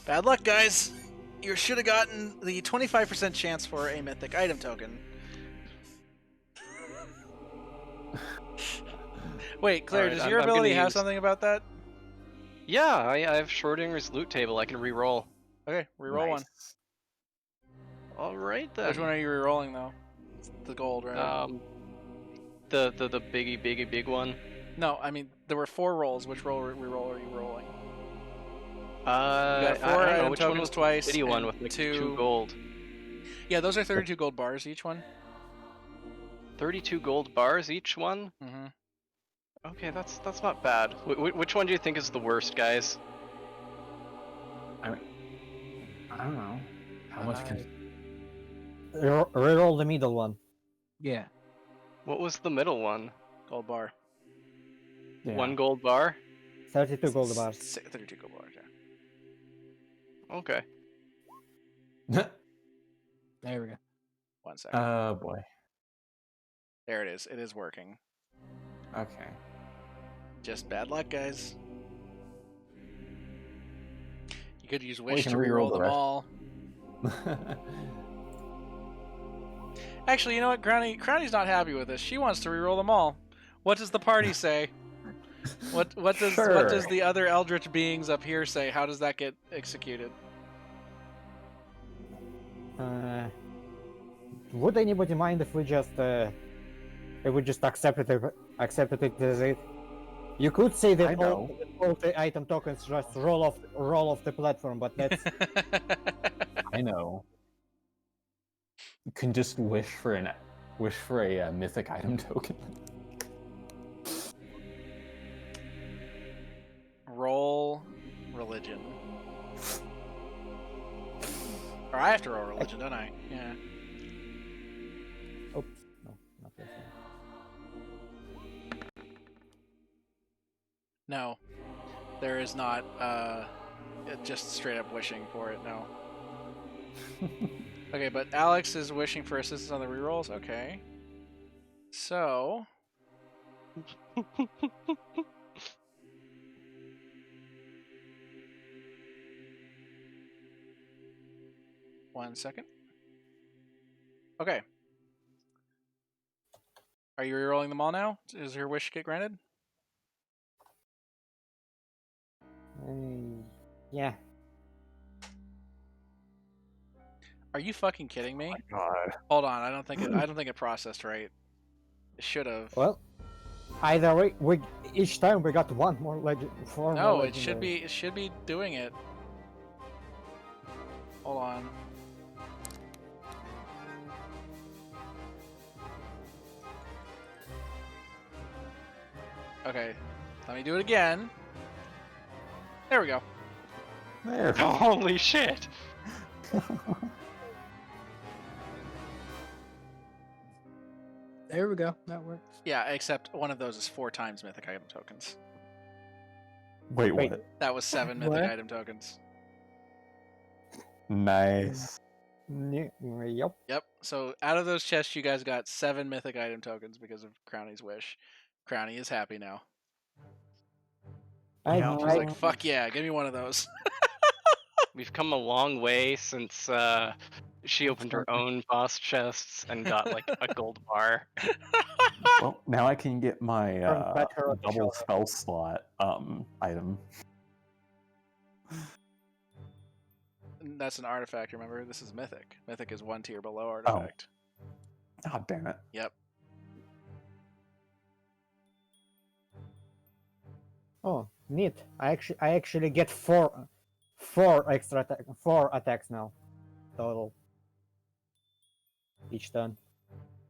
Bad luck, guys! You should have gotten the 25% chance for a mythic item token. Wait, Claire, Alright, does your I'm ability gonna have use- something about that? Yeah, I have Schrodinger's loot table. I can re-roll. Okay, reroll one. Nice. All right then. Which one are you rerolling though? It's the gold, right? The big one. No, I mean there were 4 rolls. Which reroll are you rolling? You I got 4 don't know item which one tokens was twice. the shitty one and with like 2 2 gold. Yeah, those are 32 gold bars each one. 32 gold bars each one. Mm-hmm. Okay, that's not bad. Which one do you think is the worst, guys? I don't know. How much can... Reroll the middle one. Yeah. What was the middle one? Gold bar. Yeah. 1 gold bar? 32 gold bars. 32 gold bars. Yeah. Okay. There we go. 1 second. Oh boy. There it is. It is working. Okay. Just bad luck, guys. You could use We wish can to reroll reroll the them rest. all. Actually, you know what? Crowny's not happy with this. She wants to reroll them all. What does the party say? What does Sure. the other eldritch beings up here say? How does that get executed? Would anybody mind if we just accepted it as it? You could say I that know. all the item tokens just roll off the platform, but that's I know. You can just wish for a mythic item token. Roll religion. Or I have to roll religion, don't I? Yeah. oh no, not this one. No. There is not just straight up wishing for it, no. Okay, but Alex is wishing for assistance on the rerolls. Okay. So, one second. Okay. Are you rerolling them all now? Does your wish get granted? Yeah. Are you fucking kidding me? God. Hold on, I don't think it processed right. It should have. Well, either way, we each time we got one more legend. No, it should be doing it. Hold on. Okay, let me do it again. There we go. There. Holy shit! There we go. That works. Yeah, except one of those is 4 times mythic item tokens. Wait, Wait. what? That was 7 mythic What? item tokens. Nice. Yep. Yep. So out of those chests, you guys got 7 mythic item tokens because of Crowny's wish. Crowny is happy now. Yeah, She's like, "Fuck yeah, give me one of those." We've come a long way since she opened her own boss chests and got like a gold bar. Well, now I can get my Pat her on the double shoulder. spell slot item. That's an artifact, remember? This is mythic. Mythic is 1 tier below artifact. God damn it. Yep. Oh, neat. I actually get four attacks now total each turn.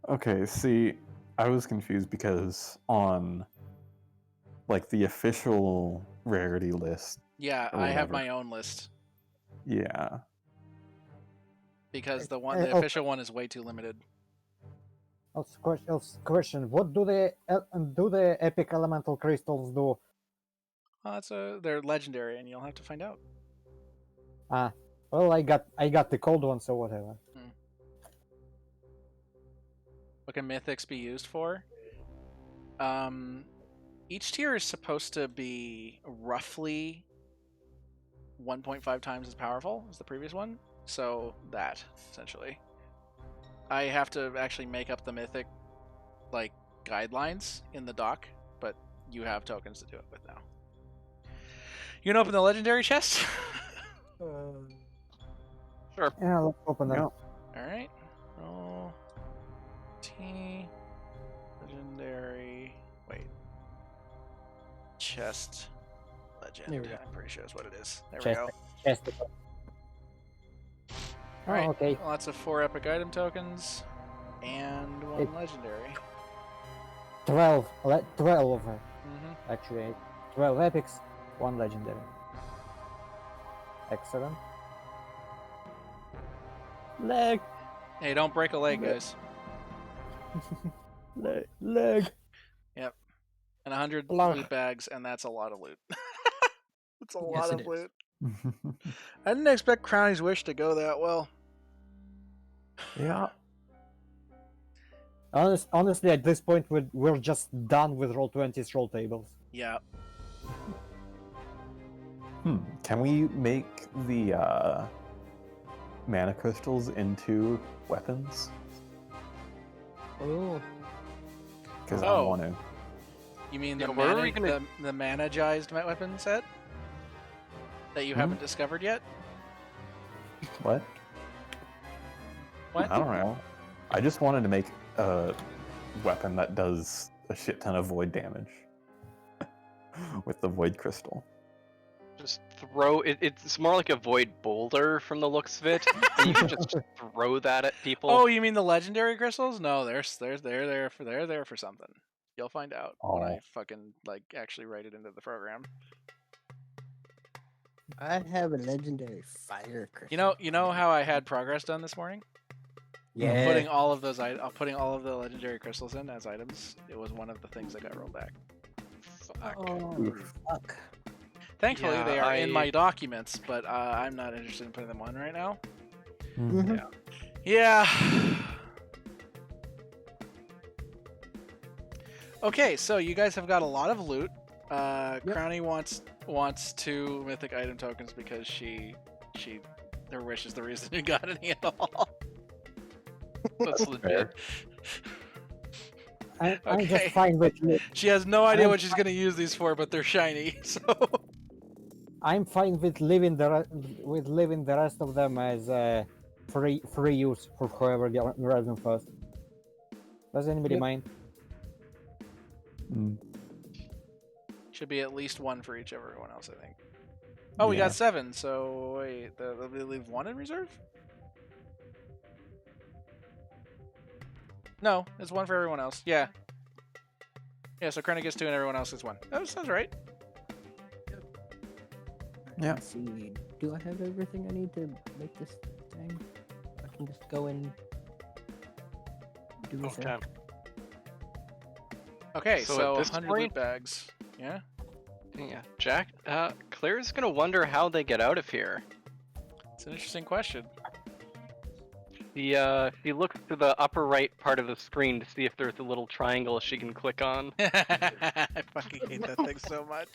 Okay, see, I was confused because on like the official rarity list, Yeah, Or I have whatever. my own list yeah. because the okay. official one is way too limited. Question: what do the epic elemental crystals do? They're legendary, and you'll have to find out. Well, I got the cold one, so whatever. What can mythics be used for? Each tier is supposed to be roughly 1.5 times as powerful as the previous one. So that, essentially. I have to actually make up the mythic, like, guidelines in the doc, but you have tokens to do it with now. You gonna open the legendary chest? Sure. Yeah, let's open them. Yeah. All right. Roll T legendary. Wait. Chest legend. There we go. I'm pretty sure that's what it is. There Chest. we go. Chest. All right. Oh, okay. Lots of 4 epic item tokens and 1 It- legendary. 12. 12 Mm-hmm. actually. 12 epics, 1 legendary. Excellent. Leg. Hey, don't break a leg, Yeah. guys. Leg. And 100 Love. loot bags, and that's a lot of loot. That's a Yes, lot it of is. loot. I didn't expect Crowny's Wish to go that well. Yeah. Honestly, at this point, we're just done with Roll20's roll tables. Yeah. Can we make the mana crystals into weapons? Oh, Because I Oh. want to. You mean Yeah, the where are mana, we gonna- the managized weapon set that you haven't discovered yet? What? What? I don't know. I just wanted to make a weapon that does a shit ton of void damage with the void crystal. Just throw it. It's more like a void boulder from the looks of it, and you can just throw that at people. Oh, you mean the legendary crystals? No, they're there for something. You'll find out when I Oh. fucking actually write it into the program. I have a legendary fire crystal. You know how I had progress done this morning? Yeah. Putting all of those putting all of the legendary crystals in as items. It was one of the things that got rolled back. Fuck. Oh, fuck. Thankfully, Yeah, they are in I- my documents, but I'm not interested in putting them on right now. Mhm. Yeah. Okay, so you guys have got a lot of loot. Crowny wants 2 mythic item tokens because she her wish is the reason you got any at all. That's legit. I'm Okay. just fine with She has no idea I'm what she's gonna use these for, but they're shiny. So I'm fine with leaving the rest of them as free use for whoever grabs them first. Does anybody Yep. mind? should be at least 1 for each of everyone else, I think. Oh, we got 7. So wait, they leave 1 in reserve? No, it's 1 for everyone else. Yeah. Yeah, so Krennic gets 2 and everyone else gets 1. That sounds right. Yeah. Let's see. Do I have everything I need to make this thing? I can just go and do this. Okay. Okay, So so at this 100 loot point- bags. Yeah? Yeah, Jack. Claire's gonna wonder how they get out of here. It's an interesting question. She looks to the upper right part of the screen to see if there's a little triangle she can click on. I fucking hate that thing so much.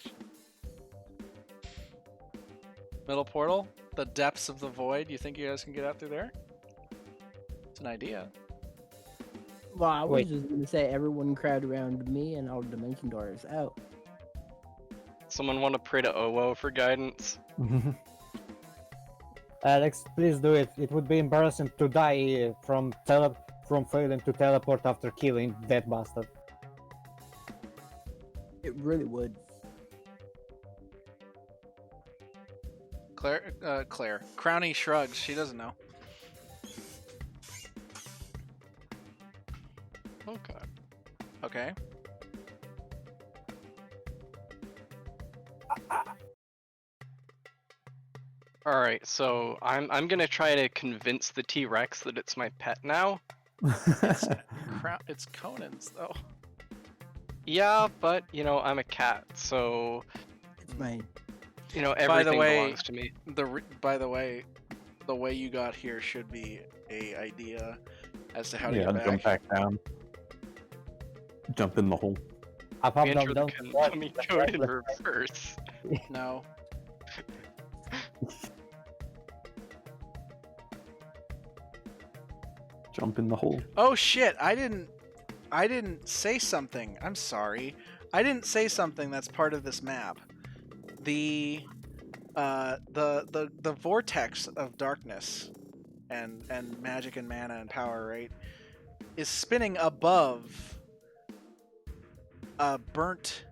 Middle portal? The depths of the void? You think you guys can get out through there? It's an idea. Well, I was Wait. just gonna say everyone crowd around me and all dimension doors out. Someone want to pray to Owo for guidance? Alex, please do it. It would be embarrassing to die from failing to teleport after killing that bastard. It really would. Claire. Crowny shrugs. She doesn't know. Okay. Okay. All right, so I'm gonna try to convince the T-Rex that it's my pet now. It's Conan's, though. Yeah, but you know I'm a cat, so It's mine. you know By the everything way- belongs to me. By the way, the way you got here should be a idea as to how to Yeah, get jump back. back down. Jump in the hole. Up, We up, enter down, the down. Konami code in reverse. No. Jump in the hole. Oh shit! I didn't say something. I'm sorry. I didn't say something that's part of this map. the vortex of darkness and magic and mana and power, right, is spinning above a burnt,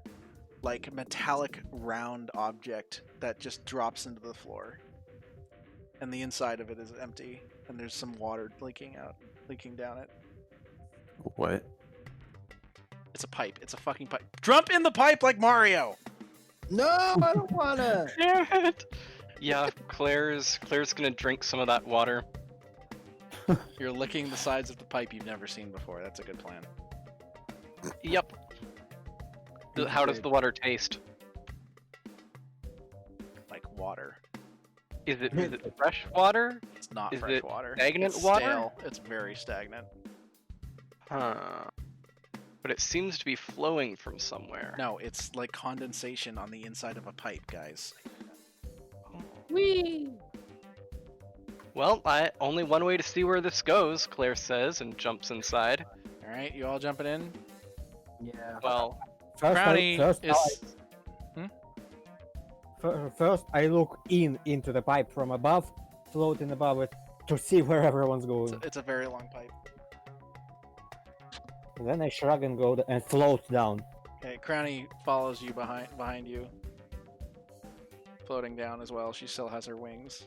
like, metallic round object that just drops into the floor, and the inside of it is empty, and there's some water leaking down it. What? It's a pipe. It's a fucking pipe. Jump in the pipe like Mario. No, I don't wanna. Damn it! Yeah, Claire's gonna drink some of that water. You're licking the sides of the pipe you've never seen before. That's a good plan. Yep. How does the water taste? Like water. Is it fresh water? It's not Is fresh it water. stagnant It's water? stale. It's very stagnant. Huh. But it seems to be flowing from somewhere. No, it's like condensation on the inside of a pipe, guys. Whee! Well, only one way to see where this goes, Claire says, and jumps inside. All right, you all jumping in? Yeah. Well, First, Brownie first, is. first, I look into the pipe from above, floating above it, to see where everyone's going. It's a very long pipe. And then I shrug and go and float down. Okay, Crowny follows you behind you, floating down as well. She still has her wings.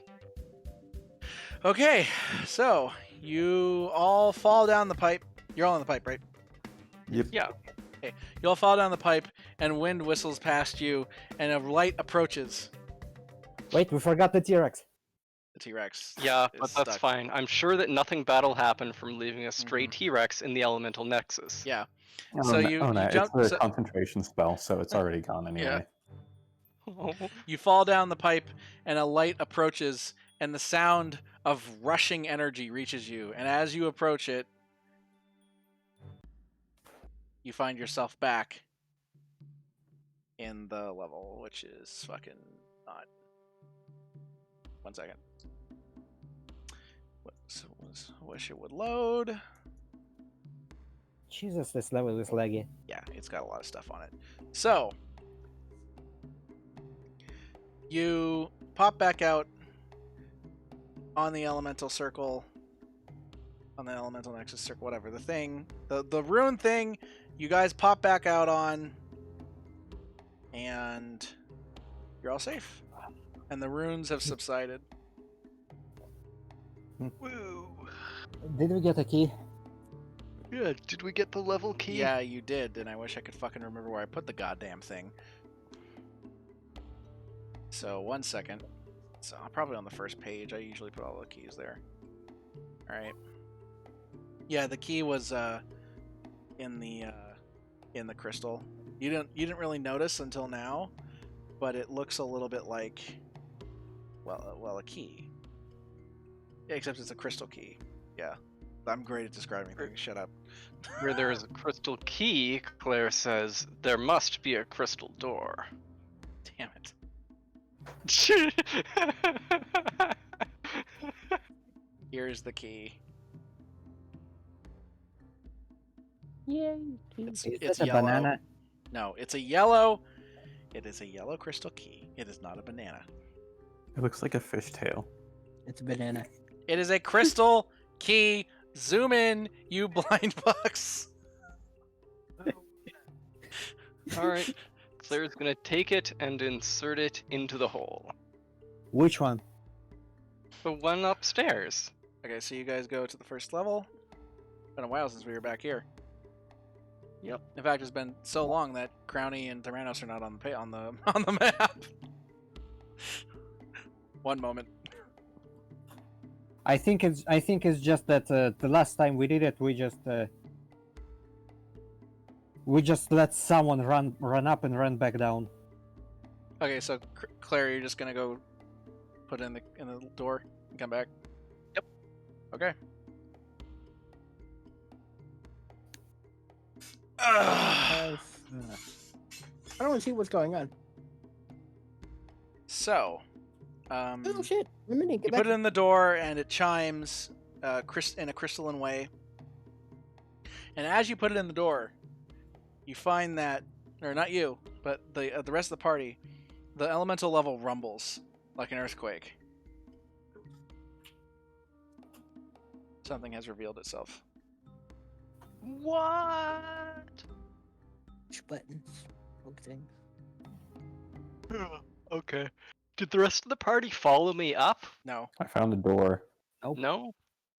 Okay, so you all fall down the pipe. You're all in the pipe, right? Yep. yeah. You all fall down the pipe, and wind whistles past you, and a light approaches. Wait, we forgot the T-Rex. The T-Rex. Yeah, is but that's stuck. fine. I'm sure that nothing bad will happen from leaving a stray T-Rex in the elemental nexus. Yeah. Oh, So no, you it's jump. a concentration spell, so it's already gone anyway. You fall down the pipe, and a light approaches, and the sound of rushing energy reaches you. And as you approach it, you find yourself back in the level, which is fucking not. 1 second. Wish it would load. Jesus, this level is laggy. Yeah, it's got a lot of stuff on it. So, you pop back out on the elemental circle, on the elemental nexus circle, whatever, the thing, the rune thing, you guys pop back out on, and you're all safe. And the runes have subsided. Woo! Did we get a key? Yeah, did we get the level key? Yeah, you did, and I wish I could fucking remember where I put the goddamn thing. So, 1 second. So, probably on the first page. I usually put all the keys there. Alright. Yeah, the key was in the crystal. You didn't really notice until now, but it looks a little bit like, well, a key. Except it's a crystal key. Yeah. I'm great at describing things. Shut up. Where there is a crystal key, Claire says, there must be a crystal door. Damn it. Here's the key. Yay. Is It's that a yellow. banana? No, it's a yellow. It is a yellow crystal key. It is not a banana. It looks like a fishtail. It's a banana. It is a crystal key. Zoom in, you blind bucks. Alright. Claire's gonna take it and insert it into the hole. Which one? The one upstairs. Okay, so you guys go to the first level. Been a while since we were back here. Yep. In fact, it's been so long that Crowny and Tyrannos are not on the map. One moment. I think it's just that the last time we did it, we just let someone run up and run back down. Okay, so Claire, you're just gonna go put it in the door and come back. Yep. Okay. I don't want to see what's going on. So, Oh shit! One minute, you get put back. it in the door and it chimes in a crystalline way. And as you put it in the door, you find that, or not you, but the rest of the party The elemental level rumbles like an earthquake. Something has revealed itself. What? Push buttons. Poke things. Okay. Did the rest of the party follow me up? No. I found a door. Nope. No.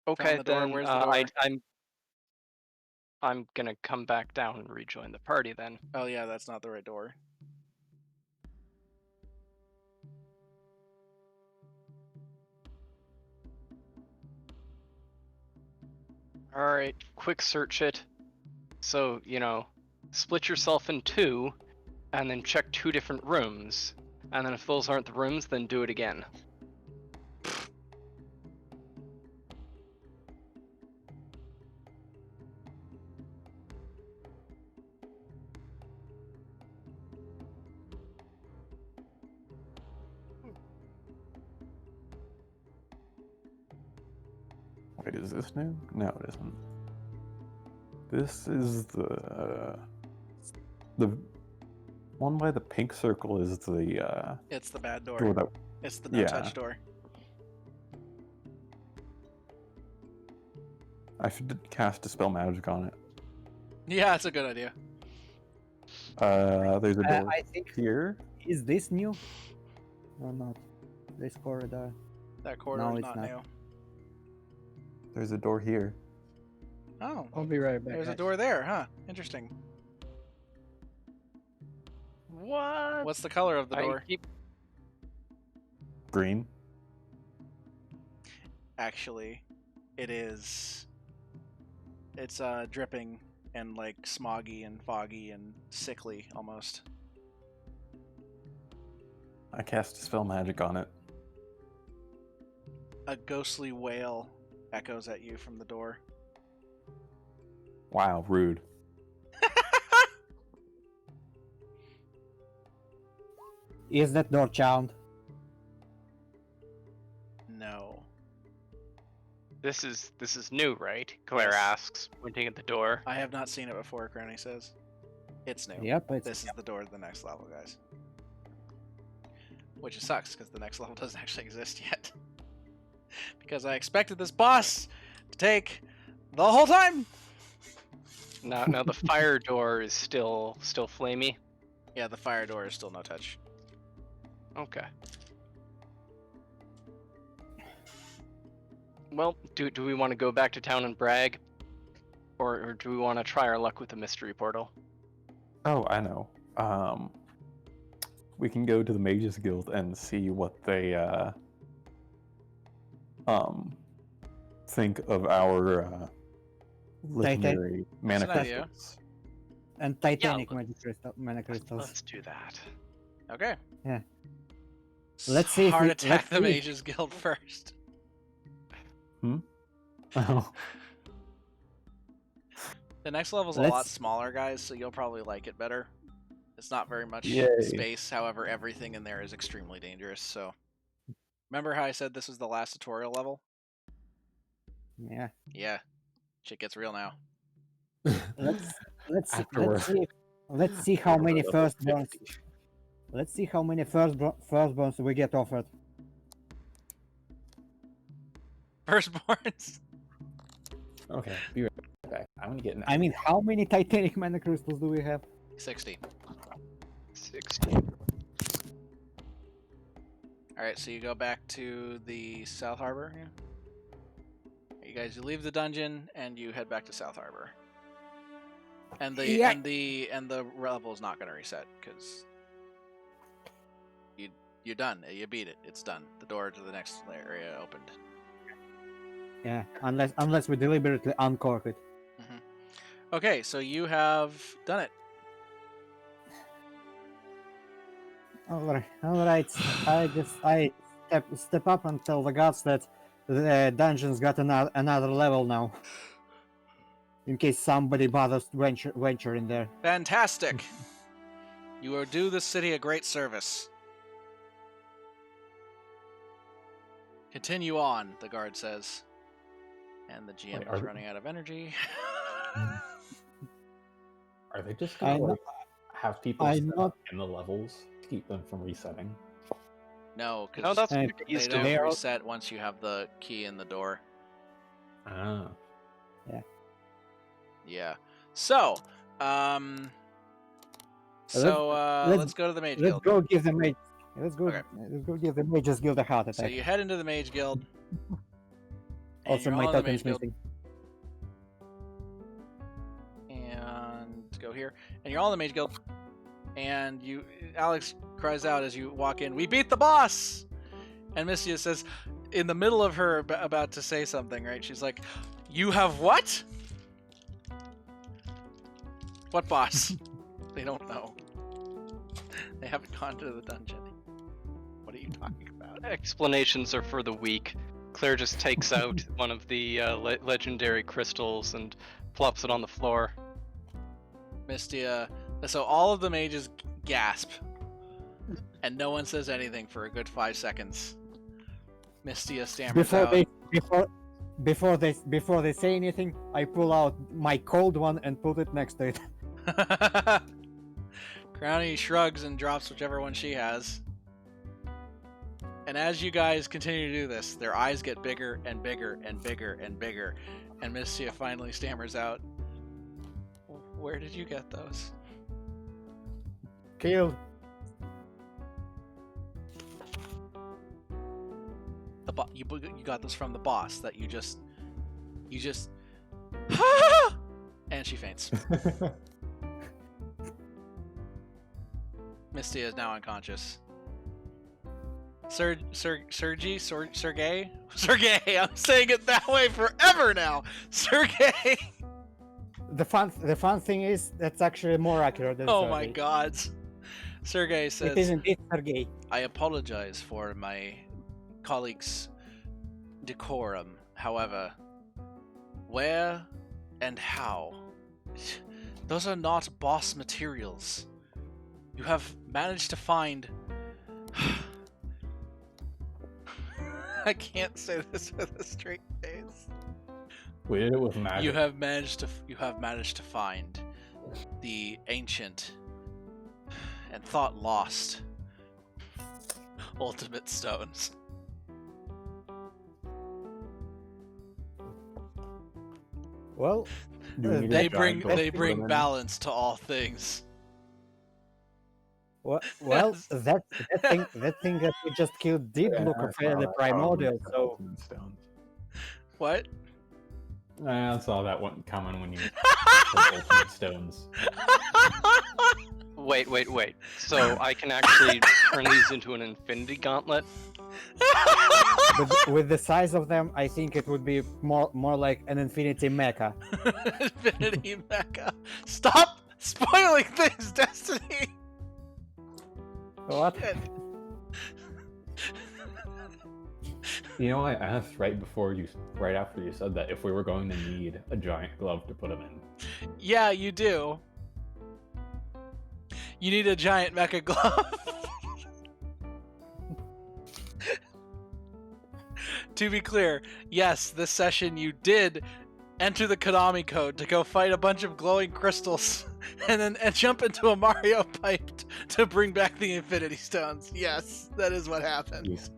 Okay, the door. then Where's the door? I'm gonna come back down and rejoin the party then. Oh yeah, that's not the right door. All right, quick search it. So, split yourself in two, and then check two different rooms. And then if those aren't the rooms, then do it again. Wait, is this new? No, it isn't. This is the one by the pink circle is the It's the bad door. door that. It's the no Yeah. touch door. I should cast Dispel Magic on it. Yeah, that's a good idea. There's a door I think here. is this new or not? This corridor. That corridor No, is it's not not. new. There's a door here. Oh, I'll be right back. there's a guys. door there, huh? Interesting. What? What's the color of the door? Green. Actually, it is. It's dripping and like smoggy and foggy and sickly almost. I cast Dispel Magic on it. A ghostly wail echoes at you from the door. Wow, rude. Is that door charmed? No. This is new, right? Claire Yes. asks, pointing at the door. I have not seen it before, Granny says. It's new. Yep, it's This is the door to the next level, guys. Which sucks, because the next level doesn't actually exist yet. Because I expected this boss to take the whole time! Now the fire door is still flamey. Yeah, the fire door is still no touch. Okay. Well, do we want to go back to town and brag, or do we want to try our luck with the mystery portal? Oh, I know. We can go to the Mages Guild and see what they think of our legendary mana That's an idea. crystals. and Titanic Yeah, mana crystals. Let's do that. Okay. Yeah. Let's see if Hard we- attack let's the see. Mages Guild first. Oh, The next level's a Let's- lot smaller, guys, so you'll probably like it better. It's not very much Yay. space, however, everything in there is extremely dangerous, so... Remember how I said this was the last tutorial level? Yeah. Yeah. Shit gets real now. Let's Afterward. let's see how many firstborns. Let's see how many firstborns we get offered. Firstborns! Okay, be right back. I'm gonna get. I mean, how many Titanic mana crystals do we have? 60. 60. Alright, so you go back to the South Harbor. Yeah. You leave the dungeon and you head back to South Harbor. And the Yeah. and the level is not going to reset because you're done. You beat it. It's done. The door to the next area opened. Yeah, unless we deliberately uncork it. Okay, so you have done it. All right. I step up and tell the gods that the dungeon's got another level now. In case somebody bothers to venture in there. Fantastic. You will do the city a great service. Continue on, the guard says. And the GM Wait, is running out of energy. Are they just I gonna know- have people I set know- up in the levels to keep them from resetting? No, No, because that's Hey, what they keys don't do. They are- reset once you have the key in the door. Ah. Yeah. So, let's go to the Mage Let's Guild. go give the mage. Let's go. Okay. Let's go give the mages guild a heart So attack. you head into the Mage Guild. and Also, you're my all in the totem's Mage Guild, missing. and go here, and you're all in the Mage Guild, and Alex cries out as you walk in, "We beat the boss!" And Mistia says, in the middle of her about to say something, right? She's like, "You have what? What boss?" They don't know. They haven't gone to the dungeon. What are you talking about? Explanations are for the weak. Claire just takes out one of the legendary crystals and plops it on the floor. Mistia. So all of the mages gasp, and no one says anything for a good 5 seconds. Mistia stammers out. Before they say anything, I pull out my cold one and put it next to it. Crowny shrugs and drops whichever one she has. And as you guys continue to do this, their eyes get bigger and bigger and bigger and bigger. And Mistia finally stammers out, "Where did you get those?" Killed. You got those from the boss that you just and she faints. Misty is now unconscious. Sergey, I'm saying it that way forever now. Sergey. The fun thing is that's actually more accurate than Oh my Sergey. God. Sergey says, It isn't it, Sergey. "I apologize for my colleagues' decorum. However, where and how? Those are not boss materials. You have managed to find..." I can't say this with a straight face. We did it with magic. You have managed to find the ancient and thought lost ultimate stones. Well, Do we need a They giant glove bring to put them in? balance to all things. well, that thing that we just killed did Yeah, look I fairly saw that. primordial. Probably So ultimate stones. What? I saw that one coming when you said ultimate stones. Wait. So I can actually turn these into an infinity gauntlet? with the size of them, I think it would be more like an infinity mecha. Infinity Mecha. Stop spoiling things, Destiny. What? You know, I asked right after you said that if we were going to need a giant glove to put them in. Yeah, you do. You need a giant mecha glove. To be clear, yes, this session you did enter the Konami code to go fight a bunch of glowing crystals and jump into a Mario pipe to bring back the Infinity Stones. Yes, that is what happened. Jeez.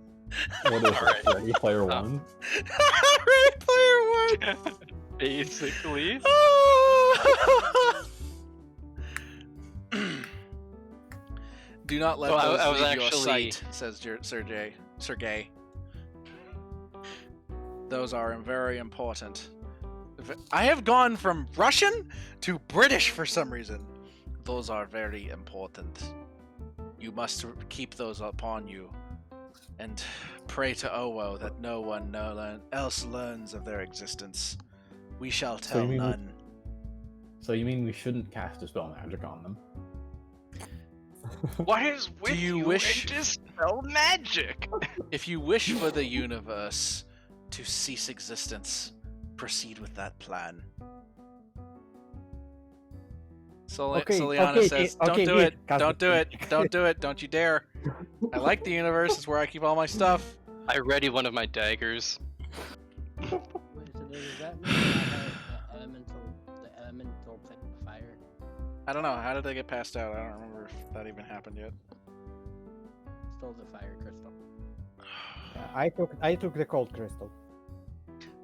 What is Alright. it? Ready Player One? Ready Player One. Basically. Do not let Well, those I was leave your actually- sight, says Sergey. Those are very important. I have gone from Russian to British for some reason. Those are very important. You must keep those upon you. And pray to Owo that no one else learns of their existence. We shall So tell you mean- none. So you mean we shouldn't cast Dispel Magic on them? What is with you wish- and dispel magic? If you wish for the universe to cease existence, proceed with that plan. Soliana says, "Don't do it! Don't do it! Don't do it! Don't you dare! I like the universe. It's where I keep all my stuff." I ready one of my daggers. Wait, so does that mean that the elemental plane of fire? I don't know. How did they get passed out? I don't remember if that even happened yet. crystal, the fire crystal. I took the cold crystal.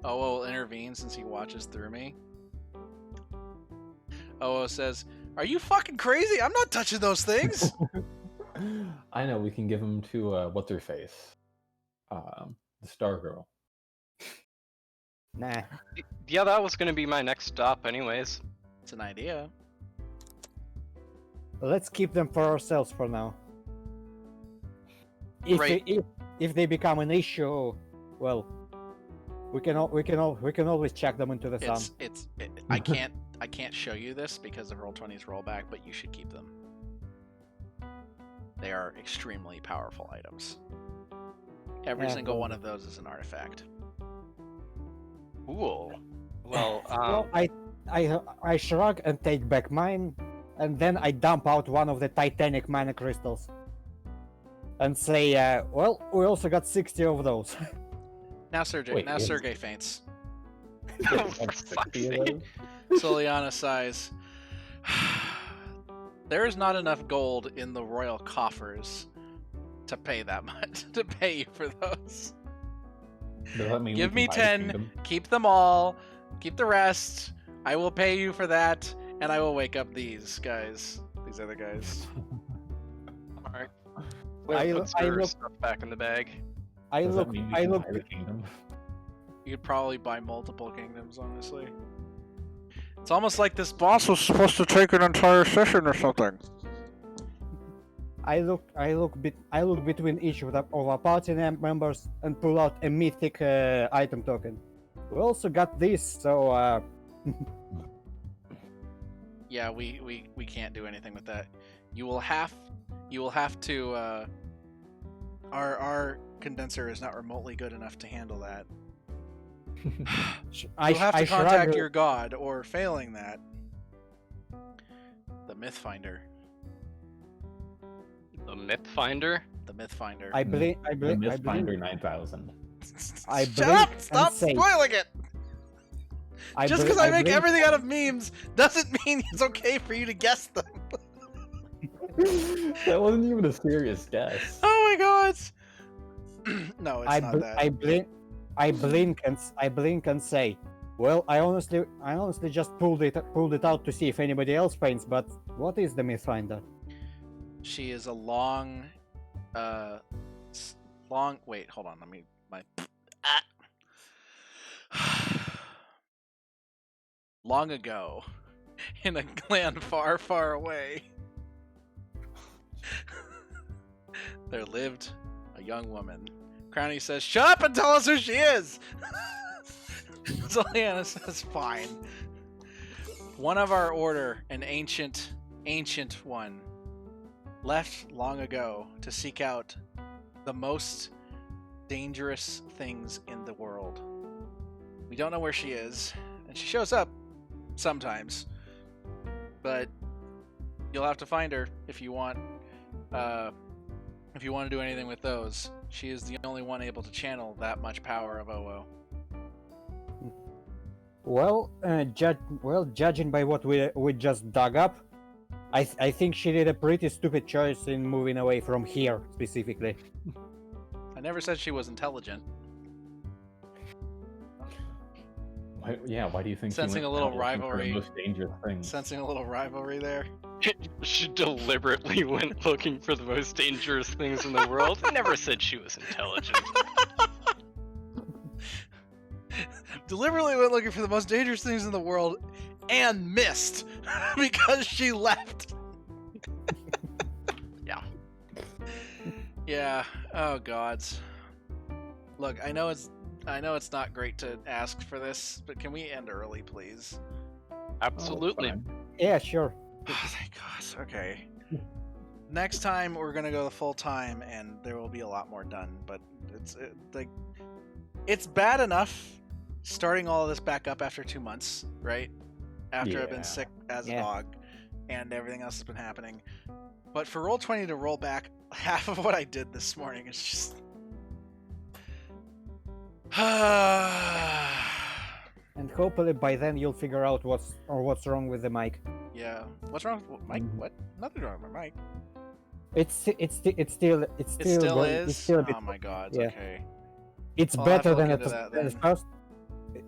Oo will intervene since he watches through me. Oo says, "Are you fucking crazy? I'm not touching those things." I know we can give him to what's her face, the Star Girl. Nah. Yeah, that was gonna be my next stop, anyways. It's an idea. Let's keep them for ourselves for now. If Right. if they become an issue, well, we can always check them into the sun. I can't show you this because of Roll20's rollback, but you should keep them. They are extremely powerful items. Every Yeah, single well- one of those is an artifact. Cool. Well, Well, I shrug and take back mine, and then I dump out one of the Titanic mana crystals, and say, "Well, we also got 60 of those." Now Sergey Wait, is- Sergey faints. Oh, Like for 60 fuck's of sake. those? Soliana sighs. There is not enough gold in the royal coffers to pay that much to pay you for those. Does that mean we Give can me buy the 10, kingdom? keep them all, keep the rest. I will pay you for that, and I will wake up these guys. These other guys. Alright. I Put look- I Sir look- stuff back in the bag. I Does look, that mean we I can look, buy the kingdom? You could probably buy multiple kingdoms, honestly. It's almost like this boss was supposed to take an entire session or something. I look between each of our party members and pull out a mythic item token. We also got this, so Yeah, we can't do anything with that. You will have to our condenser is not remotely good enough to handle that. You'll have to contact your god, or failing that, the Mythfinder. The Myth Finder? The Mythfinder. I believe. The Mythfinder 9000. I Shut blink up! and Stop say- spoiling it! Just because I make blink- everything out of memes doesn't mean it's okay for you to guess them. That wasn't even a serious guess. Oh my god! No, it's I not bl- that. I blink and say, "Well, I honestly just pulled it out to see if anybody else faints. But what is the Mythfinder?" She is a long, long. Wait, hold on. Let me. Long ago, in a land far, far away, there lived a young woman. Crowny says, "Shut up and tell us who she is." Zoliana says, "Fine." One of our order, an ancient one, left long ago to seek out the most dangerous things in the world. We don't know where she is, and she shows up sometimes, but you'll have to find her if you want to do anything with those. She is the only one able to channel that much power of OO. Well, judging by what we just dug up, I think she did a pretty stupid choice in moving away from here specifically. I never said she was intelligent. Why do you think she Sensing went a little out looking for rivalry. the most dangerous things? Sensing a little rivalry there. She deliberately went looking for the most dangerous things in the world. I never said she was intelligent. Deliberately went looking for the most dangerous things in the world and missed because she left. Yeah. Yeah. Oh gods. Look, I know it's not great to ask for this, but can we end early, please? Absolutely. Fine. Yeah, sure. Oh, thank God. Okay. Next time we're gonna go the full time, and there will be a lot more done. But it's bad enough starting all of this back up after 2 months, right? After I've Yeah. been sick as a Yeah. dog, and everything else has been happening. But for Roll20 to roll back half of what I did this morning is just. And hopefully by then you'll figure out what's wrong with the mic. Yeah. What's wrong with Mike? What? Nothing wrong with my mic. It's still It still going, is. it's still a bit, Oh my god. yeah. Okay. it's I'll have to better look than into that then. at first.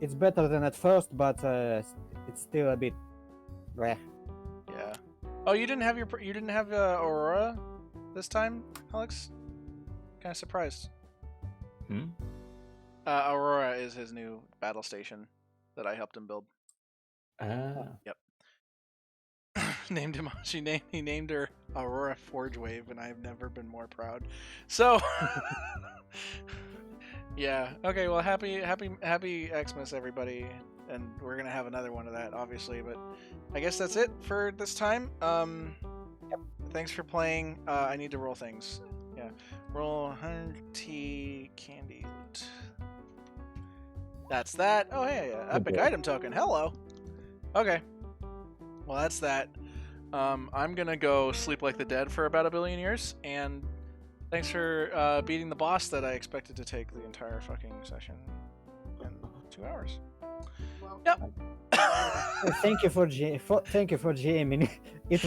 It's better than at first, but it's still a bit. Bleh. Yeah. Oh, you didn't have Aurora this time, Alex? Kind of surprised. Hmm? Aurora is his new battle station that I helped him build. Yep. Named him. He named her Aurora Forge Wave, and I've never been more proud. So, yeah. Okay. Well, happy Xmas, everybody, and we're gonna have another one of that, obviously. But I guess that's it for this time. Thanks for playing. I need to roll things. Yeah. Roll 100 T candy loot. That's that. Oh, hey, epic boy. item token. Hello. Okay. Well, that's that. I'm gonna go sleep like the dead for about 1 billion years, and thanks for beating the boss that I expected to take the entire fucking session in 2 hours. Yep. Thank you for GMing. It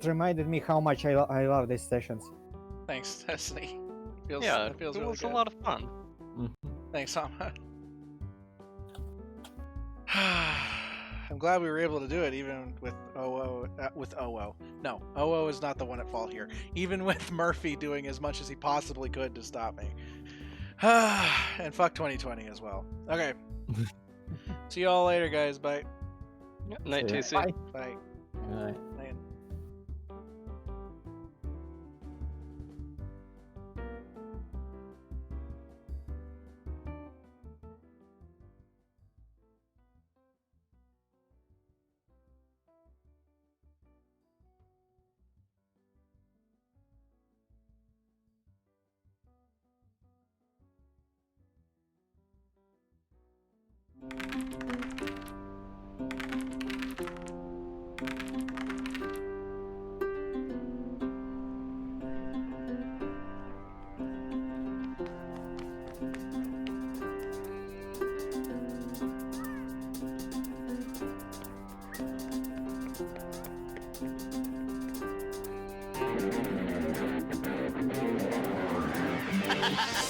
reminded me how much I love these sessions. Thanks, Destiny. Yeah, it feels it really was good. a lot of fun. Thanks, Tom. I'm glad we were able to do it, even with OO. No, OO is not the one at fault here. Even with Murphy doing as much as he possibly could to stop me. And fuck 2020 as well. Okay. See you all later, guys. Bye. Night, Yeah. TC. Bye. Bye. Night. Night. Ha ha ha!